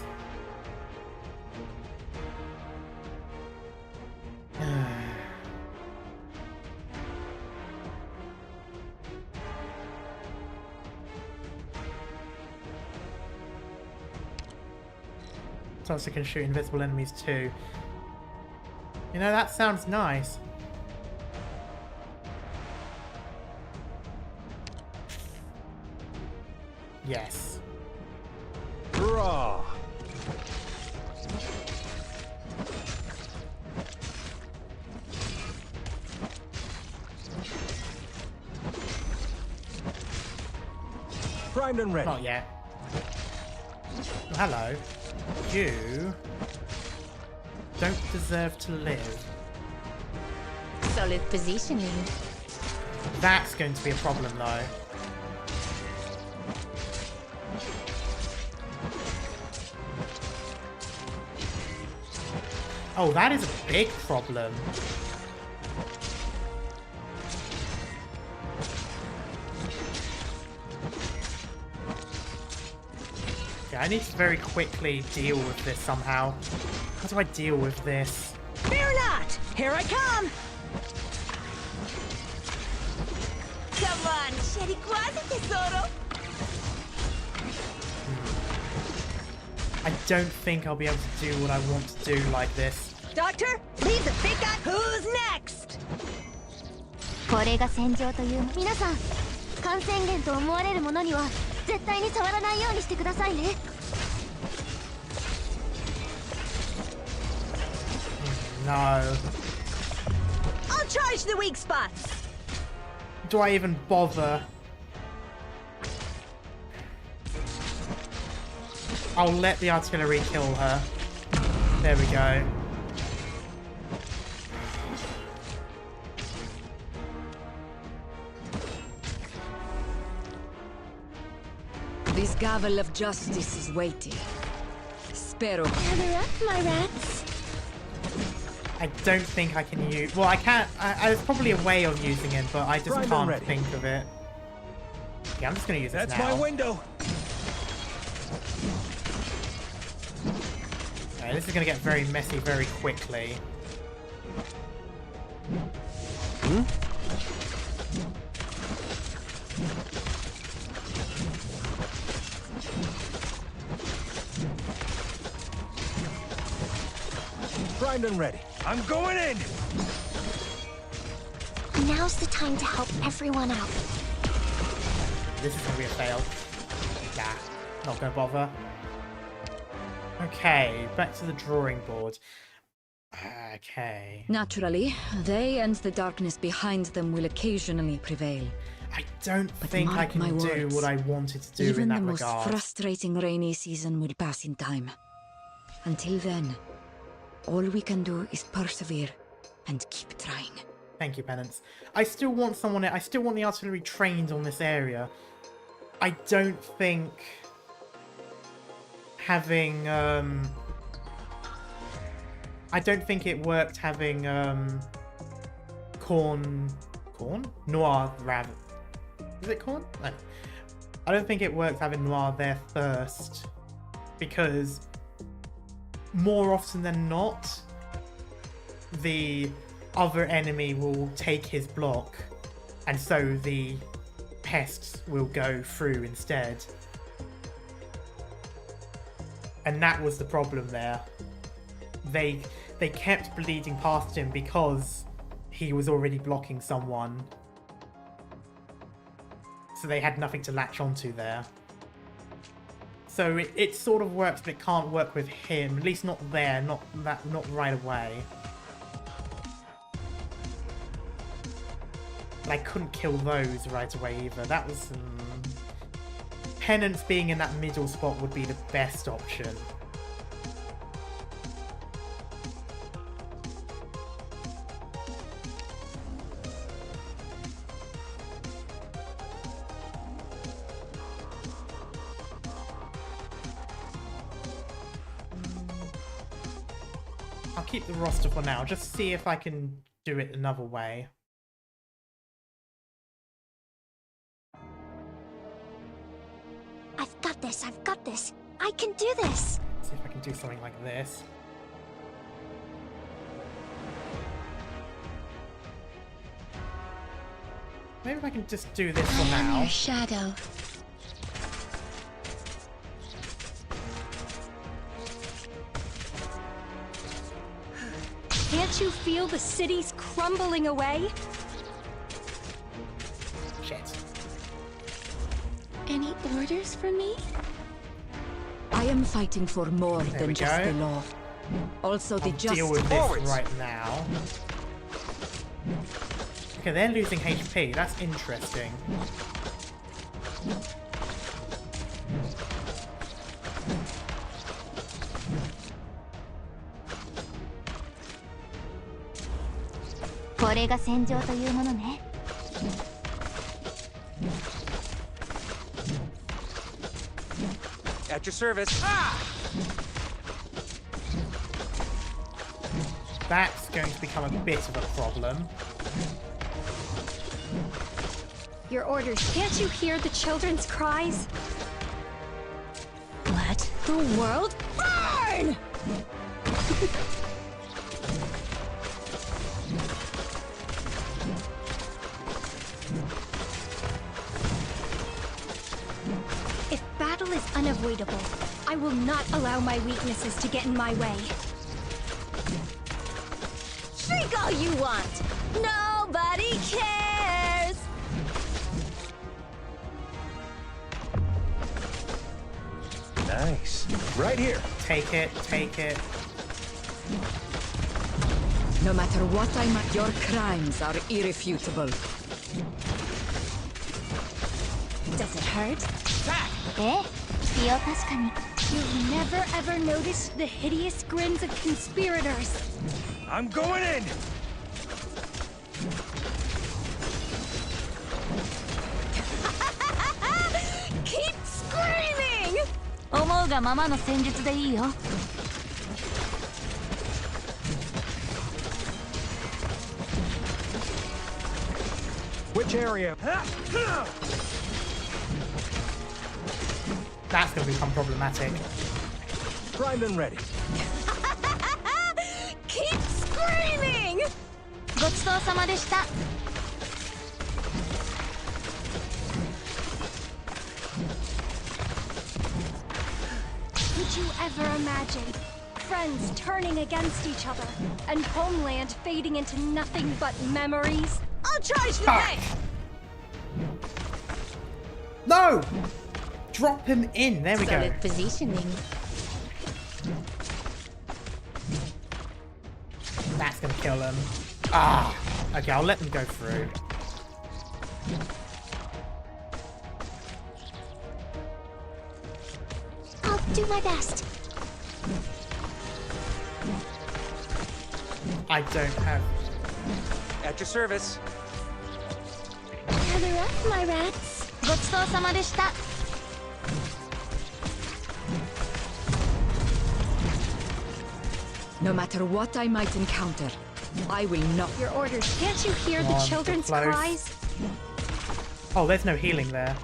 So also can shoot invisible enemies too. You know, that sounds nice. Yes. Draw. Primed and ready. Not yet. Oh, hello. You don't deserve to live. Solid positioning. That's going to be a problem, though. Oh, that is a big problem. I need to very quickly deal with this somehow. How do I deal with this? Fear not! Here I come! Come on, scegli quasi tesoro! I don't think I'll be able to do what I want to do like this. Doctor, leave the big guy. Who's next? これが戦場という皆さん、感染源と思われるものには絶対に触らないようにしてくださいね。No. I'll charge the weak spots. Do I even bother? I'll let the artillery kill her. There we go. This gavel of justice is waiting. Sparrow. Gather up, my rats. I don't think I can use... Well, I can't... there's probably a way of using it, but I just Primed and can't ready. think of it. Yeah, I'm just going to use this That's now. my window. Okay, this is going to get very messy very quickly. Primed and ready. I'm going in. Now's the time to help everyone out. This is going to be a fail. Nah, not going to bother. Okay, back to the drawing board. Okay. Naturally, they and the darkness behind them will occasionally prevail. I don't But think I mark can my do words, what I wanted to do Even in the that most regard. frustrating rainy season will pass in time. Until then, all we can do is persevere and keep trying. Thank you, Penance. I still want someone... I still want the artillery trained on this area. I don't think... having, I don't think it worked having, Corn? Noir, rather. Is it Corn? No. I don't think it worked having Noir there first. Because more often than not, the other enemy will take his block, and so the pests will go through instead. And that was the problem there. They kept bleeding past him because he was already blocking someone. So they had nothing to latch onto there. So it sort of works, but it can't work with him. At least not there, not right away. But I couldn't kill those right away either. That was Penance being in that middle spot would be the best option. I'll keep the roster for now, just see if I can do it another way. I've got this. I can do this. See if I can do something like this. Maybe if I can just do this for I am now. your shadow. can't you feel the cities crumbling away? Shit. Any orders for me? I am fighting for more There we than just go. the law. Also the I'll just deal with forwards. this right now. Okay, they're losing HP. That's interesting. At your service. Ah! That's going to become a bit of a problem. Your orders. Can't you hear the children's cries? Let the world burn! If battle is unavoidable, I will not allow my weaknesses to get in my way. Shriek all you want! Nobody cares! Nice. Right here. Take it, take it. No matter what I'm at, your crimes are irrefutable. Does it hurt? え必要確かに You've never ever noticed the hideous grins of conspirators. I'm going in. Keep screaming! 思うがままの戦術でいいよ。Which area? That's going to become problematic. Primed and ready. Keep screaming! ごちそうさまでした。 Could you ever imagine friends turning against each other and homeland fading into nothing but memories? I'll charge the Fuck. bank! No! Drop him in. There we go. Solid positioning. That's going to kill him. Ah! Okay, I'll let them go through. I'll do my best. I don't have... At your service. Gather up, my rats. ごちそうさまでした。 No matter what I might encounter, I will not. Your orders. Can't you hear the Come on, children's close. cries? Oh, there's no healing there.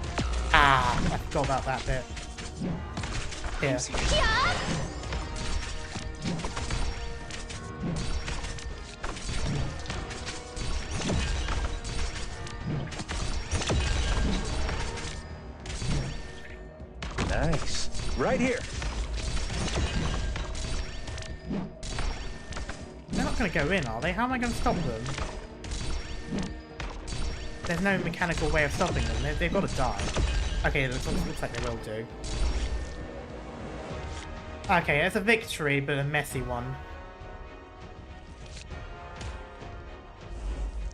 Ah, I forgot about that bit. Here. Yeah! Nice. Right here. They're not going to go in, are they? How am I going to stop them? There's no mechanical way of stopping them. They've got to die. Okay, it looks like they will do. Okay, it's a victory, but a messy one.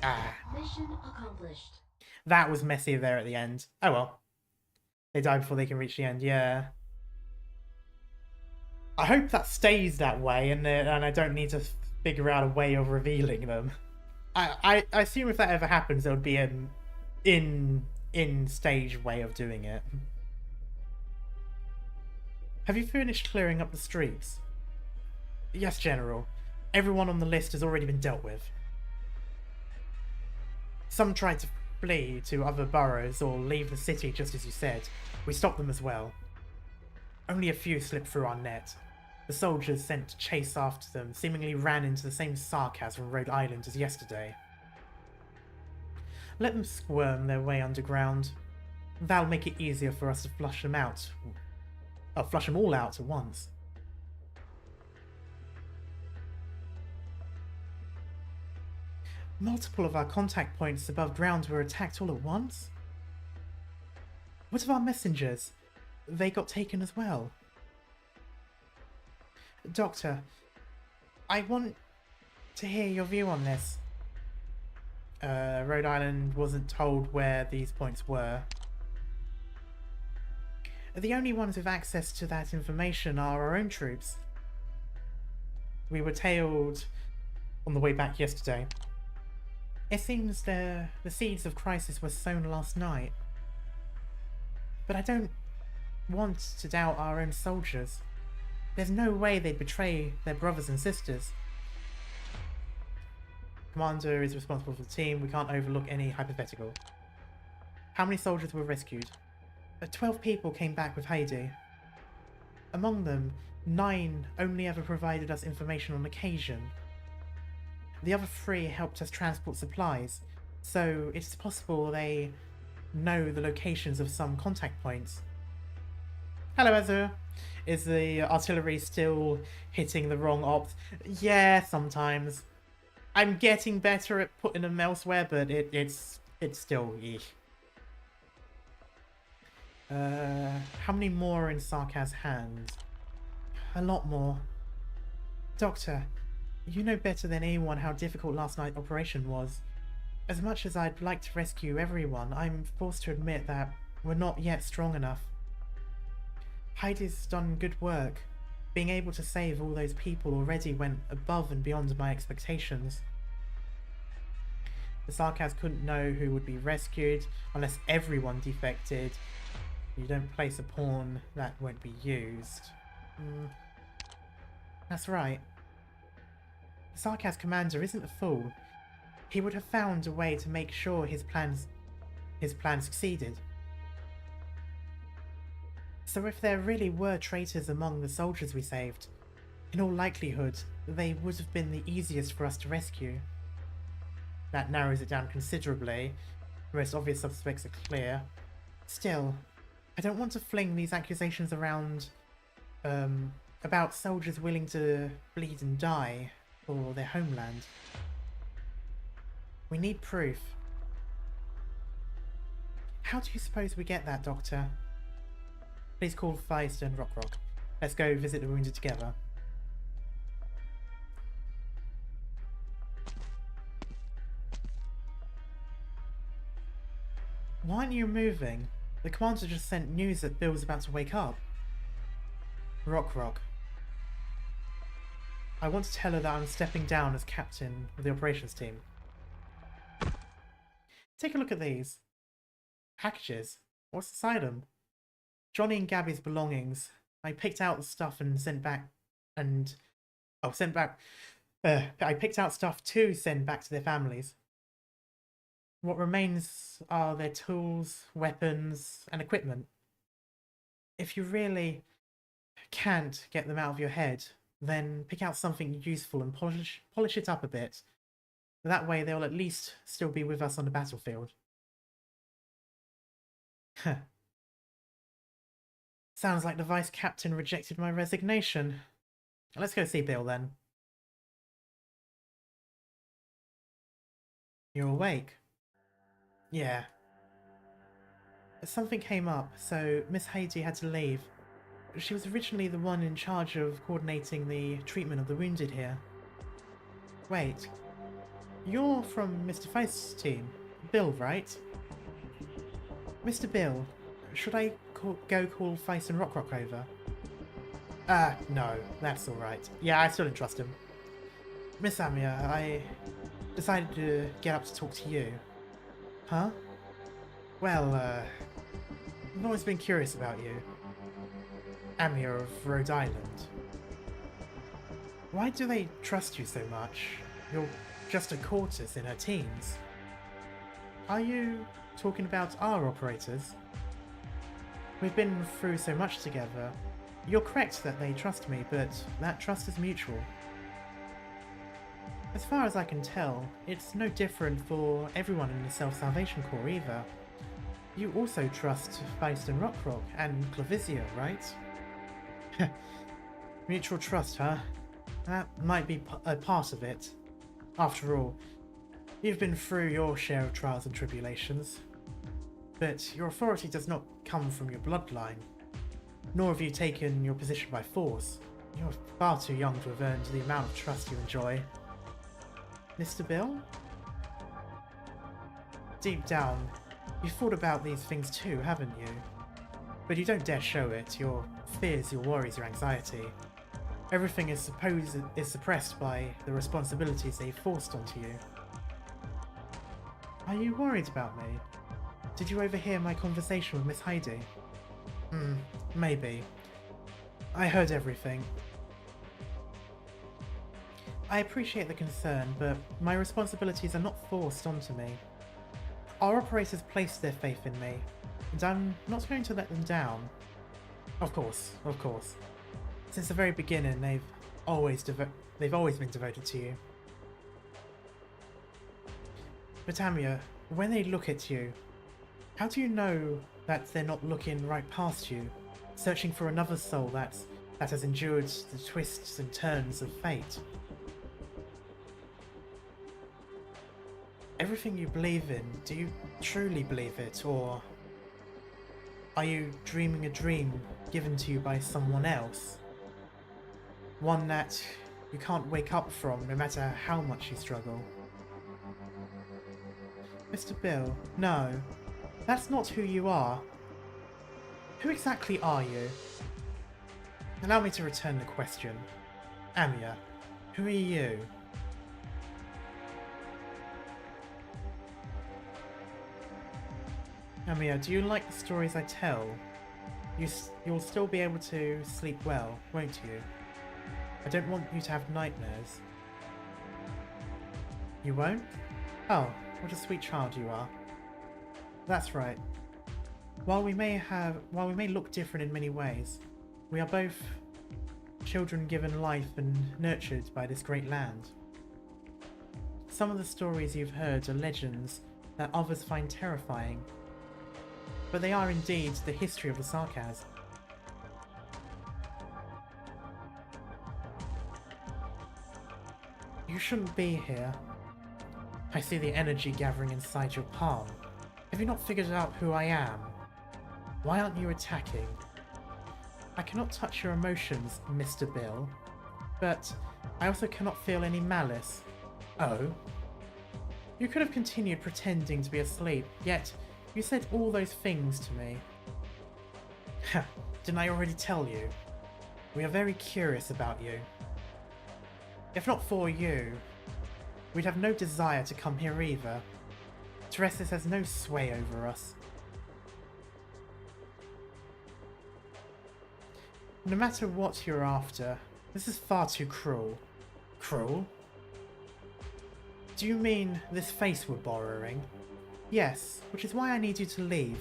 Ah. Mission accomplished. That was messy there at the end. Oh well. They die before they can reach the end, yeah. I hope that stays that way and I don't need to figure out a way of revealing them. I assume if that ever happens, there would be an in-stage way of doing it. Have you finished clearing up the streets? Yes, General. Everyone on the list has already been dealt with. Some tried to flee to other boroughs or leave the city just as you said. We stopped them as well. Only a few slipped through our net. The soldiers sent to chase after them seemingly ran into the same sarcasm from Rhode Island as yesterday. Let them squirm their way underground. That'll make it easier for us to flush them out. Flush them all out at once. Multiple of our contact points above ground were attacked all at once? What of our messengers? They got taken as well. Doctor, I want to hear your view on this. Rhode Island wasn't told where these points were. The only ones with access to that information are our own troops. We were tailed on the way back yesterday. It seems the seeds of crisis were sown last night. But I don't want to doubt our own soldiers. There's no way they'd betray their brothers and sisters. Commander is responsible for the team. We can't overlook any hypothetical. How many soldiers were rescued? 12 people came back with Heidi. Among them, 9 only ever provided us information on occasion. The other 3 helped us transport supplies, so it's possible they know the locations of some contact points. Hello, Ezra. Is the artillery still hitting the wrong ops? Yeah, sometimes. I'm getting better at putting them elsewhere, but it's still eek. How many more are in Sarkaz's hands? A lot more. Doctor, you know better than anyone how difficult last night's operation was. As much as I'd like to rescue everyone, I'm forced to admit that we're not yet strong enough. Heidi's done good work. Being able to save all those people already went above and beyond my expectations. The Sarkaz couldn't know who would be rescued unless everyone defected. You don't place a pawn that won't be used. That's right. The Sarkaz commander isn't a fool. He would have found a way to make sure his plan succeeded. So if there really were traitors among the soldiers we saved, in all likelihood, they would have been the easiest for us to rescue. That narrows it down considerably. The most obvious suspects are clear. Still, I don't want to fling these accusations around about soldiers willing to bleed and die for their homeland. We need proof. How do you suppose we get that, Doctor? Please call Feist and Rock. Let's go visit the wounded together. Why aren't you moving? The commander just sent news that Bill's about to wake up. Rock. I want to tell her that I'm stepping down as captain of the operations team. Take a look at these. Packages. What's inside them? Johnny and Gabby's belongings. I picked out the stuff and sent back I picked out stuff to send back to their families. What remains are their tools, weapons, and equipment. If you really can't get them out of your head, then pick out something useful and polish it up a bit. That way they'll at least still be with us on the battlefield. Sounds like the vice captain rejected my resignation. Let's go see Bill then. You're awake? Yeah. Something came up, so Miss Heidi had to leave. She was originally the one in charge of coordinating the treatment of the wounded here. Wait. You're from Mr. Feist's team. Bill, right? Mr. Bill, should I go call Feist and Rock over? No, that's alright. Yeah, I still don't trust him. Miss Amia, I decided to get up to talk to you. Huh? Well, I've always been curious about you. Amia of Rhode Island. Why do they trust you so much? You're just a Cortus in her teens. Are you talking about our operators? We've been through so much together. You're correct that they trust me, but that trust is mutual. As far as I can tell, it's no different for everyone in the Self-Salvation Corps either. You also trust Feist and Rock and Clavizia, right? Mutual trust, huh? That might be a part of it. After all, You've been through your share of trials and tribulations, but your authority does not come from your bloodline, nor have you taken your position by force. You're far too young to have earned the amount of trust you enjoy. Mr. Bill? Deep down, you've thought about these things too, haven't you? But you don't dare show it, your fears, your worries, your anxiety. Everything is suppressed by the responsibilities they've forced onto you. Are you worried about me? Did you overhear my conversation with Miss Heidi? Maybe. I heard everything. I appreciate the concern, but my responsibilities are not forced onto me. Our operators placed their faith in me, and I'm not going to let them down. Of course. Since the very beginning, they've always been devoted to you. But Amia, when they look at you, how do you know that they're not looking right past you, searching for another soul that has endured the twists and turns of fate? Everything you believe in, do you truly believe it, or are you dreaming a dream given to you by someone else? One that you can't wake up from no matter how much you struggle. Mr. Bill, no, that's not who you are. Who exactly are you? Allow me to return the question. Amia, who are you? Amia, do you like the stories I tell? You'll still be able to sleep well, won't you? I don't want you to have nightmares. You won't? Oh, what a sweet child you are. That's right. While we may look different in many ways, we are both children given life and nurtured by this great land. Some of the stories you've heard are legends that others find terrifying, but they are indeed the history of the Sarkaz. You shouldn't be here. I see the energy gathering inside your palm. Have you not figured out who I am? Why aren't you attacking? I cannot touch your emotions, Mr. Bill, but I also cannot feel any malice. Oh? You could have continued pretending to be asleep, yet you said all those things to me. Didn't I already tell you? We are very curious about you. If not for you, we'd have no desire to come here either. Teresis has no sway over us. No matter what you're after, this is far too cruel. Cruel? Do you mean this face we're borrowing? Yes, which is why I need you to leave.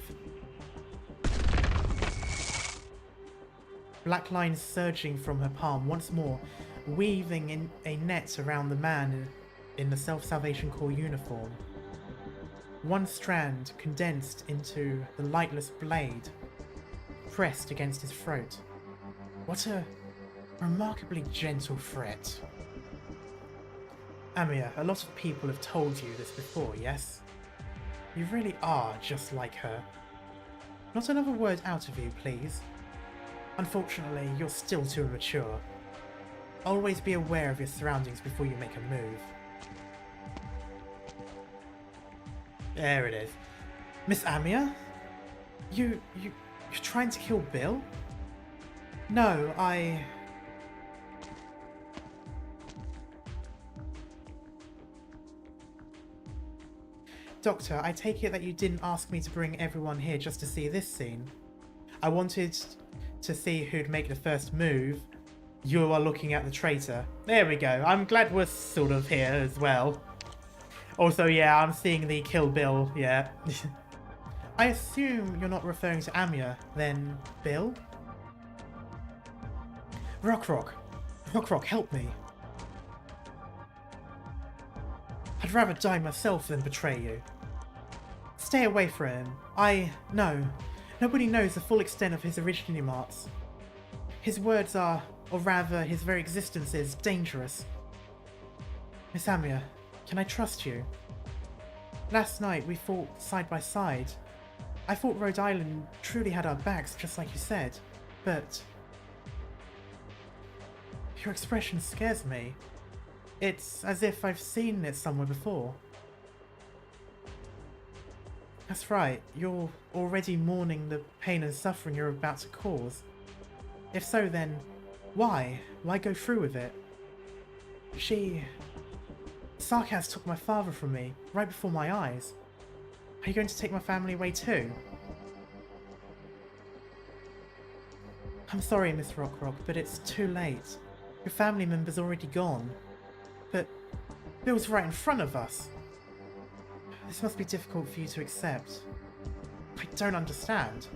Black lines surging from her palm once more, weaving in a net around the man in the Self-Salvation Corps uniform. One strand condensed into the lightless blade, pressed against his throat. What a remarkably gentle threat. Amia, a lot of people have told you this before, yes? You really are just like her. Not another word out of you, please. Unfortunately, you're still too immature. Always be aware of your surroundings before you make a move. There it is. Miss Amia? You're trying to kill Bill? No, Doctor, I take it that you didn't ask me to bring everyone here just to see this scene. I wanted to see who'd make the first move. You are looking at the traitor. There we go. I'm glad we're sort of here as well. Also, yeah, I'm seeing the Kill Bill, yeah. I assume you're not referring to Amia, then Bill? Rock, help me. I'd rather die myself than betray you. Stay away from him. No. Nobody knows the full extent of his original marks. His words are, or rather, his very existence is dangerous. Miss Amia, can I trust you? Last night we fought side by side. I thought Rhode Island truly had our backs, just like you said, but... Your expression scares me. It's as if I've seen it somewhere before. That's right, you're already mourning the pain and suffering you're about to cause. If so, then why? Why go through with it? Sarkaz took my father from me, right before my eyes. Are you going to take my family away too? I'm sorry, Miss Rockrock, but it's too late. Your family member's already gone. But Bill's right in front of us. This must be difficult for you to accept. I don't understand.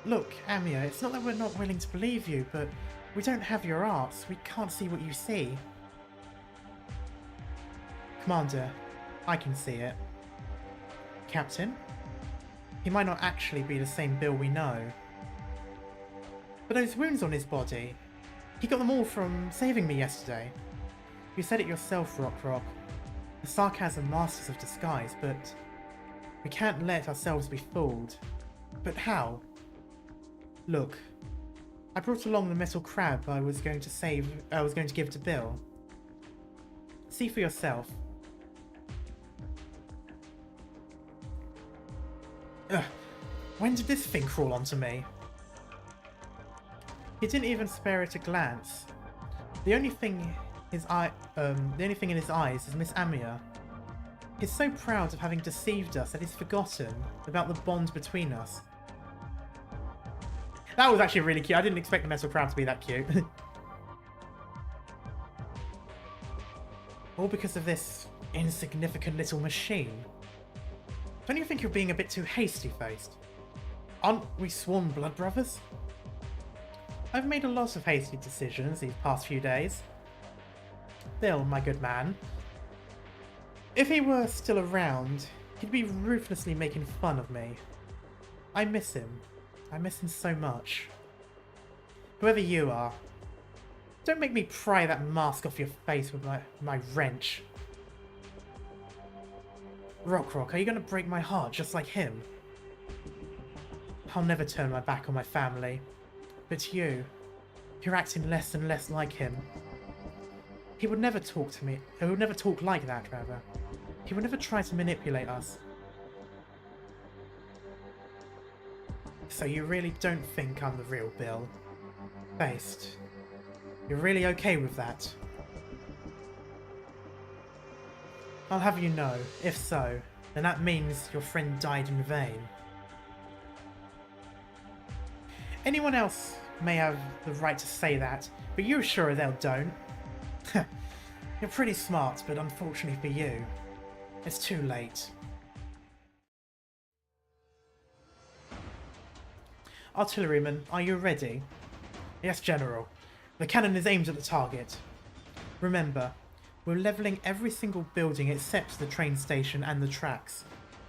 Look, Amia, it's not that we're not willing to believe you, but we don't have your arts. We can't see what you see. Commander, I can see it. Captain? He might not actually be the same Bill we know. But those wounds on his body, he got them all from saving me yesterday. You said it yourself, Rockrock. The sarcasm masters of disguise, but we can't let ourselves be fooled. But how? Look, I brought along the metal crab I was going to give to Bill. See for yourself. Ugh, when did this thing crawl onto me? He didn't even spare it a glance. The only thing in his eyes is Miss Amia. He's so proud of having deceived us that he's forgotten about the bond between us. That was actually really cute. I didn't expect the metal crab to be that cute. All because of this insignificant little machine. Don't you think you're being a bit too hasty-faced? Aren't we sworn blood brothers? I've made a lot of hasty decisions these past few days. Bill, my good man. If he were still around, he'd be ruthlessly making fun of me. I miss him. I miss him so much. Whoever you are, don't make me pry that mask off your face with my wrench. Rockrock, are you going to break my heart just like him? I'll never turn my back on my family. But you're acting less and less like him. He would never talk to me. He would never talk like that, rather. He would never try to manipulate us. So you really don't think I'm the real Bill? Based. You're really okay with that? I'll have you know, if so, then that means your friend died in vain. Anyone else may have the right to say that, but you sure as hell don't. You're pretty smart, but unfortunately for you, it's too late. Artilleryman, are you ready? Yes, General. The cannon is aimed at the target. Remember, we're levelling every single building except the train station and the tracks.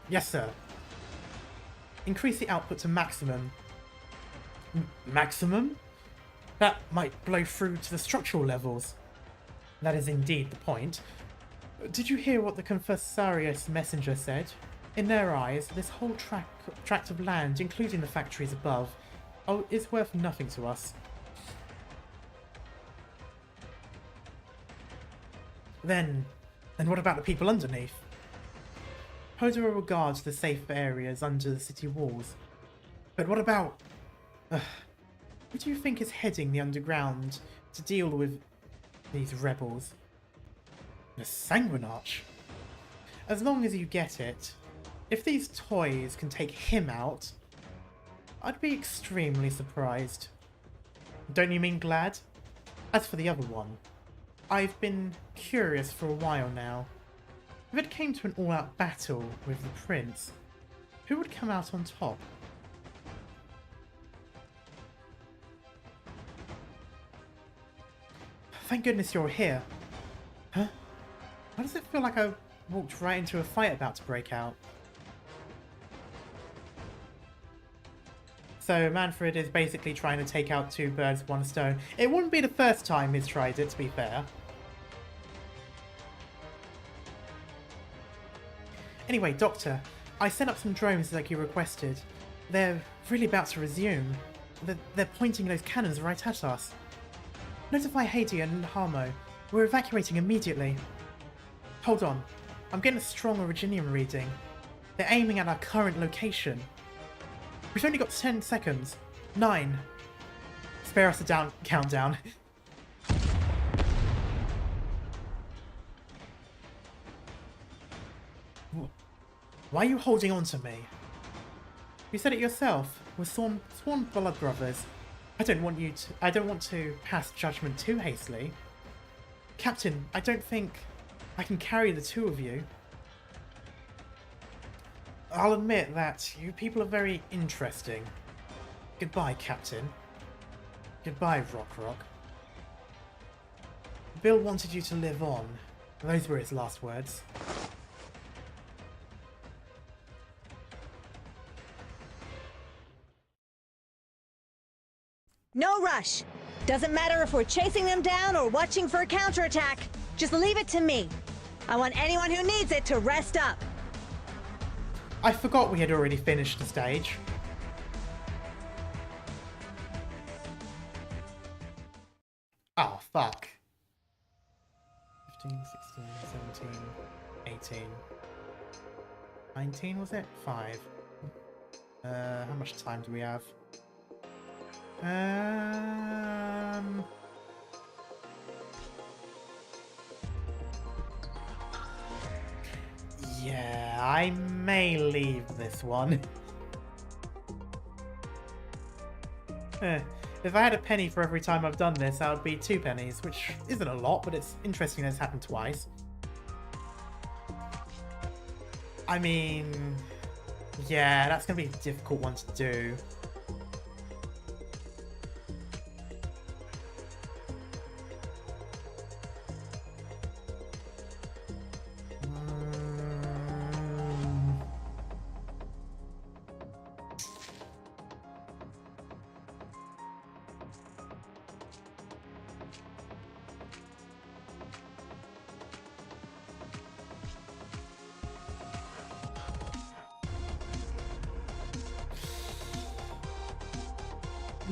Yes, sir. Increase the output to maximum. Maximum? That might blow through to the structural levels. That is indeed the point. Did you hear what the Confessarius messenger said? In their eyes, this whole tract of land, including the factories above, is worth nothing to us. Then what about the people underneath? Hodor regards the safe areas under the city walls. But what about... who do you think is heading the underground to deal with these rebels? The Sanguinarch? As long as you get it, if these toys can take him out, I'd be extremely surprised. Don't you mean glad? As for the other one, I've been curious for a while now. If it came to an all-out battle with the Prince, who would come out on top? Thank goodness you're here. Huh? Why does it feel like I walked right into a fight about to break out? So Manfred is basically trying to take out two birds with one stone. It wouldn't be the first time he's tried it, to be fair. Anyway, Doctor, I sent up some drones like you requested. They're really about to resume. They're pointing those cannons right at us. Notify Haiti and Harmo. We're evacuating immediately. Hold on. I'm getting a strong Originium reading. They're aiming at our current location. We've only got 10 seconds. 9. Spare us a countdown. Why are you holding on to me? You said it yourself. We're sworn blood brothers. I don't want to pass judgment too hastily. Captain, I don't think I can carry the two of you. I'll admit that you people are very interesting. Goodbye, Captain. Goodbye, Rock. Bill wanted you to live on. Those were his last words. No rush. Doesn't matter if we're chasing them down or watching for a counterattack. Just leave it to me. I want anyone who needs it to rest up. I forgot we had already finished the stage. Oh, fuck. 15, 16, 17, 18, 19, was it? 5. How much time do we have? Yeah, I may leave this one. If I had a penny for every time I've done this, that would be 2 pennies, which isn't a lot, but it's interesting that it's happened twice. I mean, yeah, that's going to be a difficult one to do.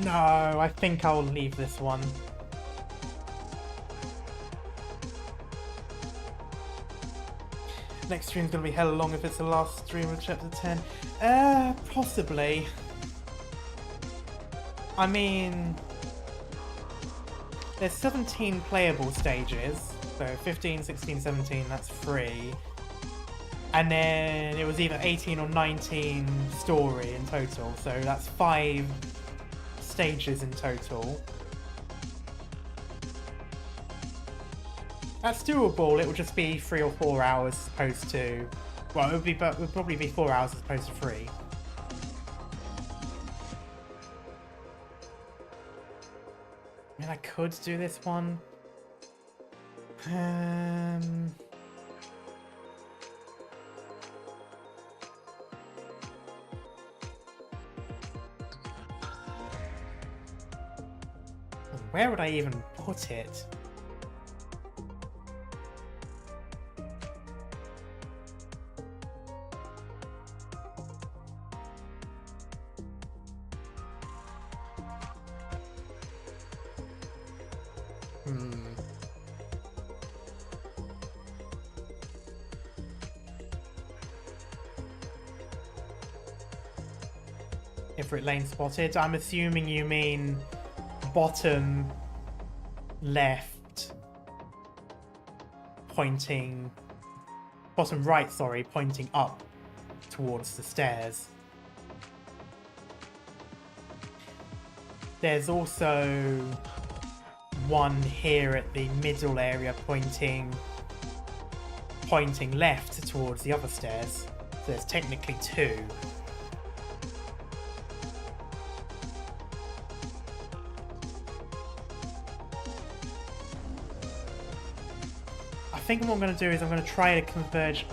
No, I think I'll leave this one. Next stream's gonna be hella long if it's the last stream of chapter 10. Possibly. I mean, there's 17 playable stages, so 15, 16, 17, that's free. And then it was either 18 or 19 story in total, so that's 5 stages in total. That's doable. It would just be 3 or 4 hours as opposed to, well, it would probably be 4 hours as opposed to 3. I mean, I could do this one. Where would I even put it? Ifrit lane spotted. I'm assuming you mean bottom left pointing, bottom right, sorry, pointing up towards the stairs. There's also one here at the middle area pointing left towards the other stairs. So there's technically 2. I think what I'm going to do is I'm going to try to converge.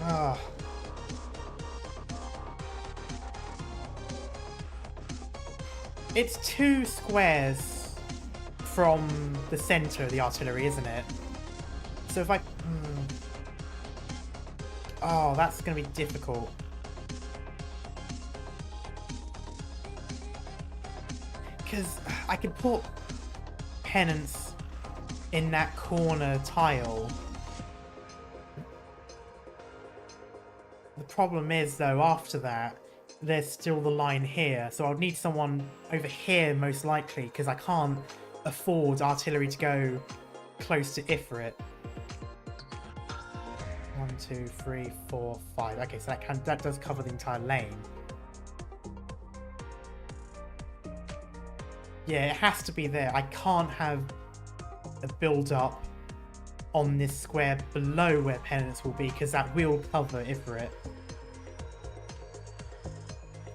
It's 2 squares from the center of the artillery, isn't it? So if I Oh, that's going to be difficult. Because I could put penance in that corner tile. The problem is, though, after that, there's still the line here. So I'll need someone over here, most likely, because I can't afford artillery to go close to Ifrit. 1, 2, 3, 4, 5. Okay, so that does cover the entire lane. Yeah, it has to be there. I can't have a build-up on this square below where penance will be, because that will cover Ifrit.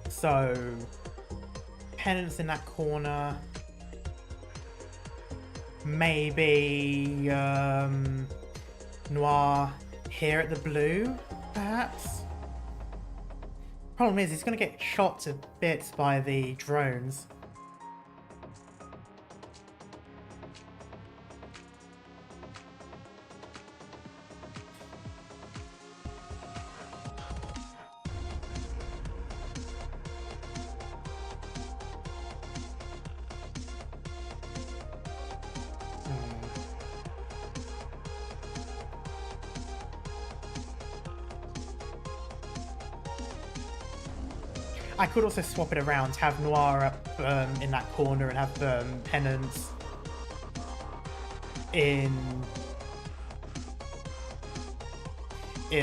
So, penance in that corner. Maybe Noir here at the blue, perhaps? Problem is, he's going to get shot to bits by the drones. I could also swap it around, have Noir up in that corner and have Penance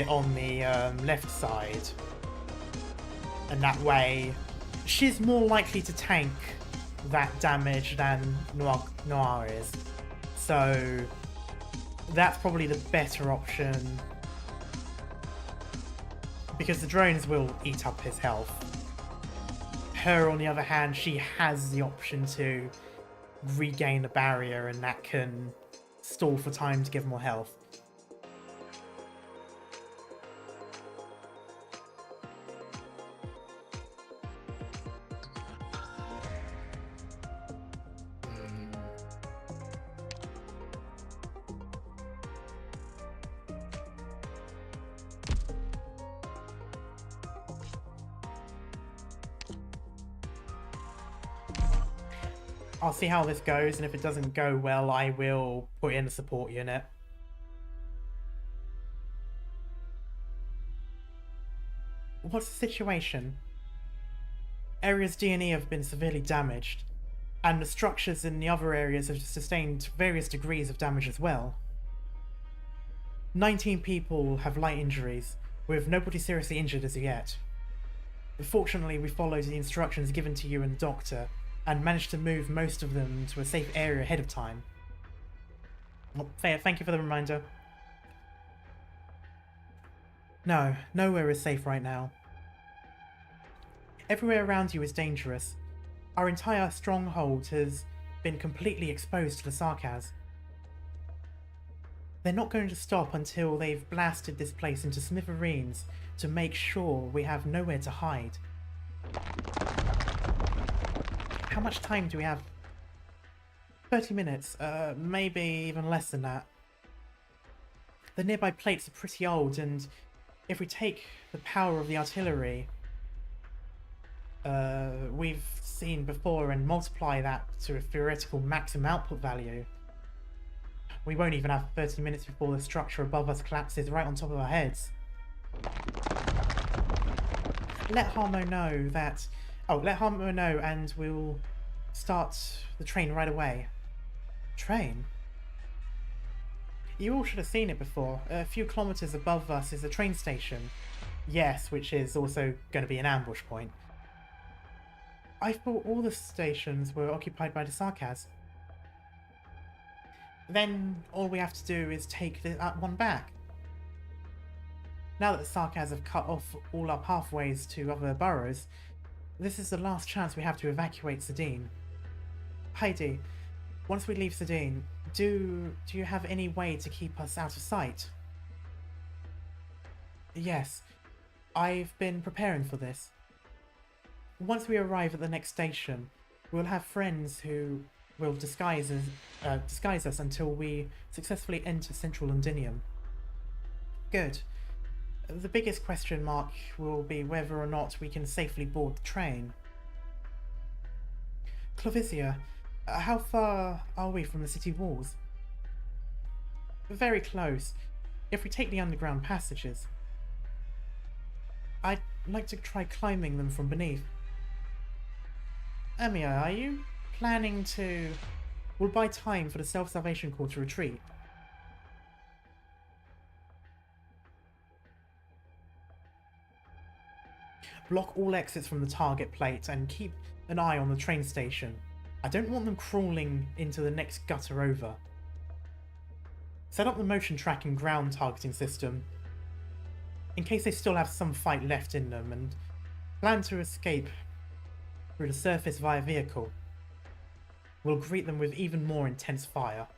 on the left side. And that way, she's more likely to tank that damage than Noir is. So that's probably the better option. Because the drones will eat up his health. Her, on the other hand, she has the option to regain the barrier, and that can stall for time to give more health. I'll see how this goes, and if it doesn't go well, I will put in a support unit. What's the situation? Areas D and E have been severely damaged, and the structures in the other areas have sustained various degrees of damage as well. 19 people have light injuries, with nobody seriously injured as yet. Fortunately, we followed the instructions given to you and the doctor, and managed to move most of them to a safe area ahead of time. Well, thank you for the reminder. No, nowhere is safe right now. Everywhere around you is dangerous. Our entire stronghold has been completely exposed to the Sarkaz. They're not going to stop until they've blasted this place into smithereens to make sure we have nowhere to hide. How much time do we have? 30 minutes, maybe even less than that. The nearby plates are pretty old, and if we take the power of the artillery we've seen before and multiply that to a theoretical maximum output value, we won't even have 30 minutes before the structure above us collapses right on top of our heads. Let Harmo know that... Oh, let Harmo know and we'll start the train right away. Train? You all should have seen it before. A few kilometers above us is a train station. Yes, which is also going to be an ambush point. I thought all the stations were occupied by the Sarkaz. Then all we have to do is take that one back. Now that the Sarkaz have cut off all our pathways to other boroughs, this is the last chance we have to evacuate Sedin. Heidi, once we leave Sedin, do you have any way to keep us out of sight? Yes, I've been preparing for this. Once we arrive at the next station, we'll have friends who will disguise us until we successfully enter Central Londinium. Good. The biggest question mark will be whether or not we can safely board the train. Clovicia, how far are we from the city walls? Very close, if we take the underground passages. I'd like to try climbing them from beneath. Amia, are you planning to... We'll buy time for the self-salvation call to retreat. Block all exits from the target plate and keep an eye on the train station. I don't want them crawling into the next gutter over. Set up the motion tracking ground targeting system in case they still have some fight left in them, and plan to escape through the surface via vehicle. We'll greet them with even more intense fire.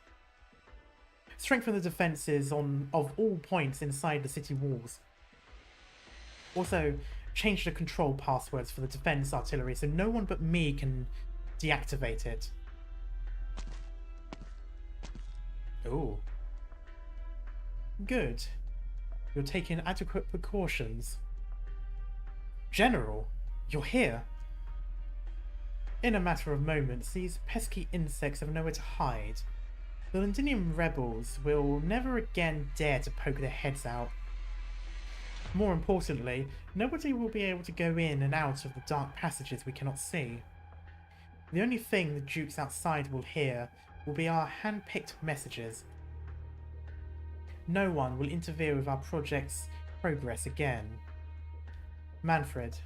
Strengthen the defences of all points inside the city walls. Also, change the control passwords for the defense artillery so no one but me can deactivate it. Ooh. Good. You're taking adequate precautions. General, you're here. In a matter of moments, these pesky insects have nowhere to hide. The Londinium rebels will never again dare to poke their heads out. More importantly, nobody will be able to go in and out of the dark passages we cannot see. The only thing the Dukes outside will hear will be our hand-picked messages. No one will interfere with our project's progress again. Manfred,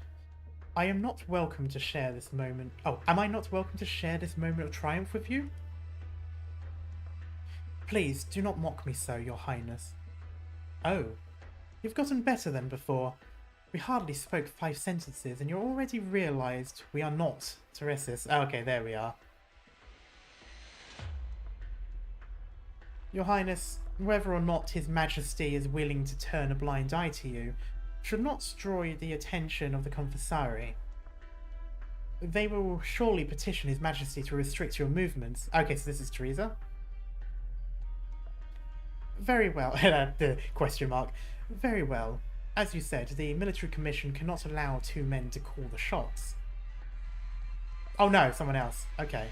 I am not welcome to share this moment... Oh, am I not welcome to share this moment of triumph with you? Please, do not mock me so, Your Highness. Oh, you've gotten better than before. We hardly spoke 5 sentences and you already realised we are not Teresis. Oh, okay, there we are. Your Highness, whether or not His Majesty is willing to turn a blind eye to you, should not draw the attention of the Confessari. They will surely petition His Majesty to restrict your movements. Okay, so this is Teresa. Very well. The question mark. Very well. As you said, the military commission cannot allow 2 men to call the shots. Oh no, someone else. Okay.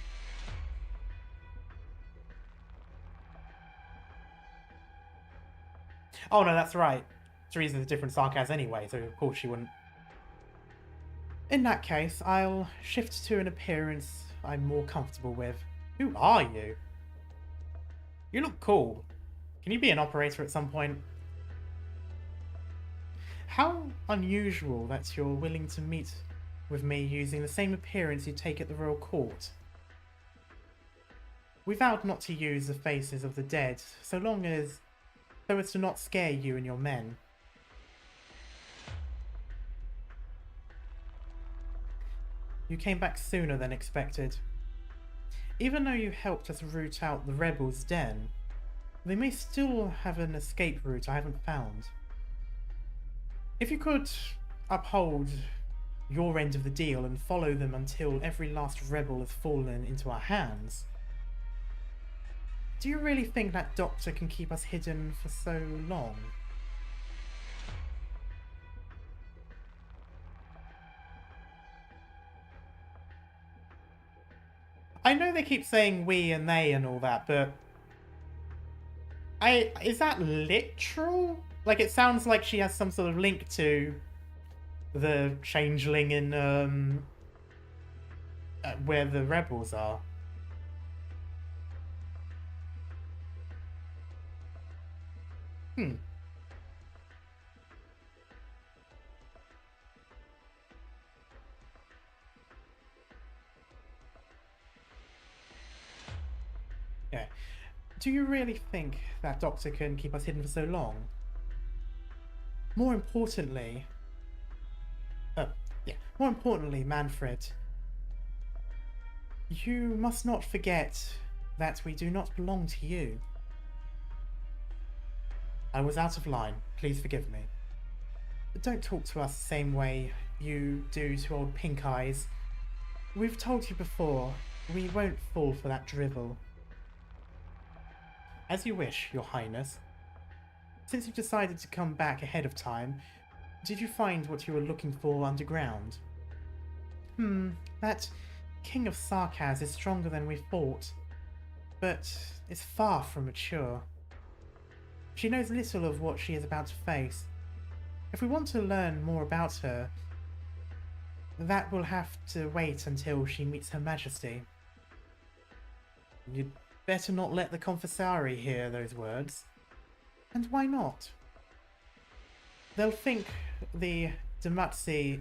Oh no, that's right. Teresa's a different sarcasm anyway, so of course she wouldn't. In that case, I'll shift to an appearance I'm more comfortable with. Who are you? You look cool. Can you be an operator at some point? How unusual that you're willing to meet with me using the same appearance you take at the royal court. We vowed not to use the faces of the dead so as to not scare you and your men. You came back sooner than expected. Even though you helped us root out the rebels' den, they may still have an escape route I haven't found. If you could uphold your end of the deal and follow them until every last rebel has fallen into our hands, do you really think that doctor can keep us hidden for so long? I know they keep saying we and they and all that, but is that literal? Like, it sounds like she has some sort of link to the changeling in where the rebels are. Yeah. Do you really think that doctor can keep us hidden for so long? More importantly, Manfred, you must not forget that we do not belong to you. I was out of line. Please forgive me. But don't talk to us the same way you do to old Pink Eyes. We've told you before, we won't fall for that drivel. As you wish, Your Highness. Since you decided to come back ahead of time, did you find what you were looking for underground? That King of Sarkaz is stronger than we thought, but is far from mature. She knows little of what she is about to face. If we want to learn more about her, that will have to wait until she meets Her Majesty. You'd better not let the Confessari hear those words. And why not? They'll think the Damazti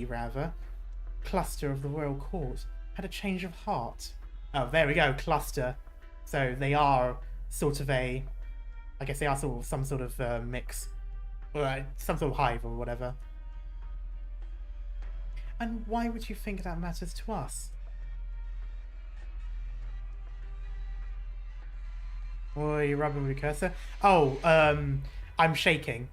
rather, cluster of the royal court had a change of heart. Oh, there we go, cluster. So they are sort of I guess they are sort of some sort of mix. Or some sort of hive or whatever. And why would you think that matters to us? Oh, you're rubbing with your cursor? Oh, I'm shaking.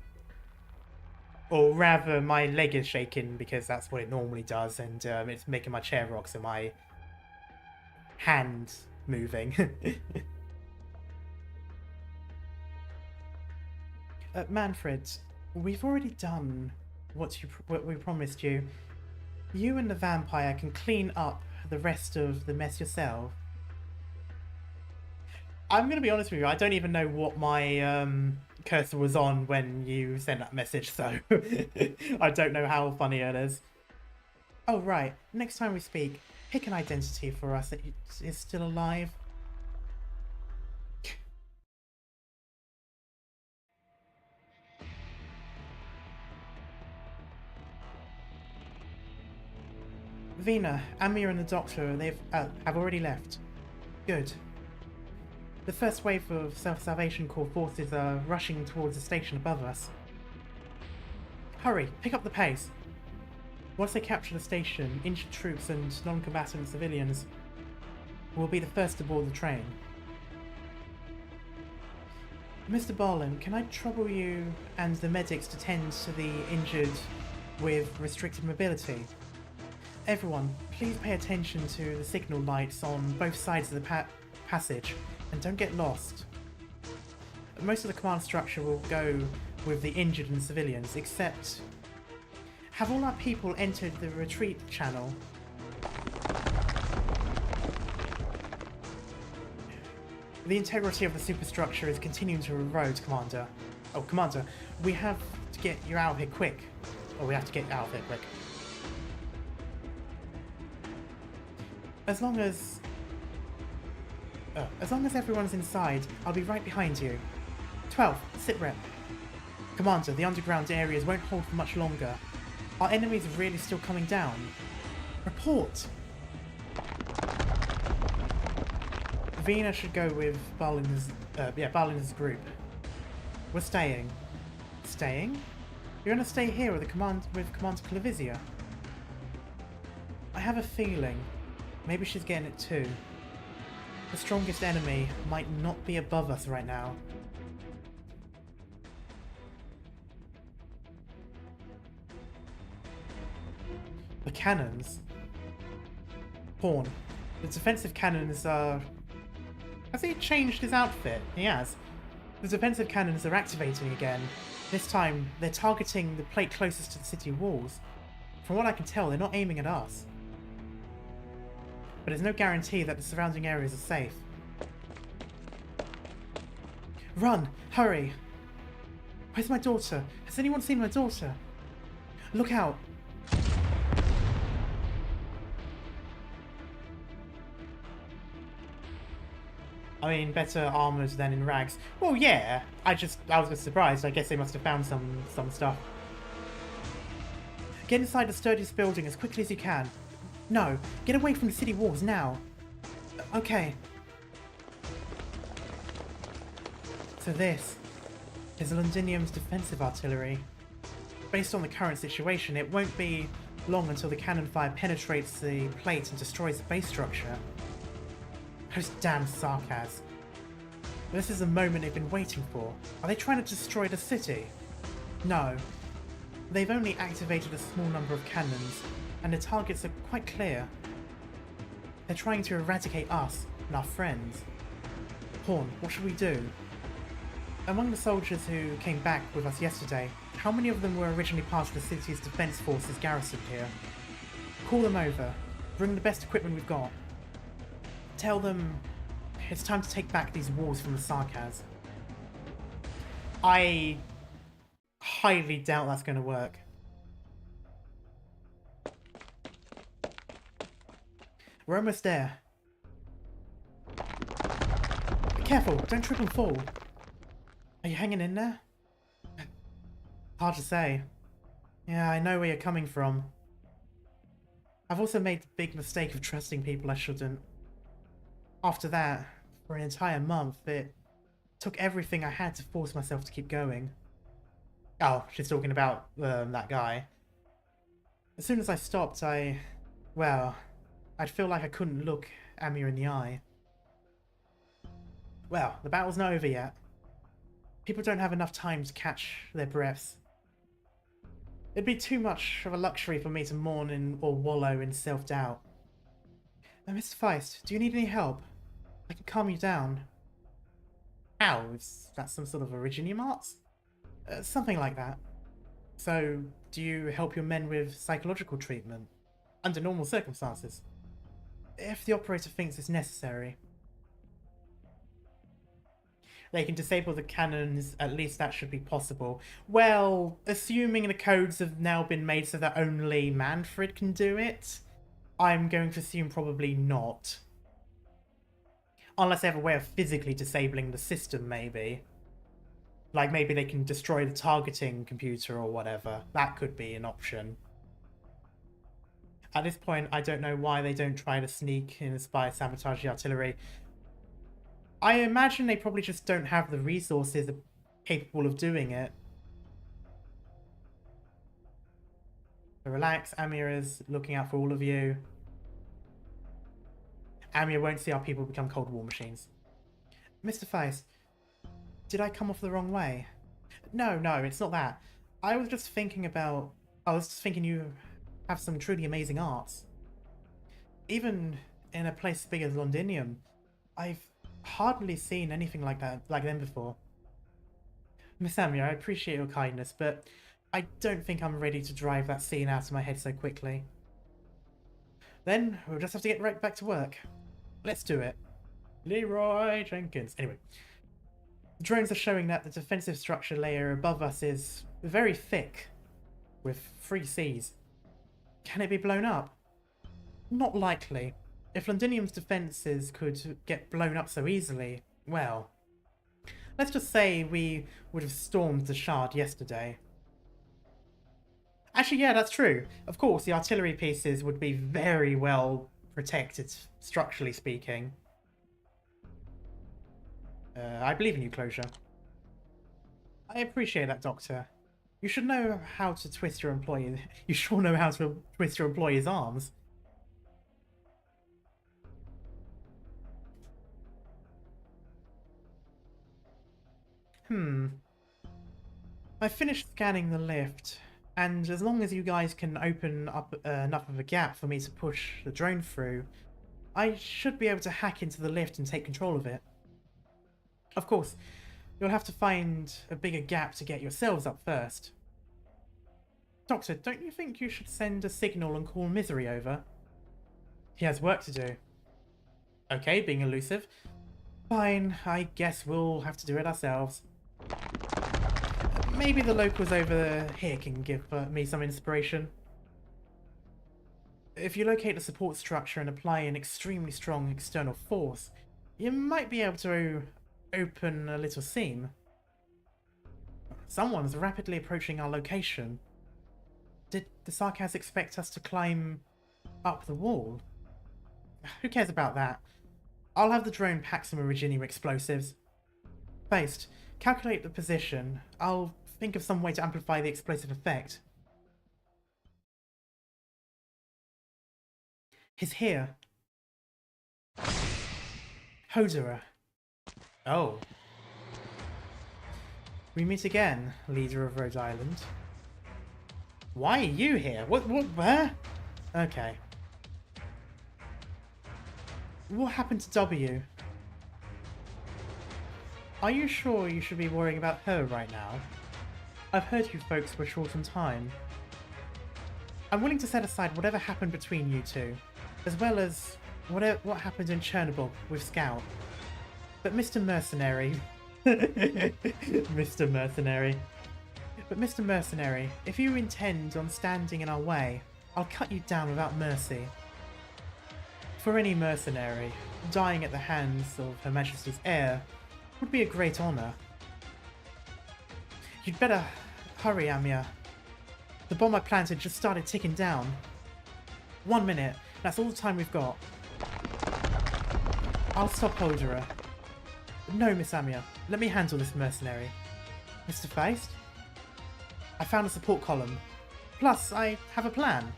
Or rather, my leg is shaking because that's what it normally does, and it's making my chair rock, so my hand moving. Manfred, we've already done what we promised you. You and the vampire can clean up the rest of the mess yourself. I'm going to be honest with you, I don't even know what my cursor was on when you sent that message, so I don't know how funny it is. Oh right, next time we speak, pick an identity for us that is still alive. Vina, Amir and the doctor, have already left. Good. The first wave of Self-Salvation Corps forces are rushing towards the station above us. Hurry, pick up the pace. Once they capture the station, injured troops and non-combatant civilians will be the first to board the train. Mr. Barlin, can I trouble you and the medics to tend to the injured with restricted mobility? Everyone, please pay attention to the signal lights on both sides of the passage and don't get lost. Most of the command structure will go with the injured and civilians, except have all our people entered the retreat channel? The integrity of the superstructure is continuing to erode, Commander. Oh, Commander, we have to get you out of here quick. Oh, we have to get out of here quick. As long as everyone's inside, I'll be right behind you. 12, sit rep. Commander, the underground areas won't hold for much longer. Our enemies are really still coming down. Report! Vina should go with Barlin's group. We're staying. Staying? You're gonna stay here with Commander Clavizia? I have a feeling. Maybe she's getting it too. The strongest enemy might not be above us right now. The cannons. Pawn. The defensive cannons are... Has he changed his outfit? He has. The defensive cannons are activating again. This time, they're targeting the plate closest to the city walls. From what I can tell, they're not aiming at us. But there's no guarantee that the surrounding areas are safe. Run! Hurry! Where's my daughter? Has anyone seen my daughter? Look out! I mean, better armoured than in rags. Well, yeah. I was just surprised. I guess they must have found some stuff. Get inside the sturdiest building as quickly as you can. No, get away from the city walls now. Okay. So this is Londinium's defensive artillery. Based on the current situation, it won't be long until the cannon fire penetrates the plate and destroys the base structure. Those damn Sarkaz. This is the moment they've been waiting for. Are they trying to destroy the city? No. They've only activated a small number of cannons, and the targets are quite clear. They're trying to eradicate us and our friends. Pawn, what should we do? Among the soldiers who came back with us yesterday, how many of them were originally part of the city's defense forces garrisoned here? Call them over. Bring the best equipment we've got. Tell them it's time to take back these walls from the Sarkaz. I highly doubt that's going to work. We're almost there. Be careful, don't trip and fall. Are you hanging in there? Hard to say. Yeah, I know where you're coming from. I've also made the big mistake of trusting people I shouldn't. After that, for an entire month, it took everything I had to force myself to keep going. Oh, she's talking about that guy. As soon as I stopped, well, I'd feel like I couldn't look Amir in the eye. Well, the battle's not over yet. People don't have enough time to catch their breaths. It'd be too much of a luxury for me to mourn or wallow in self-doubt. Mr. Feist, do you need any help? I can calm you down. How? Is that some sort of Originium arts? Something like that. So, do you help your men with psychological treatment? Under normal circumstances? If the operator thinks it's necessary. They can disable the cannons, at least that should be possible. Well, assuming the codes have now been made so that only Manfred can do it, I'm going to assume probably not. Unless they have a way of physically disabling the system, maybe. Like, maybe they can destroy the targeting computer or whatever. That could be an option. At this point, I don't know why they don't try to sneak and spy, sabotage the artillery. I imagine they probably just don't have the resources capable of doing it. So relax, Amir is looking out for all of you. Amir won't see our people become Cold War machines. Mr. Feist, did I come off the wrong way? No, it's not that. I was just thinking you have some truly amazing arts. Even in a place big as Londinium, I've hardly seen anything like them before. Miss Amir, I appreciate your kindness, but I don't think I'm ready to drive that scene out of my head so quickly. Then we'll just have to get right back to work. Let's do it. Leroy Jenkins. Anyway, the drones are showing that the defensive structure layer above us is very thick, with 3 Cs. Can it be blown up? Not likely. If Londinium's defences could get blown up so easily, well, let's just say we would have stormed the Shard yesterday. Actually, yeah, that's true. Of course, the artillery pieces would be very well protected, structurally speaking. I believe in you, Closure. I appreciate that, Doctor. You should know how to twist your employee. You sure know how to twist your employee's arms. I finished scanning the lift, and as long as you guys can open up enough of a gap for me to push the drone through, I should be able to hack into the lift and take control of it. Of course, you'll have to find a bigger gap to get yourselves up first. Doctor, don't you think you should send a signal and call Misery over? He has work to do. Okay, being elusive. Fine, I guess we'll have to do it ourselves. Maybe the locals over here can give me some inspiration. If you locate the support structure and apply an extremely strong external force, you might be able to open a little seam. Someone's rapidly approaching our location. Did the Sarkaz expect us to climb up the wall? Who cares about that? I'll have the drone pack some Originium explosives. Based, calculate the position. I'll think of some way to amplify the explosive effect. He's here. Hodera. Oh. We meet again, leader of Rhode Island. Why are you here? Where? Okay. What happened to W? Are you sure you should be worrying about her right now? I've heard you folks were short on time. I'm willing to set aside whatever happened between you two, as well as what happened in Chernobyl with Scout. But Mr. Mercenary... Mr. Mercenary... But Mr. Mercenary, if you intend on standing in our way, I'll cut you down without mercy. For any mercenary, dying at the hands of Her Majesty's heir would be a great honour. You'd better hurry, Amia. The bomb I planted just started ticking down. 1 minute, that's all the time we've got. I'll stop Holdera. No, Miss Amia, let me handle this mercenary. Mr. Feist? I found a support column. Plus, I have a plan.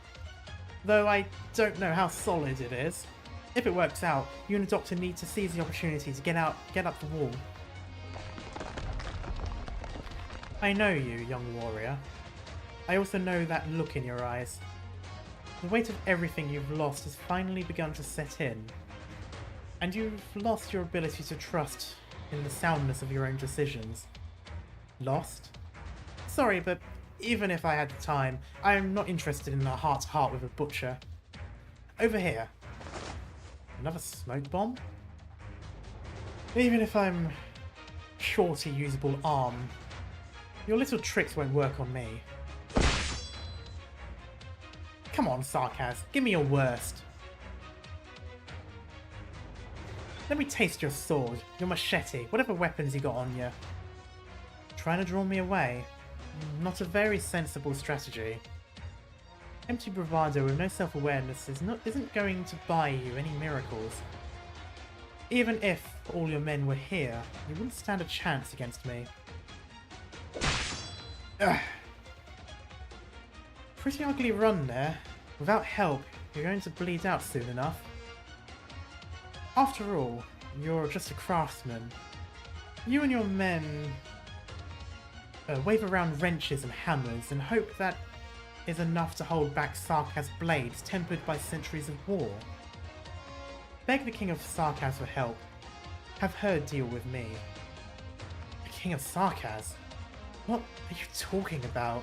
Though I don't know how solid it is. If it works out, you and the Doctor need to seize the opportunity to get up the wall. I know you, young warrior. I also know that look in your eyes. The weight of everything you've lost has finally begun to set in. And you've lost your ability to trust in the soundness of your own decisions. Lost? Sorry, but even if I had the time, I'm not interested in a heart-to-heart with a butcher. Over here. Another smoke bomb? Even if I'm short a usable arm, your little tricks won't work on me. Come on, Sarkaz, give me your worst. Let me taste your sword, your machete, whatever weapons you got on you. Trying to draw me away? Not a very sensible strategy. Empty bravado with no self-awareness isn't going to buy you any miracles. Even if all your men were here, you wouldn't stand a chance against me. Ugh. Pretty ugly run there. Without help, you're going to bleed out soon enough. After all, you're just a craftsman. You and your men wave around wrenches and hammers and hope that is enough to hold back Sarkaz blades tempered by centuries of war. Beg the King of Sarkaz for help. Have her deal with me. The King of Sarkaz? What are you talking about?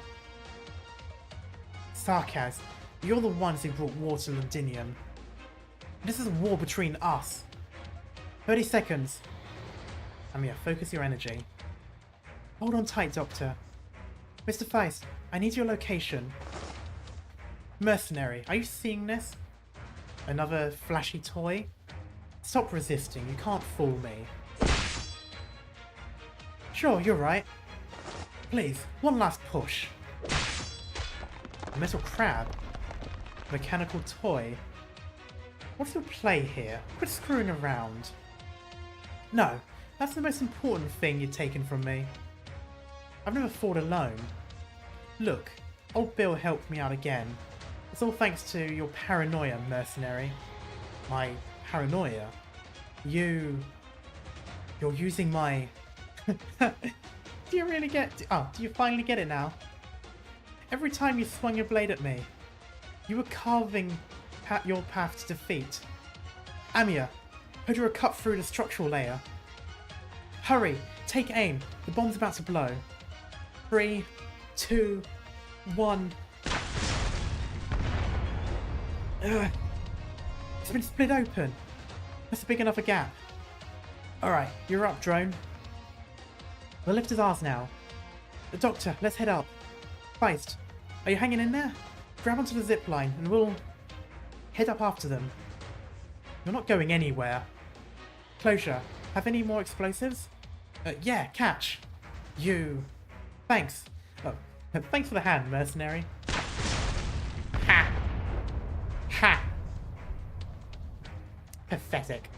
Sarkaz, you're the ones who brought war to Londinium. This is a war between us. 30 seconds. Amia, focus your energy. Hold on tight, Doctor. Mr. Feist, I need your location. Mercenary, are you seeing this? Another flashy toy? Stop resisting, you can't fool me. Sure, you're right. Please, one last push. A metal crab? A mechanical toy? What's your play here? Quit screwing around. No, that's the most important thing you've taken from me. I've never fought alone. Look, old Bill helped me out again. It's all thanks to your paranoia, mercenary. My paranoia? You're using my... Do you really get... Oh, do you finally get it now? Every time you swung your blade at me, you were carving your path to defeat. Amia, Hodera cut through the structural layer. Hurry, take aim. The bomb's about to blow. 3, 2, 1. Ugh. It's been split open. That's a big enough a gap. Alright, you're up, drone. The lift is ours now. The Doctor, let's head up. Feist, are you hanging in there? Grab onto the zip line and we'll head up after them. You're not going anywhere. Closure, have any more explosives? Yeah, catch. You. Thanks. Oh, thanks for the hand, mercenary. Ha! Ha! Pathetic.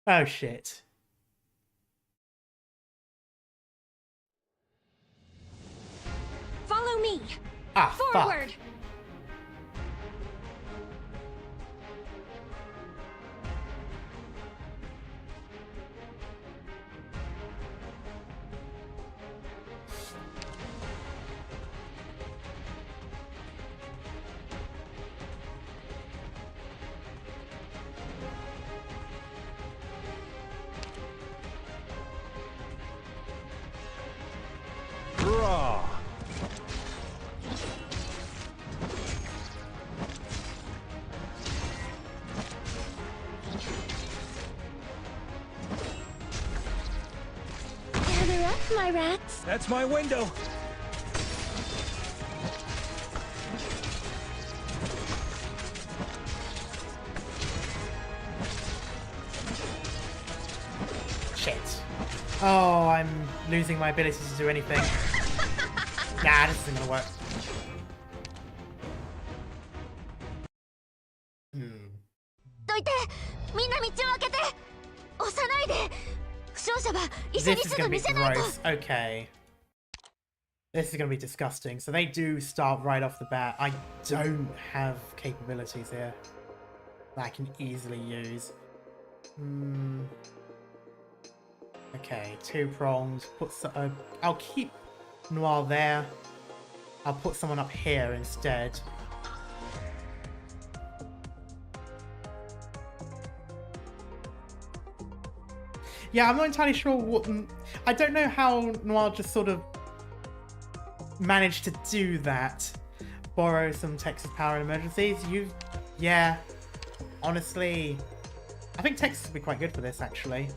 Oh shit. Follow me. Ah, Forward. fuck. my rats. That's my window. Shit. Oh, I'm losing my ability to do anything. Nah, this isn't gonna work. どいて、みんな道を開けて。押さないで。負傷者は医者 This に is す gonna ぐ be 見せないと。 gross. Okay. This is gonna be disgusting. So they do start right off the bat. I don't have capabilities here that I can easily use. Okay, two-pronged. I'll keep Noir there. I'll put someone up here instead. Yeah, I'm not entirely sure what... I don't know how Noir just sort of managed to do that. Borrow some Texas power in emergencies. Yeah. Honestly, I think Texas would be quite good for this, actually.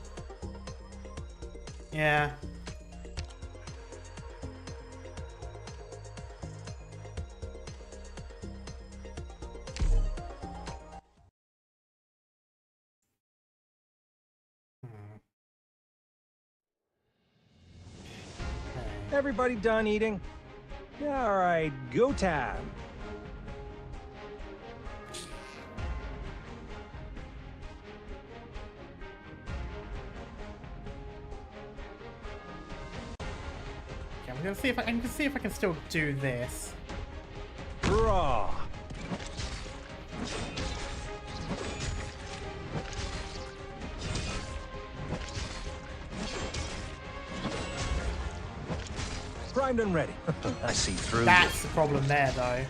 Yeah. Everybody done eating? All right, go time. Okay, I'm gonna see if I can still do this. Draw. Primed and ready. I see through. That's the problem there, though.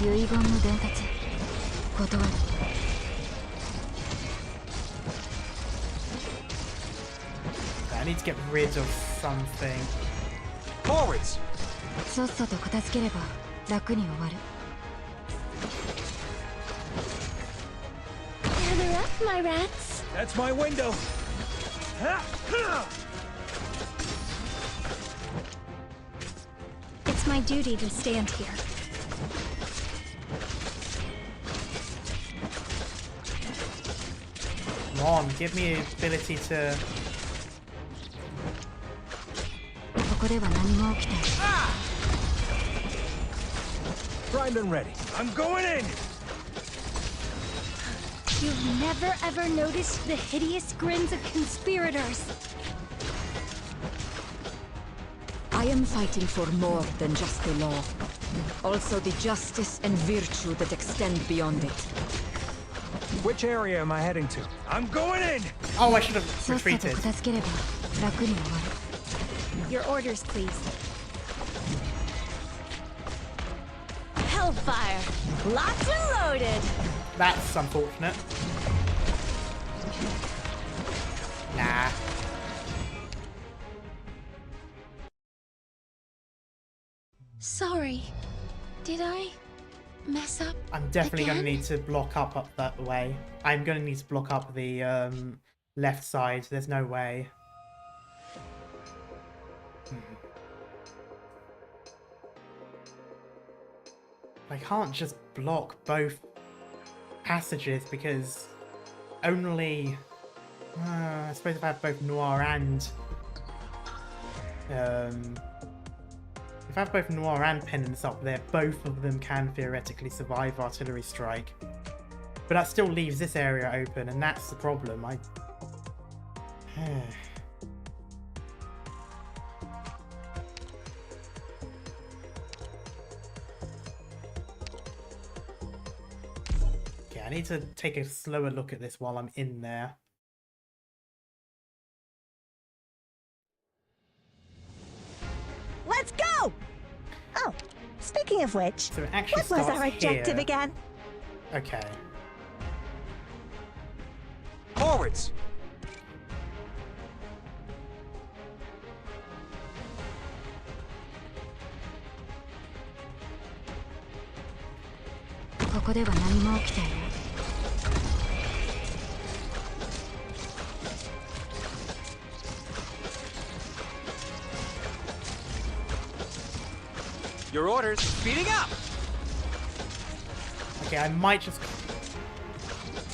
遺言の伝達。断る。I need to get rid of something. Forwards. さっさと片付ければ楽に終わる。Gather up, my rats. That's my window. It's my duty to stand here. Come on, give me the ability to... ここでは何も起きて。Primed and ready. I'm going in. You've never ever noticed the hideous grins of conspirators. I am fighting for more than just the law. Also the justice and virtue that extend beyond it. Which area am I heading to? I'm going in. Oh, I should have さっさと retreated. 片付ければ楽に終わる。 Your orders, please. Hellfire! Locked and loaded! That's unfortunate. Nah. Sorry. Did I mess up? I'm definitely going to again? need to block up that way. I'm going to need to block up the left side. There's no way. I can't just block both passages because only... I suppose if I have both Noir and... if I have both Noir and Penance up there, both of them can theoretically survive artillery strike. But that still leaves this area open, and that's the problem. Okay, I need to take a slower look at this while I'm in there. Let's go! Oh, speaking of which, So it actually what was starts our objective here. again? Okay. Forwards.ここでは何も起きていない。Your orders. Speeding up. Okay, I might just...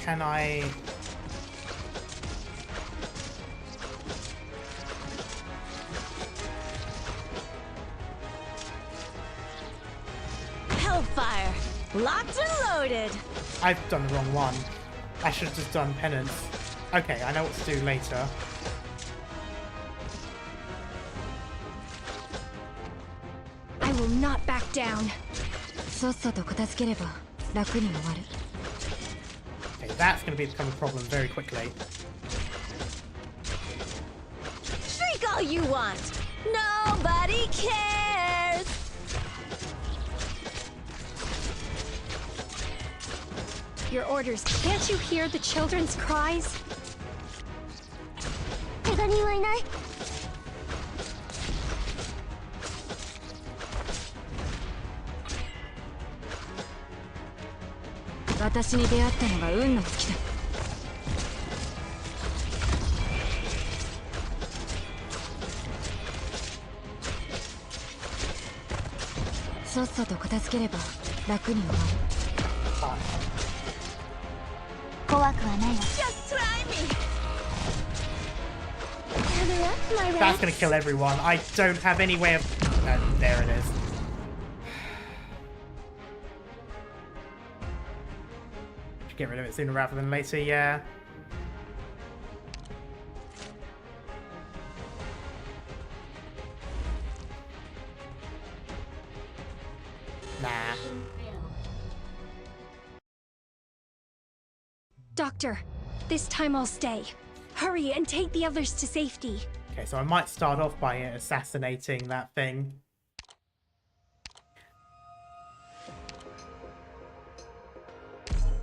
Can I... Hellfire! Locked and loaded! I've done the wrong one. I should have just done penance. Okay, I know what to do later. I will not back down. さっさと片付ければ楽に終わる。 Okay, that's going to become a problem very quickly. Shriek all you want! Nobody cares! Your orders. Can't you hear the children's cries? 怪我人はいない？私に出会ったのが運の尽きだ。さっさと片付ければ楽に終わる。怖くはないわ。 Just try me! Gather up, my That's rat. going to kill everyone. I don't have any way of... there it is. Should get rid of it sooner rather than later, yeah. Nah. Doctor, this time I'll stay. Hurry and take the others to safety. Okay, so I might start off by assassinating that thing.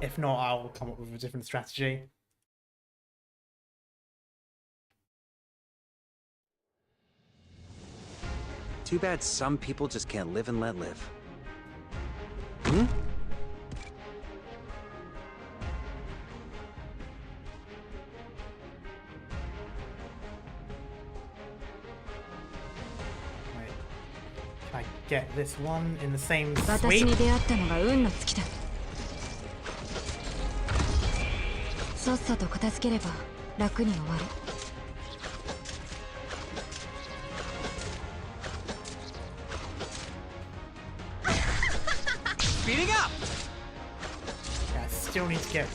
If not, I'll come up with a different strategy. Too bad some people just can't live and let live. Hmm? Right. Can I get this one in the same 私 sweep? に出会ったのが運の尽きだ。さっさと片付ければ楽に終わる。 Speeding up! Yeah, I still need to get...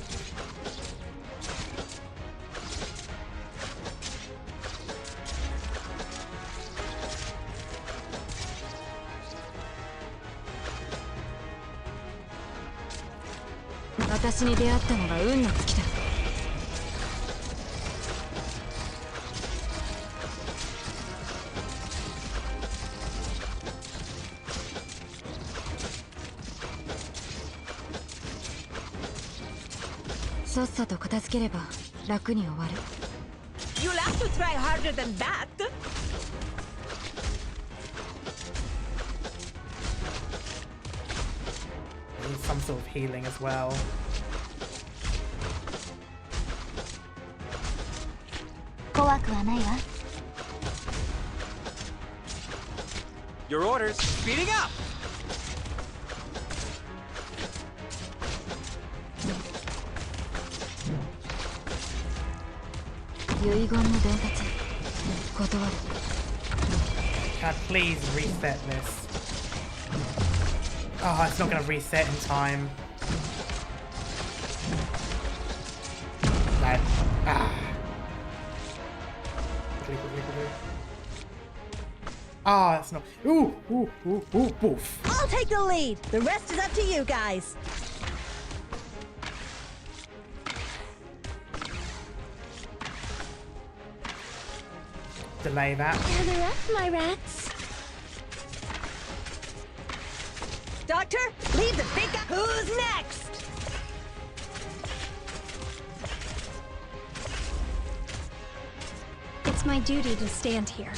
私に出会ったのが運の尽きだ。 さっさと片付ければ楽に終わる。 You'll have to try harder than that! I need some sort of healing as well. Your orders. Speeding up! Can I please reset this? Oh, it's not going to reset in time. No. Ah. Quickly, quickly, quickly. Ah, it's not. Ooh, ooh, ooh, ooh, boof. I'll take the lead! The rest is up to you guys! Delay that. Gather up, my rats. Doctor, leave the big guy. Who's next? It's my duty to stand here.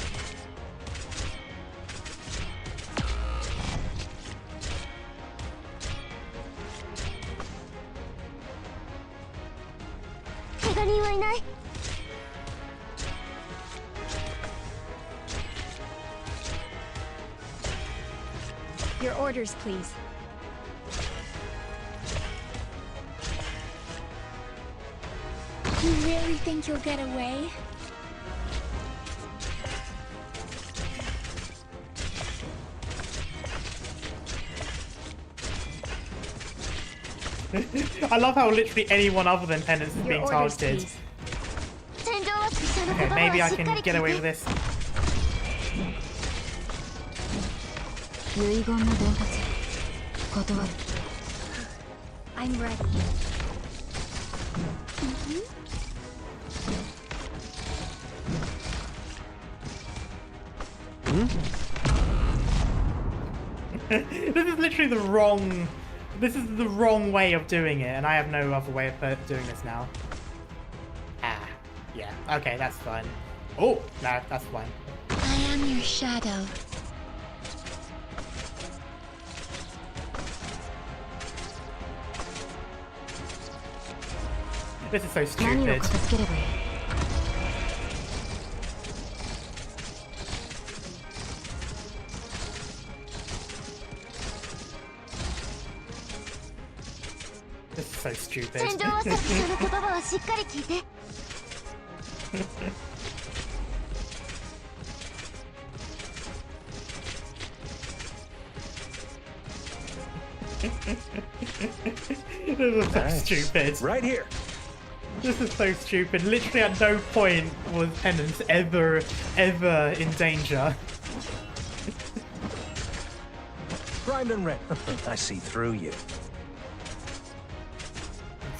orders, please. You really think you'll get away? I love how literally anyone other than Penance is Your being orders, targeted. please. Okay, maybe I can get away with this. 遺言の伝達断る I'm ready. This is literally the wrong... This is the wrong way of doing it, and I have no other way of doing this now. Ah, yeah. Okay, that's fine. Oh, no, that's fine. I am your shadow. This is so 何を stupid. 片付ければいい This is so stupid. 戦場はさっきその言葉はしっかり聞いて。 This is so Nice. stupid. Right here. This is so stupid. Literally at no point was Penance ever in danger. Primed and ready. I see through you.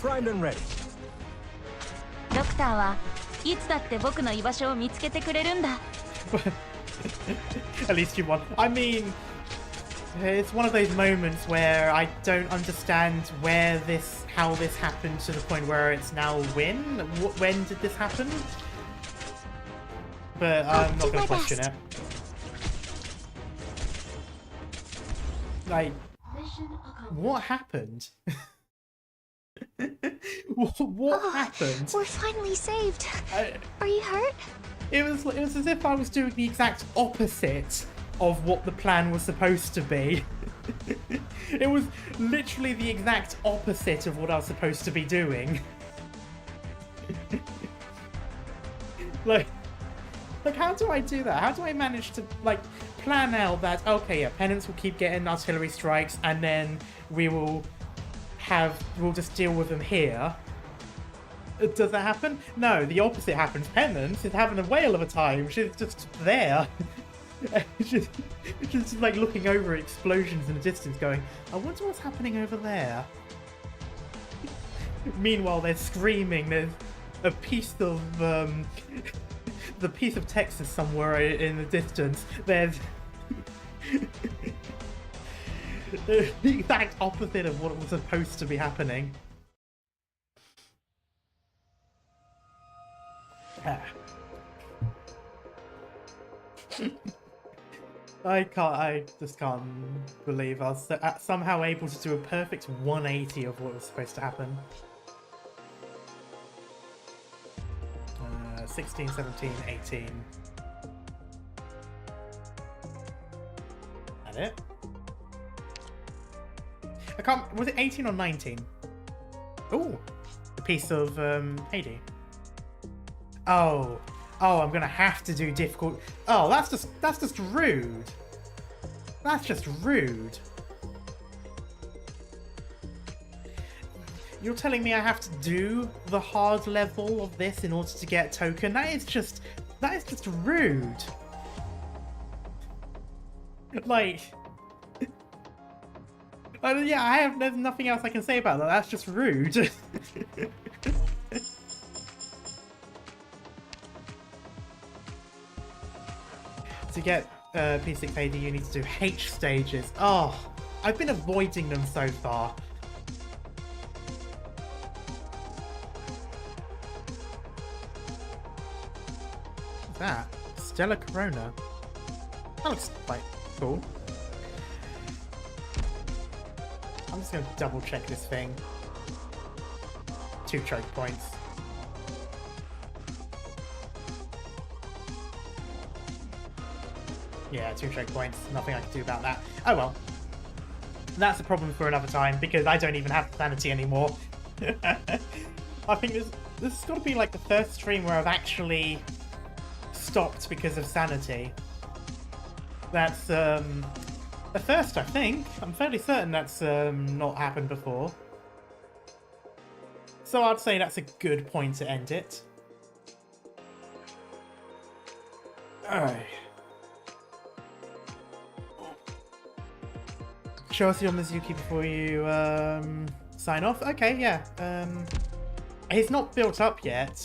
Primed and ready. ドクターはいつだって僕の居場所を見つけてくれるんだ。 At least you won. I mean, it's one of those moments where I don't understand how this happened to the point where it's now a win. When did this happen? But I'm not going to question it. Like, what happened? what happened? We're finally saved. Are you hurt? It was as if I was doing the exact opposite of what the plan was supposed to be. It was literally the exact opposite of what I was supposed to be doing. like how do I do that? How do I manage to plan out that, okay, yeah, Penance will keep getting artillery strikes and then we'll just deal with them here? Does that happen? No, the opposite happens. Penance is having a whale of a time. She's just there. she's like looking over at explosions in the distance going, I wonder what's happening over there. Meanwhile, they're screaming. There's a piece of the piece of Texas somewhere in the distance. There's the exact opposite of what was supposed to be happening. I just can't believe I was somehow able to do a perfect 180 of what was supposed to happen. 16, 17, 18. That it? I can't... Was it 18 or 19? Ooh! The piece of Hades. Oh, I'm gonna have to do difficult. Oh, that's just rude. That's just rude. You're telling me I have to do the hard level of this in order to get a token? That is just rude. Like, yeah, there's nothing else I can say about that. That's just rude. To get P6 AD, you need to do H stages. Oh, I've been avoiding them so far. What's that? Stella Corona. That looks quite cool. I'm just going to double check this thing. 2 choke points. Yeah, 2 choke points. Nothing I can do about that. Oh well. That's a problem for another time, because I don't even have sanity anymore. I think this has got to be like the first stream where I've actually stopped because of sanity. That's a first, I think. I'm fairly certain that's not happened before. So I'd say that's a good point to end it. Alright. Show us your Mizuki before you sign off. Okay, yeah. He's not built up yet.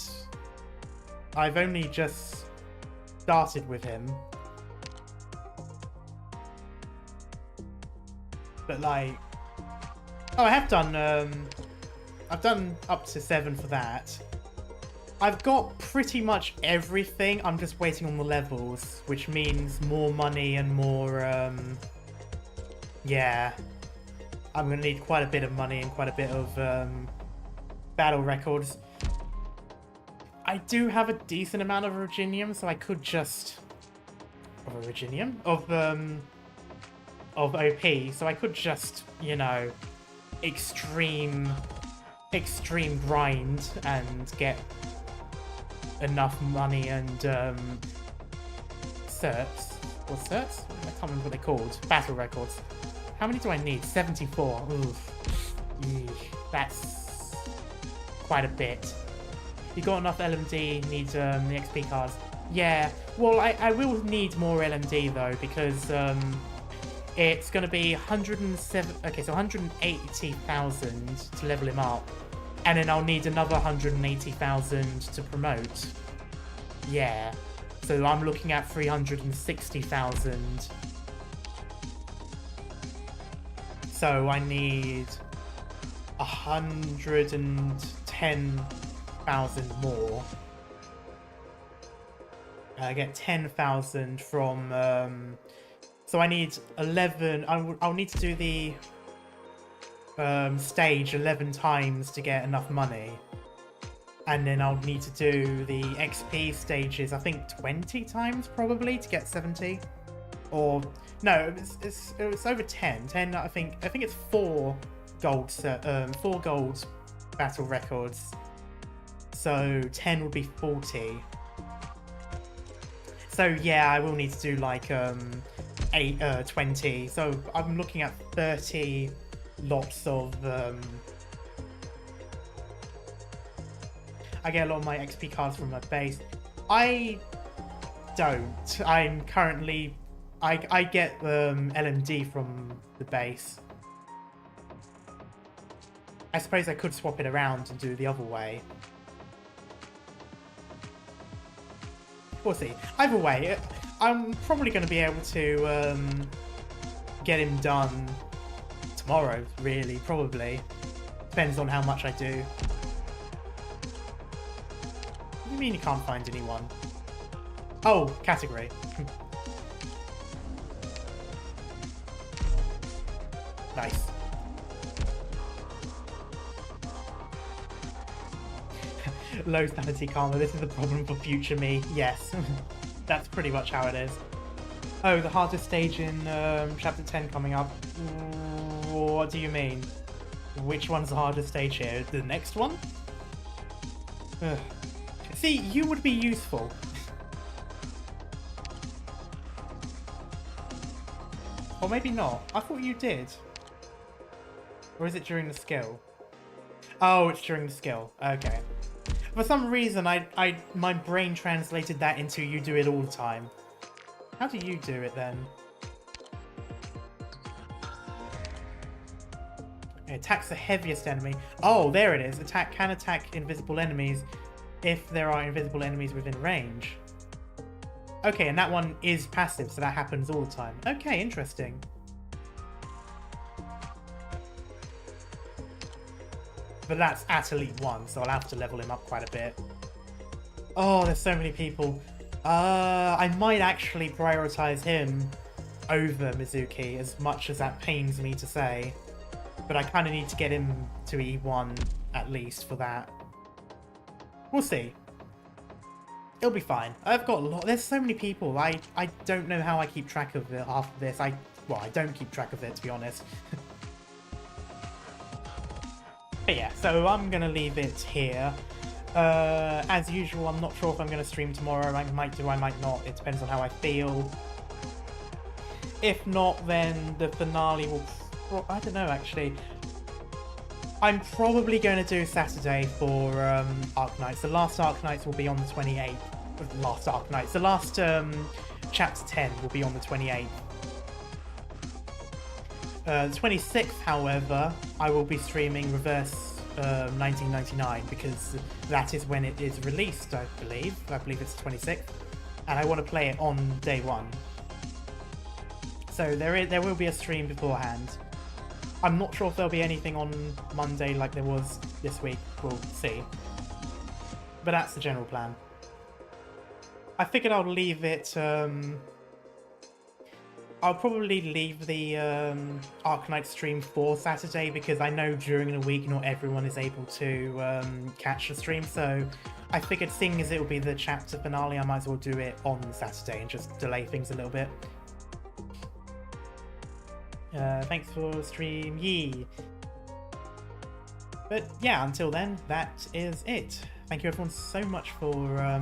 I've only just started with him. But like, oh, I have done. I've done up to 7 for that. I've got pretty much everything. I'm just waiting on the levels, which means more money and more. Yeah, I'm gonna need quite a bit of money and quite a bit of battle records. I do have a decent amount of Virginium, so I could just of OP, so I could just, you know, extreme grind and get enough money and certs. Or certs? I can't remember what they're called. Battle records. How many do I need? 74. Oof. Eesh. That's quite a bit. You got enough LMD, need the XP cards. Yeah, well, I will need more LMD though, because it's going to be 107. Okay, so 180,000 to level him up, and then I'll need another 180,000 to promote. Yeah, so I'm looking at 360,000. So I need 110,000 more. I get 10,000 from. So I need 11. I'll need to do the stage 11 times to get enough money, and then I'll need to do the XP stages. I think 20 times probably to get 70. Or no, it's over 10. 10. I think it's 4 gold battle records. So 10 would be 40. So yeah, I will need to do like 20. So I'm looking at 30 lots of. I get a lot of my XP cards from my base. I don't. I'm currently. I get LMD from the base. I suppose I could swap it around and do it the other way. We'll see. Either way, I'm probably going to be able to get him done tomorrow, really, probably. Depends on how much I do. What do you mean you can't find anyone? Oh, category. Nice. Low sanity karma. This is the problem for future me. Yes. That's pretty much how it is. Oh, the hardest stage in chapter 10 coming up. What do you mean? Which one's the hardest stage here? The next one? Ugh. See, you would be useful. Or maybe not. I thought you did. Or is it during the skill? Oh, it's during the skill. Okay. For some reason, my brain translated that into you do it all the time. How do you do it then? It attacks the heaviest enemy. Oh, there it is. Can attack invisible enemies if there are invisible enemies within range. Okay, and that one is passive, so that happens all the time. Okay, interesting. But that's at Elite 1, so I'll have to level him up quite a bit. Oh, there's so many people. I might actually prioritize him over Mizuki, as much as that pains me to say. But I kind of need to get him to E1 at least for that. We'll see. It'll be fine. I've got a lot. There's so many people. I don't know how I keep track of it after this. Well, I don't keep track of it, to be honest. But yeah, so I'm gonna leave it here. As usual, I'm not sure if I'm gonna stream tomorrow. I might do, I might not. It depends on how I feel. If not, then the finale will... I don't know, actually. I'm probably going to do Saturday for Arknights. The last Arknights will be on the 28th. The last Arknights. The last Chapter 10 will be on the 28th. The 26th, however, I will be streaming Reverse 1999 because that is when it is released, I believe. I believe it's the 26th. And I want to play it on day one. So there will be a stream beforehand. I'm not sure if there'll be anything on Monday like there was this week. We'll see. But that's the general plan. I figured I'll leave it... I'll probably leave the Arknights stream for Saturday because I know during the week not everyone is able to catch the stream. So I figured seeing as it will be the chapter finale, I might as well do it on Saturday and just delay things a little bit. Thanks for stream, Yee. But yeah, until then, that is it. Thank you everyone so much for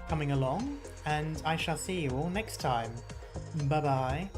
coming along, and I shall see you all next time. Bye bye.